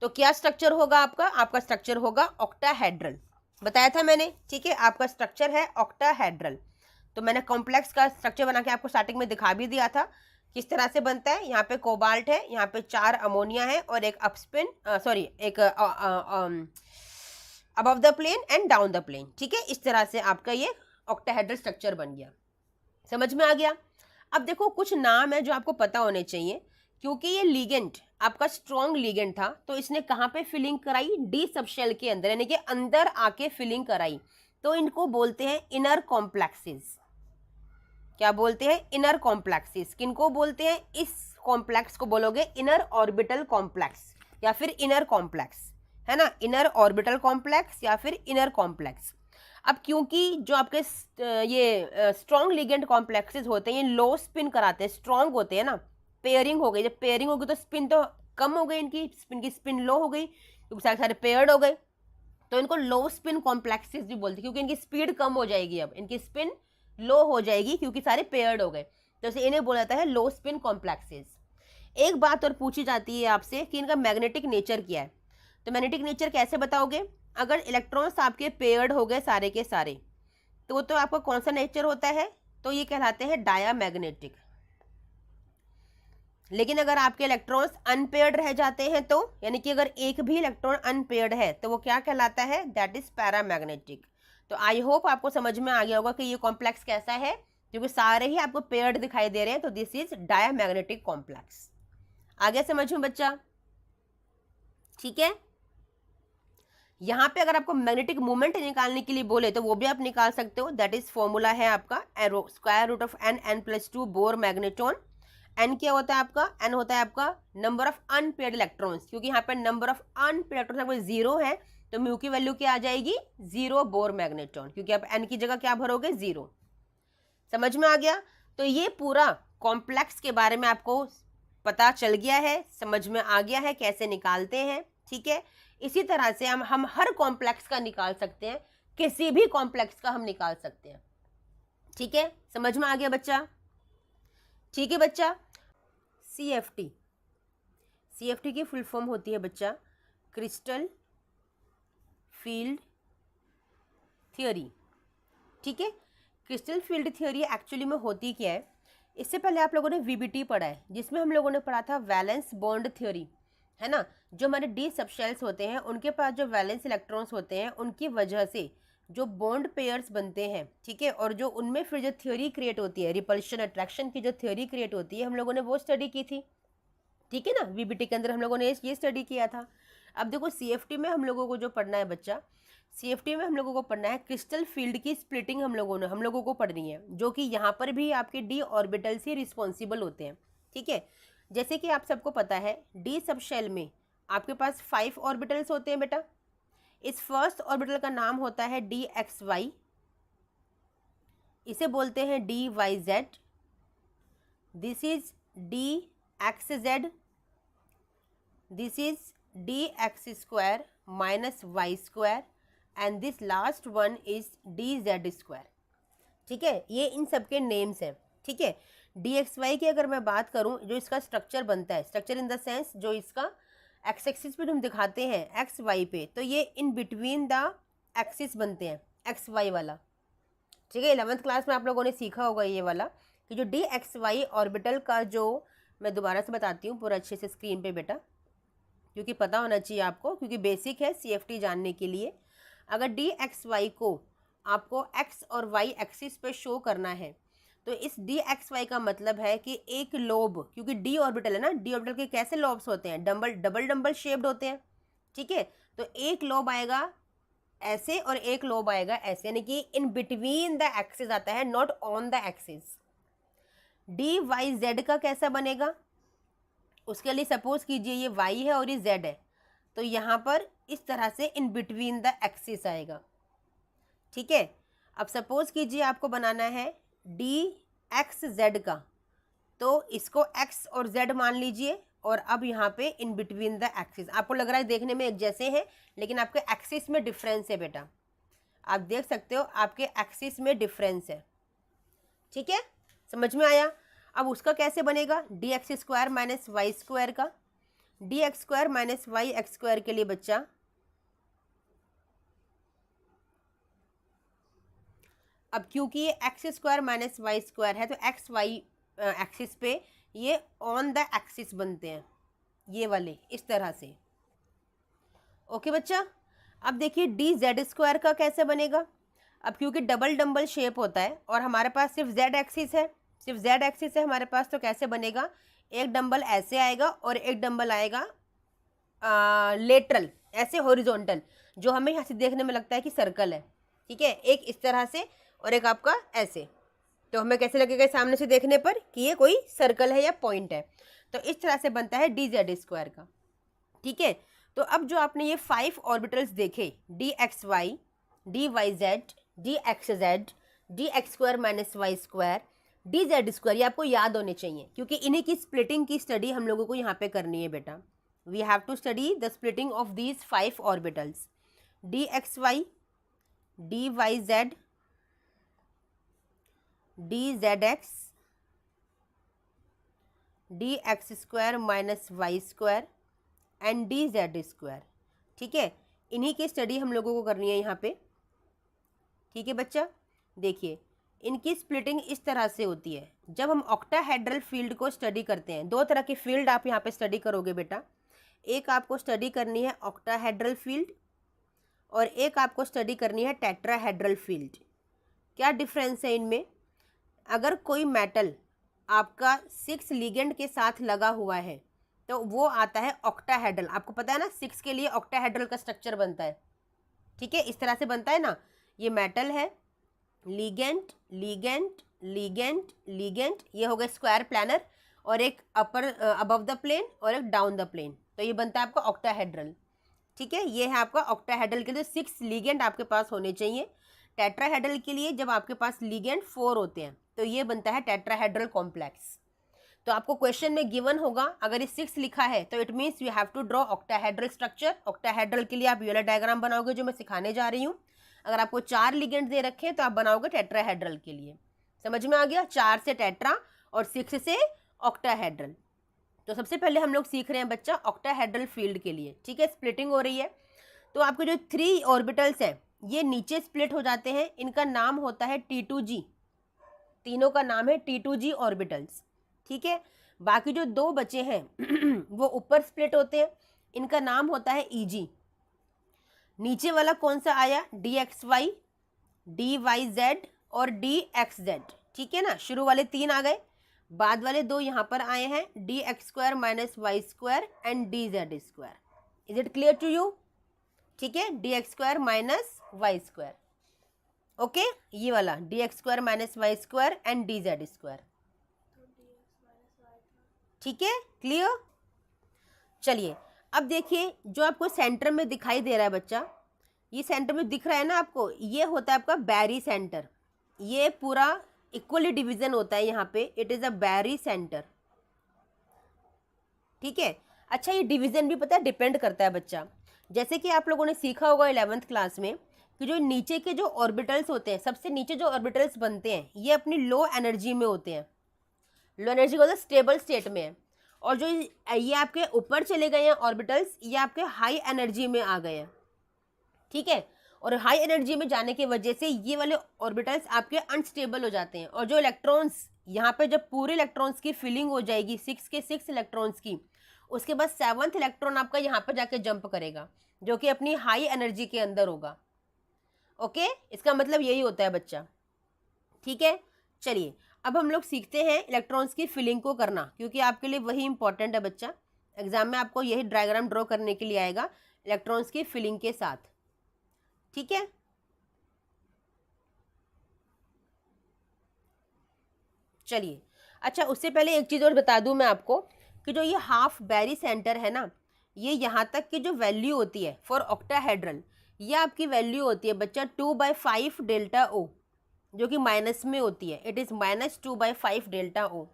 तो क्या स्ट्रक्चर होगा आपका? आपका स्ट्रक्चर होगा ऑक्टाहेड्रल, बताया था मैंने, ठीक है। आपका स्ट्रक्चर है ऑक्टाहेड्रल। तो मैंने कॉम्प्लेक्स का स्ट्रक्चर बना के आपको स्टार्टिंग में दिखा भी दिया था किस तरह से बनता है। यहाँ पे कोबाल्ट है, यहाँ पे 4 अमोनिया है और एक अपस्पिन एक above the plane and down the plane, ठीक है। इस तरह से आपका ये ऑक्टाहेड्रल स्ट्रक्चर बन गया। समझ में आ गया? अब देखो कुछ नाम है जो आपको पता होने चाहिए, क्योंकि ये लिगेंड आपका स्ट्रॉन्ग लिगेंड था, तो इसने कहाँ पे फिलिंग कराई? डी सबशेल के अंदर, यानी कि अंदर आके फिलिंग कराई। तो इनको बोलते हैं इनर कॉम्प्लेक्सेस। क्या बोलते हैं? Inner complexes. किनको बोलते हैं? इस कॉम्प्लेक्स को बोलोगे इनर ऑर्बिटल कॉम्प्लेक्स या फिर इनर कॉम्प्लेक्स, है ना। इनर ऑर्बिटल कॉम्प्लेक्स या फिर इनर कॉम्प्लेक्स। अब क्योंकि जो आपके ये स्ट्रॉन्ग लिगेंड कॉम्प्लेक्सेस होते हैं, ये लो स्पिन कराते हैं, स्ट्रॉन्ग होते हैं ना। पेयरिंग हो गई, जब पेयरिंग होगी तो स्पिन तो कम हो गई, इनकी स्पिन लो हो गई क्योंकि सारे पेयर्ड हो गए, तो इनको लो स्पिन कॉम्प्लेक्सेस भी बोलते हैं, क्योंकि इनकी स्पीड कम हो जाएगी, अब इनकी स्पिन लो हो जाएगी क्योंकि सारे पेयर्ड हो गए, तो इसे इन्हें बोला जाता है लो स्पिन कॉम्प्लेक्सेस। एक बात और पूछी जाती है आपसे कि इनका मैग्नेटिक नेचर क्या है। तो मैग्नेटिक नेचर कैसे बताओगे? अगर इलेक्ट्रॉन्स आपके पेयर्ड हो गए सारे के सारे, तो आपका कौन सा नेचर होता है? तो ये कहलाते हैं डायामैग्नेटिक। लेकिन अगर आपके इलेक्ट्रॉन्स अनपेयर्ड रह जाते हैं तो, यानी कि अगर एक भी इलेक्ट्रॉन अनपेयर्ड है तो वो क्या कहलाता है? That is paramagnetic. तो आई होप आपको समझ में आ गया होगा कि ये कॉम्प्लेक्स कैसा है, क्योंकि सारे ही आपको पेयर्ड दिखाई दे रहे हैं, तो दिस इज डायामैग्नेटिक कॉम्प्लेक्स। आगे समझ में बच्चा? ठीक है। यहाँ पे अगर आपको मैग्नेटिक मूवमेंट निकालने के लिए बोले तो वो भी आप निकाल सकते हो। दैट इज फॉर्मूला है आपका square root of n+2 Bohr magneton. n क्या होता है आपका? n होता है आपका नंबर ऑफ अनपेयर्ड इलेक्ट्रॉन्स, क्योंकि यहाँ पे नंबर ऑफ अनपेयर्ड इलेक्ट्रॉन्स 0 है, तो म्यू की वैल्यू क्या आ जाएगी, 0 बोर मैग्नेट्रॉन, क्योंकि आप n की जगह क्या भरोगे, 0। समझ में आ गया। तो ये पूरा कॉम्प्लेक्स के बारे में आपको पता चल गया है, समझ में आ गया है कैसे निकालते हैं। ठीक है, इसी तरह से हम हर कॉम्प्लेक्स का निकाल सकते हैं, किसी भी कॉम्प्लेक्स का हम निकाल सकते हैं। ठीक है, समझ में आ गया बच्चा। ठीक है बच्चा, CFT, CFT की फुल फॉर्म होती है बच्चा क्रिस्टल फील्ड थियोरी। ठीक है, क्रिस्टल फील्ड थियोरी एक्चुअली में होती क्या है, इससे पहले आप लोगों ने VBT पढ़ा है, जिसमें हम लोगों ने पढ़ा था वैलेंस बॉन्ड थ्योरी, है ना। जो हमारे डी सबशेल्स होते हैं उनके पास जो वैलेंस इलेक्ट्रॉन्स होते हैं, उनकी वजह से जो बॉन्ड पेयर्स बनते हैं, ठीक है, और जो उनमें फिर जो थ्योरी क्रिएट होती है, रिपल्शन अट्रैक्शन की जो थ्योरी क्रिएट होती है, हम लोगों ने वो स्टडी की थी। ठीक है ना, VBT के अंदर हम लोगों ने ये स्टडी किया था। अब देखो CFT में हम लोगों को जो पढ़ना है बच्चा, CFT में हम लोगों को पढ़ना है क्रिस्टल फील्ड की स्प्लिटिंग, हम लोगों को पढ़नी है, जो कि यहाँ पर भी आपके डी ऑर्बिटल से रिस्पॉन्सिबल होते हैं। ठीक है, जैसे कि आप सबको पता है डी सब शेल में आपके पास 5 ऑर्बिटल्स होते हैं बेटा। इस फर्स्ट ऑर्बिटल का नाम होता है DXY, इसे बोलते हैं DYZ, this is DXZ, this is DX square minus Y square, and this last one is DZ square. ठीक है, ये इन सब के नेम्स हैं। ठीक है, DXY की अगर मैं बात करूं, जो इसका स्ट्रक्चर बनता है, स्ट्रक्चर इन द सेंस जो इसका एक्स एक्सिस पे हम दिखाते हैं XY पे, तो ये इन बिटवीन द एक्सिस बनते हैं, XY वाला। ठीक है, 11th क्लास में आप लोगों ने सीखा होगा ये वाला, कि जो DXY ऑर्बिटल का, जो मैं दोबारा से बताती हूँ पूरा अच्छे से स्क्रीन पे बेटा, क्योंकि पता होना चाहिए आपको, क्योंकि बेसिक है CFT जानने के लिए। अगर DXY को आपको X और Y एक्सिस पे शो करना है, तो इस DXY का मतलब है कि एक लोब, क्योंकि D ऑर्बिटल है ना, D ऑर्बिटल के कैसे लोब्स होते हैं, डबल शेप्ड होते हैं। ठीक है, तो एक लोब आएगा ऐसे और एक लोब आएगा ऐसे, यानी कि इन बिटवीन द एक्सिस आता है, not on the axis. DYZ का कैसा बनेगा, उसके लिए सपोज कीजिए ये Y है और ये Z है, तो यहाँ पर इस तरह से इन बिटवीन द एक्सिस आएगा। ठीक है, अब सपोज कीजिए आपको बनाना है DXZ का, तो इसको X और Z मान लीजिए, और अब यहाँ पे इन बिटवीन द एक्सिस, आपको लग रहा है देखने में एक जैसे हैं, लेकिन आपके एक्सिस में डिफरेंस है बेटा, आप देख सकते हो आपके एक्सिस में डिफरेंस है। ठीक है, समझ में आया। अब उसका कैसे बनेगा, DX square minus Y square का, DX square minus Y X square के लिए बच्चा अब क्योंकि ये X square minus Y square है, तो एक्स वाई एक्सिस पे ये ऑन द एक्सिस बनते हैं, ये वाले इस तरह से। ओके बच्चा, अब देखिए DZ स्क्वायर का कैसे बनेगा। अब क्योंकि डबल शेप होता है और हमारे पास सिर्फ Z एक्सिस है, सिर्फ Z एक्सिस है हमारे पास, तो कैसे बनेगा, एक डंबल ऐसे आएगा और एक डंबल आएगा लेटरल, ऐसे हॉरिजॉन्टल, जो हमें यहाँ से देखने में लगता है कि सर्कल है। ठीक है, एक इस तरह से और एक आपका ऐसे, तो हमें कैसे लगेगा सामने से देखने पर कि ये कोई सर्कल है या पॉइंट है। तो इस तरह से बनता है DZ स्क्वायर का। ठीक है, तो अब जो आपने ये 5 ऑर्बिटल्स देखे, DXY, DYZ, DXZ, DX square minus Y square, DZ square, ये आपको याद होने चाहिए, क्योंकि इन्हीं की स्प्लिटिंग की स्टडी हम लोगों को यहाँ पे करनी है बेटा। We have to study the splitting of these 5 orbitals, DXY, DYZ, DZX, DX square minus Y square and DZ square. ठीक है, इन्हीं की स्टडी हम लोगों को करनी है यहाँ पे। ठीक है बच्चा, देखिए इनकी स्प्लिटिंग इस तरह से होती है। जब हम ऑक्टाहेड्रल फील्ड को स्टडी करते हैं, 2 तरह की फील्ड आप यहाँ पे स्टडी करोगे बेटा, एक आपको स्टडी करनी है ऑक्टाहेड्रल फील्ड और एक आपको स्टडी करनी है टेट्राहेड्रल फील्ड। क्या डिफरेंस है इनमें, अगर कोई मेटल आपका 6 लिगेंड के साथ लगा हुआ है तो वो आता है ऑक्टाहेड्रल। आपको पता है ना 6 के लिए ऑक्टाहेड्रल का स्ट्रक्चर बनता है। ठीक है, इस तरह से बनता है ना, ये मेटल है, लिगेंड लिगेंड लिगेंड लिगेंड, ये हो गया स्क्वायर प्लानर, और एक अपर अबव द प्लेन और एक डाउन द प्लेन, तो ये बनता है आपका ऑक्टाहेड्रल। ठीक है, ये है आपका ऑक्टाहेड्रल के लिए 6 लिगेंड आपके पास होने चाहिए। टेट्राहेड्रल के लिए जब आपके पास लिगेंड 4 होते हैं तो ये बनता है टेट्राहेड्रल कॉम्प्लेक्स। तो आपको क्वेश्चन में गिवन होगा, अगर ये 6 लिखा है तो it means you have to draw octahedral structure. Octahedral के लिए आप यूलर डायग्राम बनाओगे जो मैं सिखाने जा रही हूँ। अगर आपको 4 लिगेंड दे रखे हैं तो आप बनाओगे टेट्राहेड्रल के लिए। समझ में आ गया, 4 से टेट्रा और 6 से ऑक्टाहेड्रल। तो सबसे पहले हम लोग सीख रहे हैं बच्चा ऑक्टाहेड्रल फील्ड के लिए। ठीक है, स्प्लिटिंग हो रही है तो आपके जो 3 ऑर्बिटल्स हैं ये नीचे स्प्लिट हो जाते हैं, इनका नाम होता है T2G। तीनों का नाम है T2G ऑर्बिटल्स। ठीक है, बाकी जो 2 बचे हैं वो ऊपर स्प्लिट होते हैं, इनका नाम होता है EG। नीचे वाला कौन सा आया, DXY, DYZ और DXZ। ठीक है ना, शुरू वाले 3 आ गए, बाद वाले 2 यहाँ पर आए हैं, DX² - Y² and DZ²। Is it clear to you? ठीक है, DX² - Y²। ओके, ये वाला DX² - Y² एंड DZ²। ठीक है, क्लियर? चलिए अब देखिए, जो आपको सेंटर में दिखाई दे रहा है बच्चा, ये सेंटर में दिख रहा है ना आपको, ये होता है आपका बैरी सेंटर। ये पूरा इक्वली डिवीजन होता है यहाँ पे, it is a barycentre. ठीक है, अच्छा ये डिवीजन भी पता है डिपेंड करता है बच्चा, जैसे कि आप लोगों ने सीखा होगा 11th क्लास में कि जो नीचे के जो ऑर्बिटल्स होते हैं, सबसे नीचे जो ऑर्बिटल्स बनते हैं ये अपनी लो एनर्जी में होते हैं, लो एनर्जी को स्टेबल स्टेट में है, और जो ये आपके ऊपर चले गए हैं ऑर्बिटल्स, ये आपके हाई एनर्जी में आ गए हैं। ठीक है, और हाई एनर्जी में जाने की वजह से ये वाले ऑर्बिटल्स आपके अनस्टेबल हो जाते हैं, और जो इलेक्ट्रॉन्स यहाँ पे जब पूरे इलेक्ट्रॉन्स की फिलिंग हो जाएगी 6 के 6 इलेक्ट्रॉन्स की, उसके बाद 7th इलेक्ट्रॉन आपका यहाँ पर जाके जंप करेगा जो कि अपनी हाई एनर्जी के अंदर होगा। ओके, इसका मतलब यही होता है बच्चा। ठीक है, चलिए अब हम लोग सीखते हैं इलेक्ट्रॉन्स की फिलिंग को करना, क्योंकि आपके लिए वही इंपॉर्टेंट है बच्चा। एग्जाम में आपको यही डायग्राम ड्रॉ करने के लिए आएगा इलेक्ट्रॉन्स की फिलिंग के साथ। ठीक है, चलिए अच्छा उससे पहले एक चीज़ और बता दूं मैं आपको कि जो ये हाफ बैरी सेंटर है ना, ये यहाँ तक की जो वैल्यू होती है फॉर ऑक्टाहेड्रल, ये आपकी वैल्यू होती है बच्चा 2/5 डेल्टा O, जो कि माइनस में होती है, इट इज़ -2/5 डेल्टा O।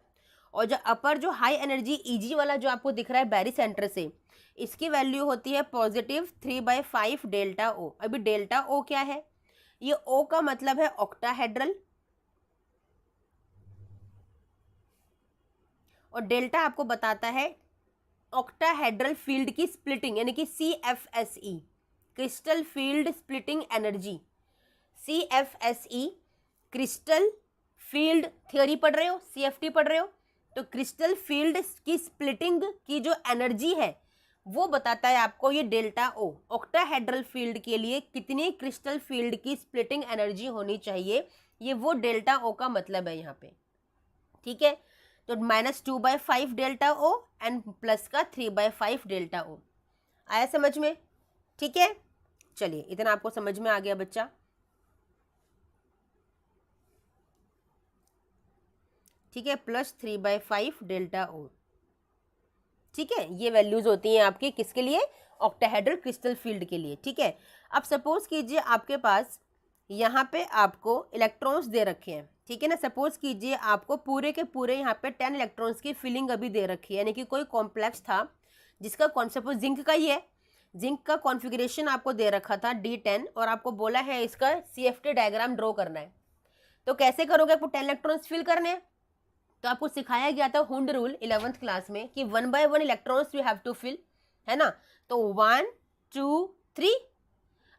और जो अपर जो हाई एनर्जी EG वाला जो आपको दिख रहा है बैरी सेंटर से, इसकी वैल्यू होती है +3/5 डेल्टा O। अभी डेल्टा O क्या है, ये O का मतलब है ऑक्टाहेड्रल, और डेल्टा आपको बताता है ऑक्टाहेड्रल फील्ड की स्प्लिटिंग, यानी कि CFSE, crystal field splitting energy. CFSE crystal field theory पढ़ रहे हो, CFT पढ़ रहे हो, तो क्रिस्टल फील्ड की स्प्लिटिंग की जो एनर्जी है वो बताता है आपको ये डेल्टा O। ऑक्टाहेड्रल फील्ड के लिए कितनी क्रिस्टल फील्ड की स्प्लिटिंग एनर्जी होनी चाहिए, ये वो डेल्टा O का मतलब है यहाँ पे। ठीक है, तो -2/5 डेल्टा O एंड प्लस का 3/5 डेल्टा O आया समझ में? ठीक है, चलिए इतना आपको समझ में आ गया बच्चा। ठीक है, +3/5 डेल्टा O। ठीक है, ये वैल्यूज होती हैं आपकी किसके लिए, ऑक्टाहेड्रल क्रिस्टल फील्ड के लिए। ठीक है, अब सपोज कीजिए आपके पास यहाँ पे आपको इलेक्ट्रॉन्स दे रखे हैं। ठीक है ना, सपोज कीजिए आपको पूरे के पूरे यहाँ पे 10 इलेक्ट्रॉन्स की फिलिंग अभी दे रखी है, यानी कि कोई कॉम्प्लेक्स था जिसका सपोज जिंक का ही है, जिंक का कॉन्फ़िगरेशन आपको दे रखा था D10, और आपको बोला है इसका CFT डायग्राम ड्रॉ करना है। तो कैसे करोगे, आपको 10 इलेक्ट्रॉन्स फिल करने हैं, तो आपको सिखाया गया था हुंड रूल 11th क्लास में कि 1 by 1 electrons you have to fill, है ना। तो 1 2 3,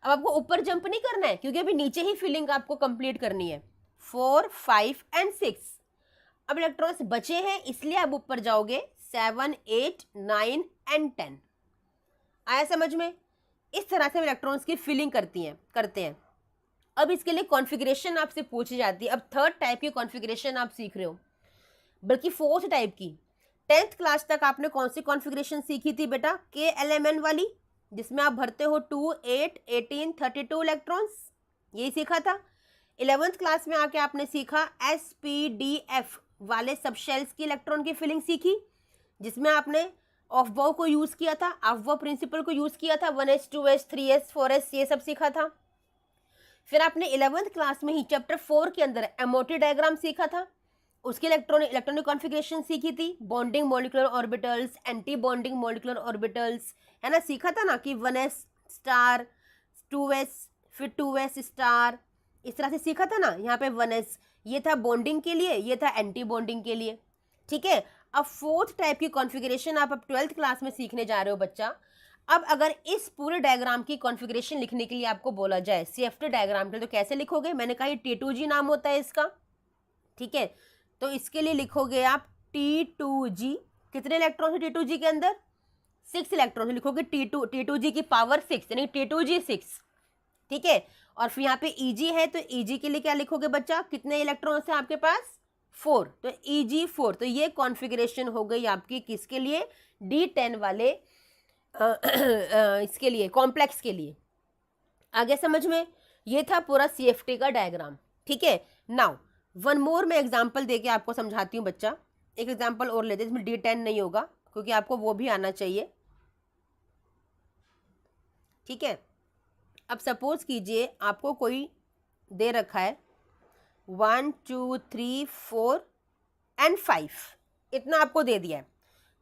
अब आपको ऊपर जंप नहीं करना है क्योंकि अभी नीचे ही फिलिंग आपको कंप्लीट करनी है। 4 5 एंड 6, अब इलेक्ट्रॉन्स बचे हैं इसलिए आप ऊपर जाओगे 7 8 9 एंड 10। आया समझ में? इस तरह से इलेक्ट्रॉन्स की फिलिंग करते हैं। अब इसके लिए कॉन्फ़िगरेशन आपसे पूछी जाती है। अब थर्ड टाइप की कॉन्फ़िगरेशन आप सीख रहे हो, बल्कि फोर्थ टाइप की। 10th क्लास तक आपने कौन सी कॉन्फ़िगरेशन सीखी थी बेटा, KLMN वाली, जिसमें आप भरते हो 2 8 18 32 इलेक्ट्रॉन्स, यही सीखा था। 11th क्लास में आके आपने सीखा SPDF वाले सब शेल्स की इलेक्ट्रॉन की फिलिंग सीखी, जिसमें आपने अफबाउ को यूज़ किया था, अफबाउ प्रिंसिपल को यूज़ किया था, 1s 2s 3s 4s ये सब सीखा था। फिर आपने 11th क्लास में ही चैप्टर 4 के अंदर एमओटी डायग्राम सीखा था, उसकी इलेक्ट्रॉनिक कॉन्फ़िगरेशन सीखी थी, bonding molecular orbitals, anti bonding molecular orbitals, है ना, सीखा था ना कि 1s स्टार 2s फिर 2s स्टार, इस तरह से सीखा था ना। यहाँ पे 1s ये था बॉन्डिंग के लिए, ये था एंटी बॉन्डिंग के लिए, ठीक है। अब फोर्थ टाइप की कॉन्फ़िगरेशन आप अब 12th क्लास में सीखने जा रहे हो बच्चा। अब अगर इस पूरे डायग्राम की कॉन्फ़िगरेशन लिखने के लिए आपको बोला जाए CFT डायग्राम के लिए, तो कैसे लिखोगे? मैंने कहा ये T2G नाम होता है इसका, ठीक है। तो इसके लिए लिखोगे आप T2G, कितने इलेक्ट्रॉन है T2G के अंदर? 6 इलेक्ट्रॉन लिखोगे, T2G की पावर 6 यानी T2G 6, ठीक है। और फिर यहाँ पे Eg है तो Eg के लिए क्या लिखोगे बच्चा? कितने इलेक्ट्रॉन है आपके पास? 4, तो Eg4। तो ये कॉन्फ़िगरेशन हो गई आपकी किसके लिए? D10 वाले इसके लिए, कॉम्प्लेक्स के लिए। आगे समझ में? ये था पूरा CFT का डायग्राम, ठीक है। नाउ वन मोर मैं एग्जांपल देके आपको समझाती हूँ बच्चा। एक एग्जांपल और लेते हैं, इसमें D10 नहीं होगा क्योंकि आपको वो भी आना चाहिए, ठीक है। अब सपोज कीजिए आपको कोई दे रखा है 1 2 3 4 एंड 5, इतना आपको दे दिया है।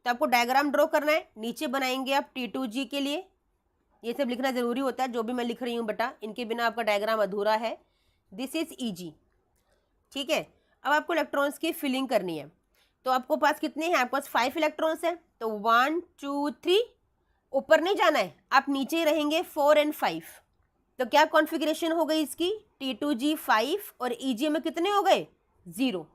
तो आपको डायग्राम ड्रॉ करना है, नीचे बनाएंगे आप T2G के लिए, ये सब लिखना ज़रूरी होता है जो भी मैं लिख रही हूँ बेटा, इनके बिना आपका डायग्राम अधूरा है। दिस इज Eg, ठीक है। अब आपको इलेक्ट्रॉन्स की फिलिंग करनी है, तो आपको पास कितने हैं? आपके पास 5 इलेक्ट्रॉन्स हैं, तो 1 2 3, ऊपर नहीं जाना है, आप नीचे ही रहेंगे 4 एंड 5। तो क्या कॉन्फ़िगरेशन हो गई इसकी? T2G 5 और Eg में कितने हो गए? 0,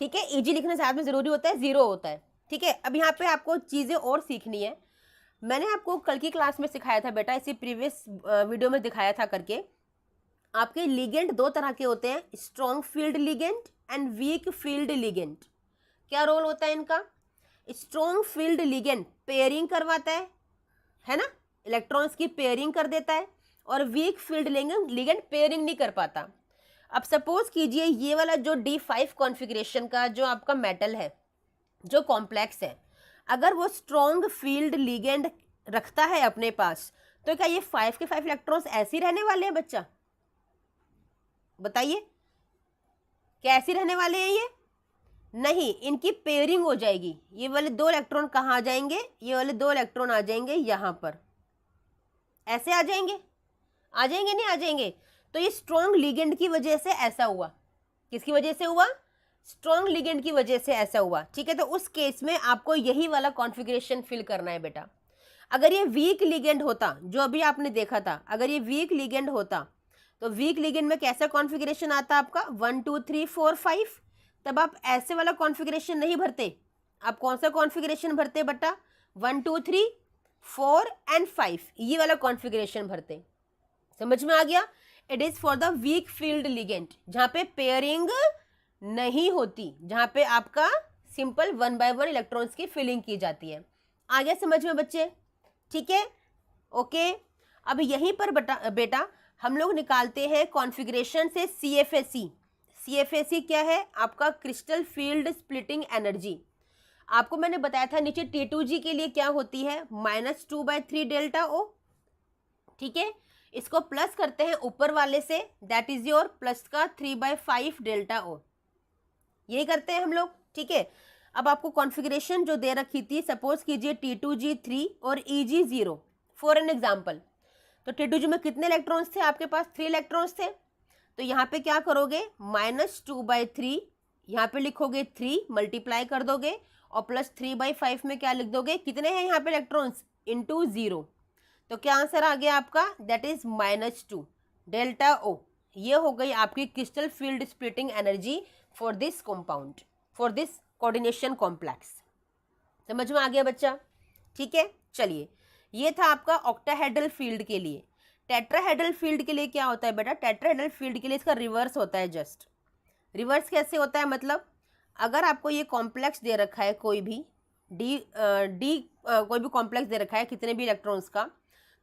ठीक है। Eg लिखना साथ में ज़रूरी होता है, 0 होता है, ठीक है। अब यहाँ पे आपको चीज़ें और सीखनी है। मैंने आपको कल की क्लास में सिखाया था बेटा, इसी प्रीवियस वीडियो में दिखाया था करके। आपके लिगेंड 2 तरह के होते हैं, strong field ligand and weak field ligand. क्या रोल होता है इनका? स्ट्रॉन्ग फील्ड लिगेंड पेयरिंग करवाता है ना, इलेक्ट्रॉन्स की पेयरिंग कर देता है, और वीक फील्ड लिगेंड पेयरिंग नहीं कर पाता। अब सपोज कीजिए ये वाला जो D5 कॉन्फ़िगरेशन का जो आपका मेटल है, जो कॉम्प्लेक्स है, अगर वो स्ट्रॉन्ग फील्ड लिगेंड रखता है अपने पास, तो क्या ये 5 के 5 इलेक्ट्रॉन्स ऐसे ही रहने वाले हैं बच्चा? बताइए, क्या ऐसे रहने वाले हैं ये? नहीं, इनकी पेयरिंग हो जाएगी। ये वाले 2 इलेक्ट्रॉन कहाँ आ जाएंगे? ये वाले 2 इलेक्ट्रॉन आ जाएंगे यहाँ पर, ऐसे आ जाएंगे, आ जाएंगे नहीं आ जाएंगे? तो ये स्ट्रॉन्ग लिगेंड की वजह से ऐसा हुआ। किसकी वजह से हुआ? स्ट्रॉन्ग लिगेंड की वजह से ऐसा हुआ, ठीक है। तो उस केस में आपको यही वाला कॉन्फ़िगरेशन फिल करना है बेटा। अगर ये वीक लिगेंड होता, जो अभी आपने देखा था, अगर ये वीक लिगेंड होता, तो वीक लिगेंड में कैसा कॉन्फ़िगरेशन आता आपका? 1 2 3 4 5। तब आप ऐसे वाला कॉन्फ़िगरेशन नहीं भरते, आप कौन सा कॉन्फ़िगरेशन भरते बेटा? 1 2 3 4 एंड 5, ये वाला कॉन्फ़िगरेशन भरते। समझ में आ गया? It is for the weak field ligand, जहाँ पे पेयरिंग नहीं होती, जहाँ पे आपका सिंपल 1 by 1 इलेक्ट्रॉन्स की फिलिंग की जाती है। आ गया समझ में बच्चे? ठीक है, ओके। अब यहीं पर बेटा हम लोग निकालते हैं कॉन्फ़िगरेशन से CFAC। CFAC क्या है? आपका क्रिस्टल फील्ड स्प्लिटिंग एनर्जी। आपको मैंने बताया था नीचे T2G के लिए क्या होती है? -2/3 डेल्टा O, ठीक है। इसको प्लस करते हैं ऊपर वाले से, दैट इज योर प्लस का 3/5 डेल्टा O, यही करते हैं हम लोग, ठीक है। अब आपको कॉन्फ़िगरेशन जो दे रखी थी, सपोज कीजिए T2G 3 और Eg 0 फॉर एन एग्जाम्पल। तो T2G में कितने इलेक्ट्रॉन्स थे आपके पास? 3 इलेक्ट्रॉन्स थे। तो यहाँ पे क्या करोगे? -2/3, यहाँ पे लिखोगे 3, मल्टीप्लाई कर दोगे, और प्लस 3/5 में क्या लिख दोगे? कितने हैं यहाँ पे इलेक्ट्रॉन्स? इंटू 0। तो क्या आंसर आ गया आपका? That is -2 delta O। ये हो गई आपकी crystal field splitting energy for this compound, for this coordination complex. समझ में आ गया बच्चा? ठीक है, चलिए, ये था आपका ऑक्टाहेड्रल फील्ड के लिए। टेट्राहेड्रल फील्ड के लिए क्या होता है बेटा? टेट्राहेड्रल फील्ड के लिए इसका रिवर्स होता है। जस्ट रिवर्स कैसे होता है? मतलब अगर आपको ये कॉम्प्लेक्स दे रखा है, कोई भी कोई भी कॉम्प्लेक्स दे रखा है कितने भी इलेक्ट्रॉन्स का,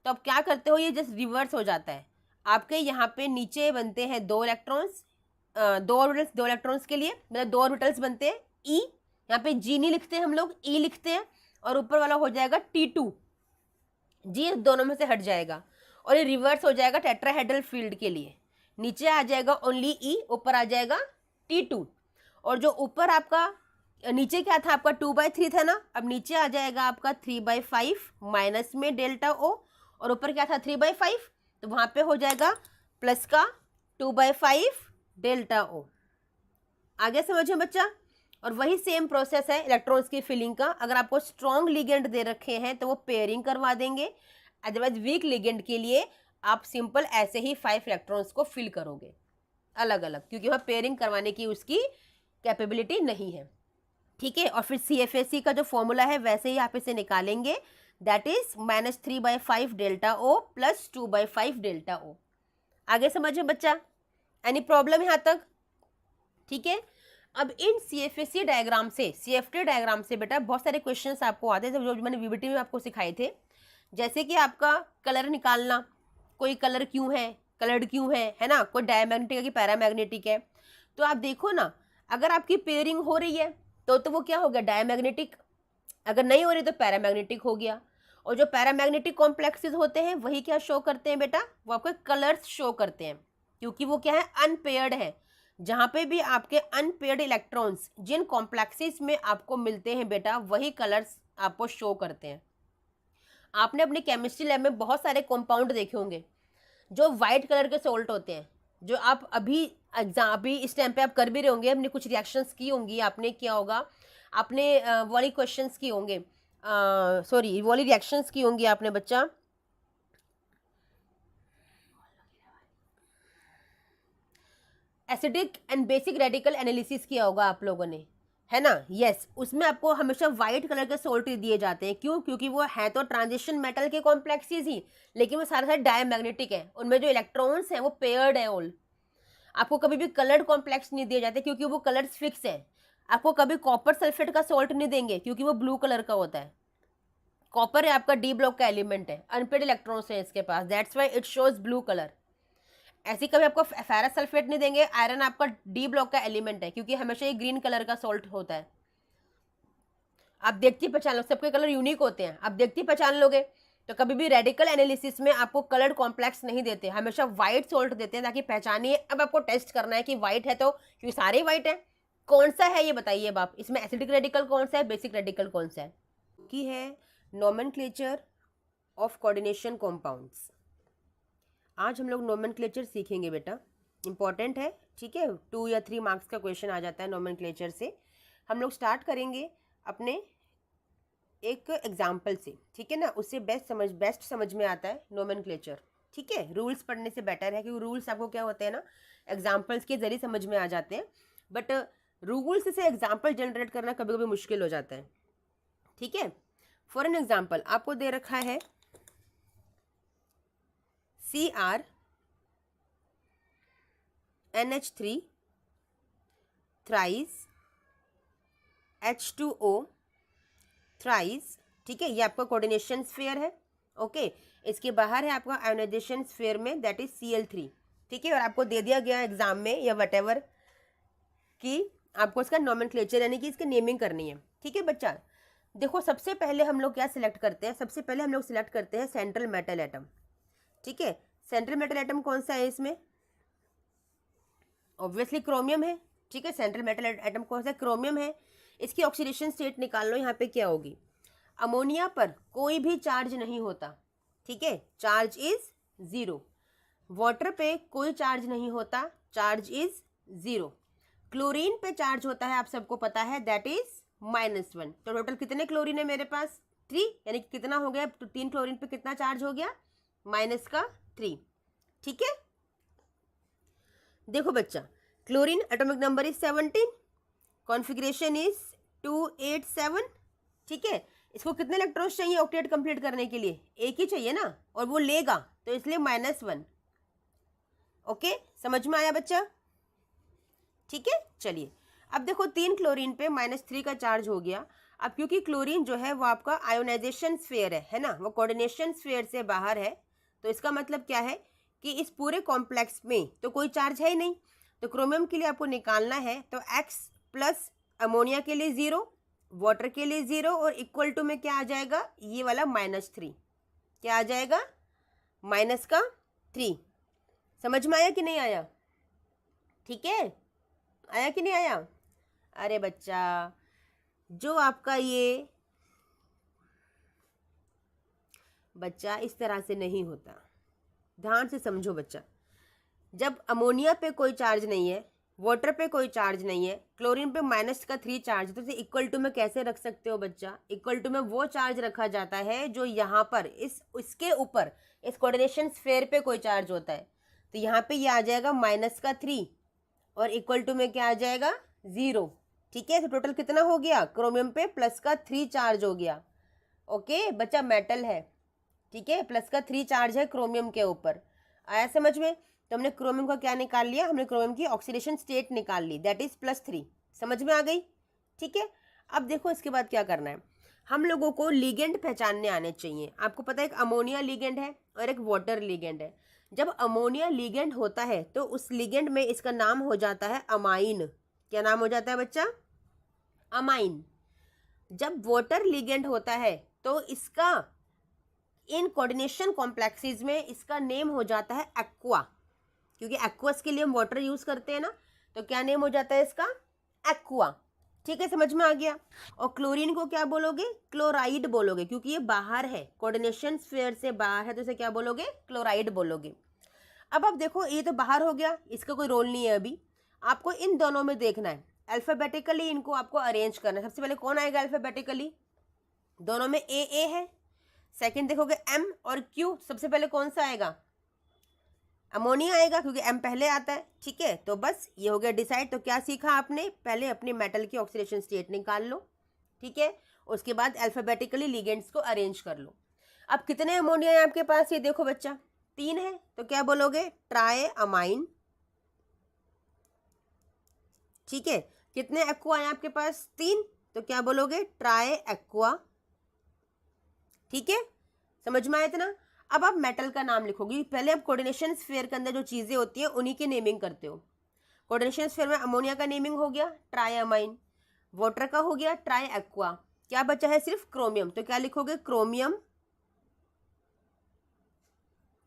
तो आप क्या करते हो? ये जस्ट रिवर्स हो जाता है। आपके यहाँ पे नीचे बनते हैं 2 इलेक्ट्रॉन्स, 2 ऑर्बिटल्स, 2 इलेक्ट्रॉन्स के लिए मतलब 2 ऑर्बिटल्स बनते हैं E, यहाँ पे G नहीं लिखते हम लोग, E लिखते हैं, और ऊपर वाला हो जाएगा T2, जी दोनों में से हट जाएगा और ये रिवर्स हो जाएगा टेट्राहेड्रल फील्ड के लिए। नीचे आ जाएगा ओनली E, ऊपर आ जाएगा T2। और जो ऊपर आपका नीचे क्या था आपका 2/3 था ना, अब नीचे आ जाएगा आपका 3/5 माइनस में डेल्टा O, और ऊपर क्या था 3/5, तो वहाँ पे हो जाएगा प्लस का 2/5 डेल्टा O। आगे समझे बच्चा। और वही सेम प्रोसेस है इलेक्ट्रॉन्स की फिलिंग का। अगर आपको स्ट्रॉन्ग लिगेंड दे रखे हैं तो वो पेयरिंग करवा देंगे, अदरवाइज वीक लिगेंड के लिए आप सिंपल ऐसे ही 5 इलेक्ट्रॉन्स को फिल करोगे अलग अलग, क्योंकि वहाँ पेयरिंग करवाने की उसकी कैपेबिलिटी नहीं है। ठीक है, और फिर CFAC का जो फॉर्मूला है वैसे ही आप इसे निकालेंगे, that is -3/5 delta O plus 2/5 delta O। आगे समझे बच्चा, एनी प्रॉब्लम यहाँ तक? ठीक है, अब इन CFAC डायग्राम से, CFT डायग्राम से बेटा बहुत सारे क्वेश्चंस आपको आते थे जो मैंने VBT में आपको सिखाए थे। जैसे कि आपका कलर निकालना, कोई कलर क्यों है, कलर्ड क्यों है ना, कोई डायमैग्नेटिक है कि पैरामैग्नेटिक है। तो आप देखो ना, अगर आपकी पेयरिंग हो रही है तो वो क्या हो गया, डायमैग्नेटिक। अगर नहीं हो रही तो पैरामैग्नेटिक हो गया। और जो पैरामैग्नेटिक कॉम्प्लेक्सेस होते हैं वही क्या शो करते हैं बेटा, वो आपको कलर्स शो करते हैं, क्योंकि वो क्या है, अनपेयर्ड है। जहाँ पे भी आपके अनपेयर्ड इलेक्ट्रॉन्स जिन कॉम्प्लेक्सेस में आपको मिलते हैं बेटा, वही कलर्स आपको शो करते हैं। आपने अपनी केमिस्ट्री लैब में बहुत सारे कंपाउंड देखे होंगे जो वाइट कलर के सोल्ट होते हैं, जो आप अभी इस टाइम पे आप कर भी रहे होंगे, अपनी कुछ रिएक्शंस की होंगी, आपने किया होगा, आपने वाली क्वेश्चंस की होंगे, सॉरी वाली रिएक्शंस की होंगी आपने बच्चा। Acidic and basic radical analysis किया होगा आप लोगों ने, है ना। यस, उसमें आपको हमेशा वाइट कलर के सोल्ट दिए जाते हैं। क्यों? क्योंकि वो है तो ट्रांजिशन मेटल के कॉम्प्लेक्सेस ही, लेकिन वो सारे सारे डायमैग्नेटिक है, उनमें जो इलेक्ट्रॉन्स हैं वो पेयर्ड है ऑल। आपको कभी भी कलर्ड कॉम्प्लेक्स नहीं दिए जाते क्योंकि वो कलर्स फिक्स है। आपको कभी कॉपर सल्फेट का सॉल्ट नहीं देंगे क्योंकि वो ब्लू कलर का होता है। कॉपर है आपका डी ब्लॉक का एलिमेंट है, अनपेड इलेक्ट्रॉन्स है इसके पास, that's why it shows blue colour. ऐसे कभी आपको फेरस सल्फेट नहीं देंगे, आयरन आपका डी ब्लॉक का एलिमेंट है क्योंकि हमेशा ये ग्रीन कलर का सॉल्ट होता है। आप देखती पहचान लो, सबके कलर यूनिक होते हैं, आप देखती पहचान लोगे। तो कभी भी रेडिकल एनालिसिस में आपको कलर्ड कॉम्प्लेक्स नहीं देते, हमेशा व्हाइट सोल्ट देते हैं ताकि पहचानिए। अब आपको टेस्ट करना है कि व्हाइट है तो, क्योंकि सारे व्हाइट है, कौन सा है ये बताइए अब आप, इसमें एसिडिक रेडिकल कौन सा है, बेसिक रेडिकल कौन सा है। की है नोमेनक्लेचर ऑफ कोऑर्डिनेशन कॉम्पाउंड्स। आज हम लोग नोमेनक्लेचर सीखेंगे बेटा, इंपॉर्टेंट है। ठीक है, 2 या 3 मार्क्स का क्वेश्चन आ जाता है नोमेनक्लेचर से। हम लोग स्टार्ट करेंगे अपने एक एग्जाम्पल से, ठीक है ना, उससे बेस्ट समझ में आता है नोमेनक्लेचर। ठीक है, रूल्स पढ़ने से बेटर है, क्योंकि रूल्स आपको क्या होते हैं ना, एग्जाम्पल्स के जरिए समझ में आ जाते हैं, बट रूल्स से एग्जाम्पल जनरेट करना कभी कभी मुश्किल हो जाता है। ठीक है, फॉर एन एग्जाम्पल आपको दे रखा है Cr NH3 thrice H2O thrice. ठीक है, ये आपका कोऑर्डिनेशन स्फीयर है। ओके, इसके बाहर है आपका आयोनाइजेशन स्फीयर में, दैट इज Cl3। ठीक है, और आपको दे दिया गया एग्जाम में या वटेवर कि आपको इसका नोमेनक्लेचर यानी कि इसकी नेमिंग करनी है। ठीक है बच्चा, देखो सबसे पहले हम लोग क्या सिलेक्ट करते हैं, सबसे पहले हम लोग सिलेक्ट करते हैं सेंट्रल मेटल एटम। ठीक है, सेंट्रल मेटल एटम कौन सा है इसमें, ऑब्वियसली क्रोमियम है। ठीक है, सेंट्रल मेटल एटम कौन सा, क्रोमियम है। इसकी ऑक्सीडेशन स्टेट निकाल लो, यहाँ पे क्या होगी, अमोनिया पर कोई भी चार्ज नहीं होता। ठीक है, चार्ज इज 0। वाटर पे कोई चार्ज नहीं होता, चार्ज इज 0। क्लोरीन पे चार्ज होता है, आप सबको पता है, दैट इज -1। तो टोटल कितने क्लोरीन है मेरे पास, 3, यानी कि कितना हो गया, तो 3 क्लोरीन पे कितना चार्ज हो गया, -3। ठीक है, देखो बच्चा, chlorine atomic number is 17, configuration is 287। ठीक है, इसको कितने इलेक्ट्रॉन्स चाहिए ऑक्टेट कंप्लीट करने के लिए, एक ही चाहिए ना, और वो लेगा तो इसलिए -1। ओके, समझ में आया बच्चा। ठीक है, चलिए अब देखो 3 क्लोरीन पे -3 का चार्ज हो गया। अब क्योंकि क्लोरीन जो है वो आपका आयोनाइजेशन स्फीयर है ना, वो कोऑर्डिनेशन स्फीयर से बाहर है, तो इसका मतलब क्या है कि इस पूरे कॉम्प्लेक्स में तो कोई चार्ज है ही नहीं। तो क्रोमियम के लिए आपको निकालना है, तो X प्लस अमोनिया के लिए 0, वाटर के लिए 0 और इक्वल टू में क्या आ जाएगा, ये वाला -3, क्या आ जाएगा, -3। समझ में आया कि नहीं आया? ठीक है, आया कि नहीं आया? अरे बच्चा, जो आपका ये बच्चा इस तरह से नहीं होता, ध्यान से समझो बच्चा। जब अमोनिया पे कोई चार्ज नहीं है, वाटर पे कोई चार्ज नहीं है, क्लोरीन पे -3 चार्ज, तो इसे इक्वल टू में कैसे रख सकते हो बच्चा? इक्वल टू में वो चार्ज रखा जाता है जो यहाँ पर इसके ऊपर इस कोऑर्डिनेशन स्फीयर पे कोई चार्ज होता है। तो यहाँ पे ये आ जाएगा -3 और इक्वल टू में क्या आ जाएगा, 0। ठीक है, तो टोटल कितना हो गया, क्रोमियम पे +3 चार्ज हो गया। ओके बच्चा, मेटल है, ठीक है, +3 चार्ज है क्रोमियम के ऊपर। आया समझ में? तो हमने क्रोमियम का क्या निकाल लिया, हमने क्रोमियम की ऑक्सीडेशन स्टेट निकाल ली, दैट इज +3। समझ में आ गई? ठीक है, अब देखो इसके बाद क्या करना है, हम लोगों को लिगेंड पहचानने आने चाहिए। आपको पता है एक अमोनिया लिगेंड है और एक वाटर लिगेंड है। जब अमोनिया लिगेंड होता है तो उस लिगेंड में इसका नाम हो जाता है अमाइन। क्या नाम हो जाता है बच्चा? अमाइन। जब वाटर लिगेंड होता है तो इसका इन कोऑर्डिनेशन कॉम्प्लेक्सेस में इसका नेम हो जाता है एक्वा, क्योंकि एक्वस के लिए हम वाटर यूज करते हैं ना, तो क्या नेम हो जाता है इसका, एक्वा। ठीक है, समझ में आ गया। और क्लोरीन को क्या बोलोगे, क्लोराइड बोलोगे, क्योंकि ये बाहर है, कोऑर्डिनेशन स्फीयर से बाहर है, तो इसे क्या बोलोगे, क्लोराइड बोलोगे। अब देखो ये तो बाहर हो गया, इसका कोई रोल नहीं है अभी। आपको इन दोनों में देखना है, अल्फाबेटिकली इनको आपको अरेंज करना है। सबसे पहले कौन आएगा अल्फाबेटिकली, दोनों में ए है। सेकंड देखोगे M और Q, सबसे पहले कौन सा आएगा, अमोनिया आएगा, क्योंकि M पहले आता है। ठीक है, तो बस ये हो गया डिसाइड। तो क्या सीखा आपने, पहले अपने मेटल की ऑक्सीडेशन स्टेट निकाल लो, ठीक है, उसके बाद अल्फाबेटिकली लिगेंड्स को अरेंज कर लो। अब कितने अमोनिया है आपके पास, ये देखो बच्चा, 3 है, तो क्या बोलोगे, ट्राई अमाइन। ठीक है, कितने एक्वा है आपके पास, 3, तो क्या बोलोगे, ट्राई एक्वा। ठीक है, समझ में आया इतना? अब आप मेटल का नाम लिखोगे, पहले आप कोऑर्डिनेशन स्फीयर के अंदर जो चीजें होती हैं उन्हीं की नेमिंग करते हो। कोऑर्डिनेशन स्फीयर में अमोनिया का नेमिंग हो गया ट्राइअमाइन, वाटर का हो गया ट्राई एक्वा। क्या बचा है, सिर्फ क्रोमियम, तो क्या लिखोगे, क्रोमियम,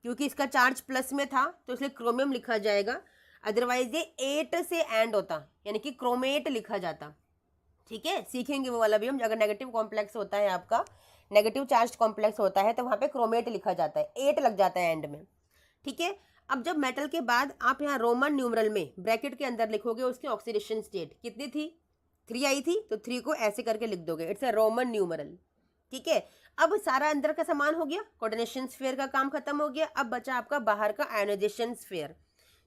क्योंकि इसका चार्ज प्लस में था तो इसलिए क्रोमियम लिखा जाएगा। अदरवाइज ये 8 से एंड होता, यानी कि क्रोमेट लिखा जाता। ठीक है, सीखेंगे वो वाला भी हम। अगर नेगेटिव कॉम्प्लेक्स होता है आपका, नेगेटिव चार्ज कॉम्प्लेक्स होता है, तो वहाँ पे क्रोमेट लिखा जाता है, 8 लग जाता है एंड में। ठीक है, अब जब मेटल के बाद आप यहाँ रोमन न्यूमरल में ब्रैकेट के अंदर लिखोगे उसकी ऑक्सीडेशन स्टेट कितनी थी, 3 आई थी, तो 3 को ऐसे करके लिख दोगे, इट्स अ रोमन न्यूमरल। ठीक है, अब सारा अंदर का सामान हो गया, कोऑर्डिनेशन स्फीयर का काम खत्म हो गया। अब बचा आपका बाहर का आयोनाइजेशन स्फीयर।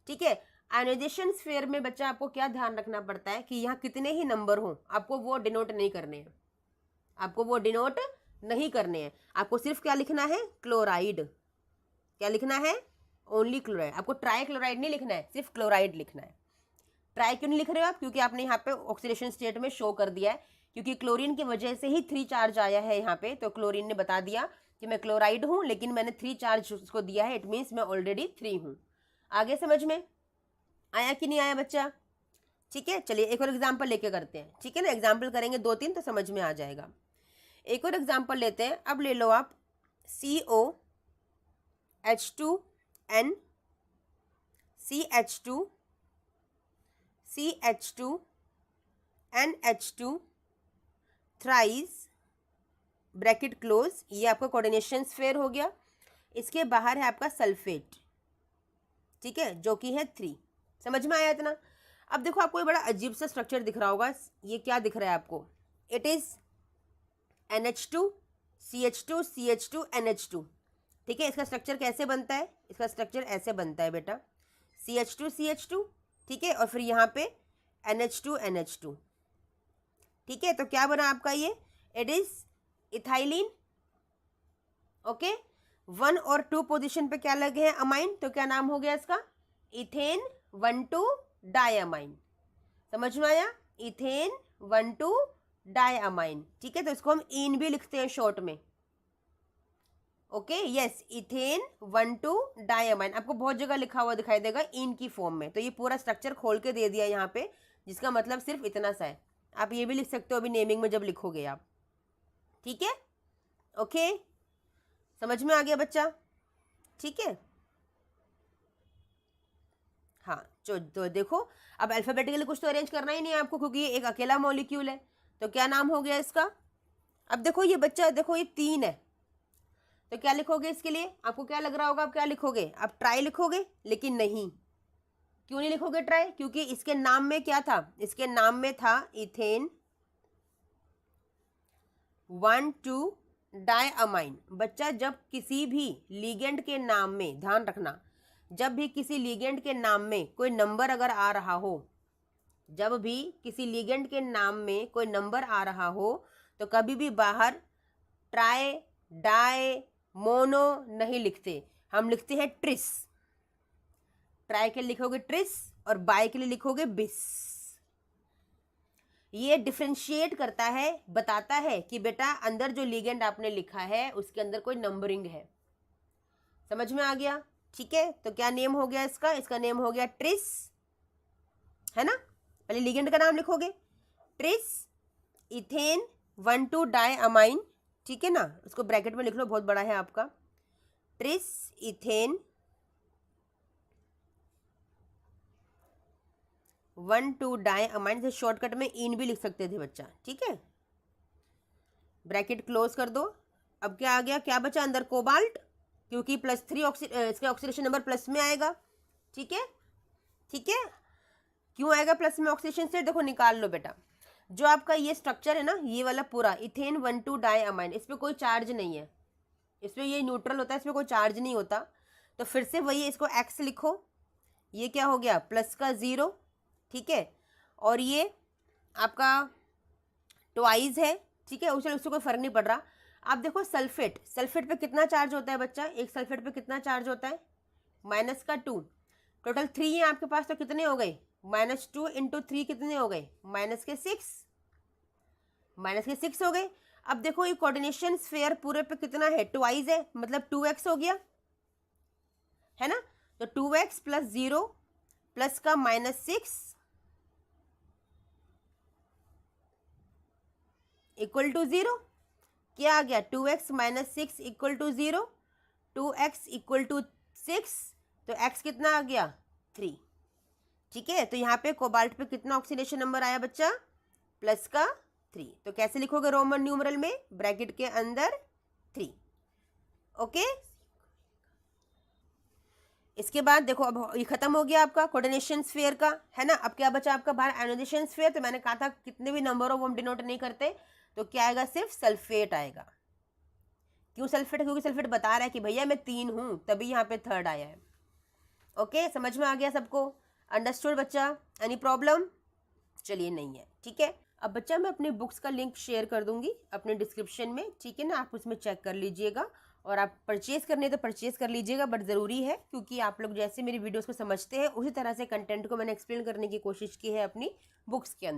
ठीक है, आयोनाइजेशन स्फीयर में बच्चा आपको क्या ध्यान रखना पड़ता है कि यहाँ कितने ही नंबर हो, आपको वो डिनोट नहीं करने हैं, आपको वो डिनोट नहीं करने हैं। आपको सिर्फ क्या लिखना है, क्लोराइड। क्या लिखना है, ओनली क्लोराइड। आपको ट्राई क्लोराइड नहीं लिखना है, सिर्फ क्लोराइड लिखना है। ट्राई क्यों नहीं लिख रहे हो आप, क्योंकि आपने यहाँ पे ऑक्सीडेशन स्टेट में शो कर दिया है, क्योंकि क्लोरीन की वजह से ही 3 चार्ज आया है यहाँ पे, तो क्लोरीन ने बता दिया कि मैं क्लोराइड हूँ, लेकिन मैंने 3 चार्ज उसको दिया है, इट मीन्स मैं ऑलरेडी 3 हूँ। आगे समझ में आया कि नहीं आया बच्चा? ठीक है, चलिए एक और एग्जाम्पल लेके करते हैं। ठीक है ना, एग्जाम्पल करेंगे 2-3 तो समझ में आ जाएगा। एक और एग्जाम्पल लेते हैं। अब ले लो आप COH2N CH2 CH2 NH2 thrice bracket close, ये आपका कोऑर्डिनेशन स्फीयर हो गया। इसके बाहर है आपका सल्फेट, ठीक है, जो कि है 3। समझ में आया इतना? अब देखो आपको ये बड़ा अजीब सा स्ट्रक्चर दिख रहा होगा, ये क्या दिख रहा है आपको, it is NH2 CH2 CH2 NH2। ठीक है, इसका स्ट्रक्चर कैसे बनता है, इसका स्ट्रक्चर ऐसे बनता है बेटा, CH2 CH2, ठीक है, और फिर यहाँ पे NH2 NH2। ठीक है, तो क्या बना आपका ये, इट इज इथाइलिन। ओके, 1 और 2 पोजीशन पे क्या लगे हैं, अमाइन, तो क्या नाम हो गया इसका, इथेन 1,2 डायअमाइन। समझ में आया, इथेन 1,2 डायअमाइन। ठीक है, तो इसको हम इन भी लिखते हैं शॉर्ट में। Okay, yes, ethane 1,2 diamine. आपको बहुत जगह लिखा हुआ दिखाई देगा इन की फॉर्म में, तो ये पूरा स्ट्रक्चर खोल के दे दिया यहाँ पे, जिसका मतलब सिर्फ इतना सा है। आप ये भी लिख सकते हो अभी नेमिंग में जब लिखोगे आप, ठीक है। ओके, समझ में आ गया बच्चा, ठीक है। हाँ, तो देखो अब अल्फाबेटिकली कुछ तो अरेंज करना ही नहीं है आपको, क्योंकि ये एक अकेला मॉलिक्यूल है। तो क्या नाम हो गया इसका? अब देखो ये बच्चा, देखो ये 3 है, तो क्या लिखोगे इसके लिए? आपको क्या लग रहा होगा, आप क्या लिखोगे? आप ट्राई लिखोगे, लेकिन नहीं। क्यों नहीं लिखोगे ट्राई? क्योंकि इसके नाम में क्या था? इसके नाम में था इथेन 1,2 डायअमाइन। बच्चा जब किसी भी लिगेंड के नाम में, ध्यान रखना, जब भी किसी लिगेंड के नाम में कोई नंबर अगर आ रहा हो, जब भी किसी लिगेंड के नाम में कोई नंबर आ रहा हो, तो कभी भी बाहर ट्राई, डाई, मोनो नहीं लिखते, हम लिखते हैं ट्रिस। ट्राई के लिए लिखोगे ट्रिस और बाई के लिए लिखोगे बिस। ये डिफ्रेंशिएट करता है, बताता है कि बेटा अंदर जो लिगेंड आपने लिखा है उसके अंदर कोई नंबरिंग है। समझ में आ गया, ठीक है। तो क्या नेम हो गया इसका? इसका नेम हो गया ट्रिस, है ना। पहले लिगेंड का नाम लिखोगे, ट्रिस इथेन 1,2 डायअमाइन, ठीक है ना। उसको ब्रैकेट में लिख लो, बहुत बड़ा है आपका। ट्रिस इथेन 1,2 डायअमाइन, से शॉर्टकट में इन भी लिख सकते थे बच्चा, ठीक है। ब्रैकेट क्लोज कर दो। अब क्या आ गया, क्या बचा अंदर? कोबाल्ट, क्योंकि +3 इसका ऑक्सीडेशन नंबर प्लस में आएगा, ठीक है, ठीक है। क्यों आएगा प्लस में ऑक्सीडेशन से? देखो निकाल लो बेटा, जो आपका ये स्ट्रक्चर है ना, ये वाला पूरा इथेन 1,2 डायअमाइन, इस पर कोई चार्ज नहीं है, इसमें ये न्यूट्रल होता है, इसमें कोई चार्ज नहीं होता। तो फिर से वही, इसको एक्स लिखो, ये क्या हो गया? प्लस का 0, ठीक है। और ये आपका ट्वाइस है, ठीक है, उससे कोई फर्क नहीं पड़ रहा। आप देखो सल्फेट, सल्फेट पे कितना चार्ज होता है बच्चा? एक सल्फेट पे कितना चार्ज होता है? -2। टोटल 3 है आपके पास, तो कितने हो गए? -2 × 3 कितने हो गए? -6, -6 हो गए। अब देखो ये कोऑर्डिनेशन स्फीयर पूरे पे कितना है? ट्वाइस है, मतलब 2x हो गया, है ना। तो 2x + 0 प्लस का -6 = 0। क्या आ गया? 2x - 6 = 0, 2x = 6, तो x कितना आ गया? 3, ठीक है। तो यहाँ पे कोबाल्ट पे कितना ऑक्सीडेशन नंबर आया बच्चा? प्लस का 3। तो कैसे लिखोगे रोमन न्यूमरल में? ब्रैकेट के अंदर 3, ओके। इसके बाद देखो, अब ये खत्म हो गया आपका कोऑर्डिनेशन स्फीयर का, है ना। अब क्या बचा आपका बाहर? Ionization sphere. तो मैंने कहा था कितने भी नंबर हो वो हम डिनोट नहीं करते, तो क्या आएगा? सिर्फ सल्फेट आएगा। क्यों सल्फेट? क्योंकि सल्फेट बता रहा है कि भैया मैं 3 हूं, तभी यहाँ पे 3rd आया है। ओके, समझ में आ गया सबको? अंडरस्टूड बच्चा? Any problem? चलिए नहीं है, ठीक है। अब बच्चा मैं अपने बुक्स का लिंक शेयर कर दूंगी अपने डिस्क्रिप्शन में, ठीक है ना। आप उसमें चेक कर लीजिएगा, और आप परचेज़ करने तो परचेज़ कर लीजिएगा, बट ज़रूरी है क्योंकि आप लोग जैसे मेरी वीडियोस को समझते हैं उसी तरह से कंटेंट को मैंने एक्सप्लेन करने की कोशिश की है अपनी बुक्स के अंदर।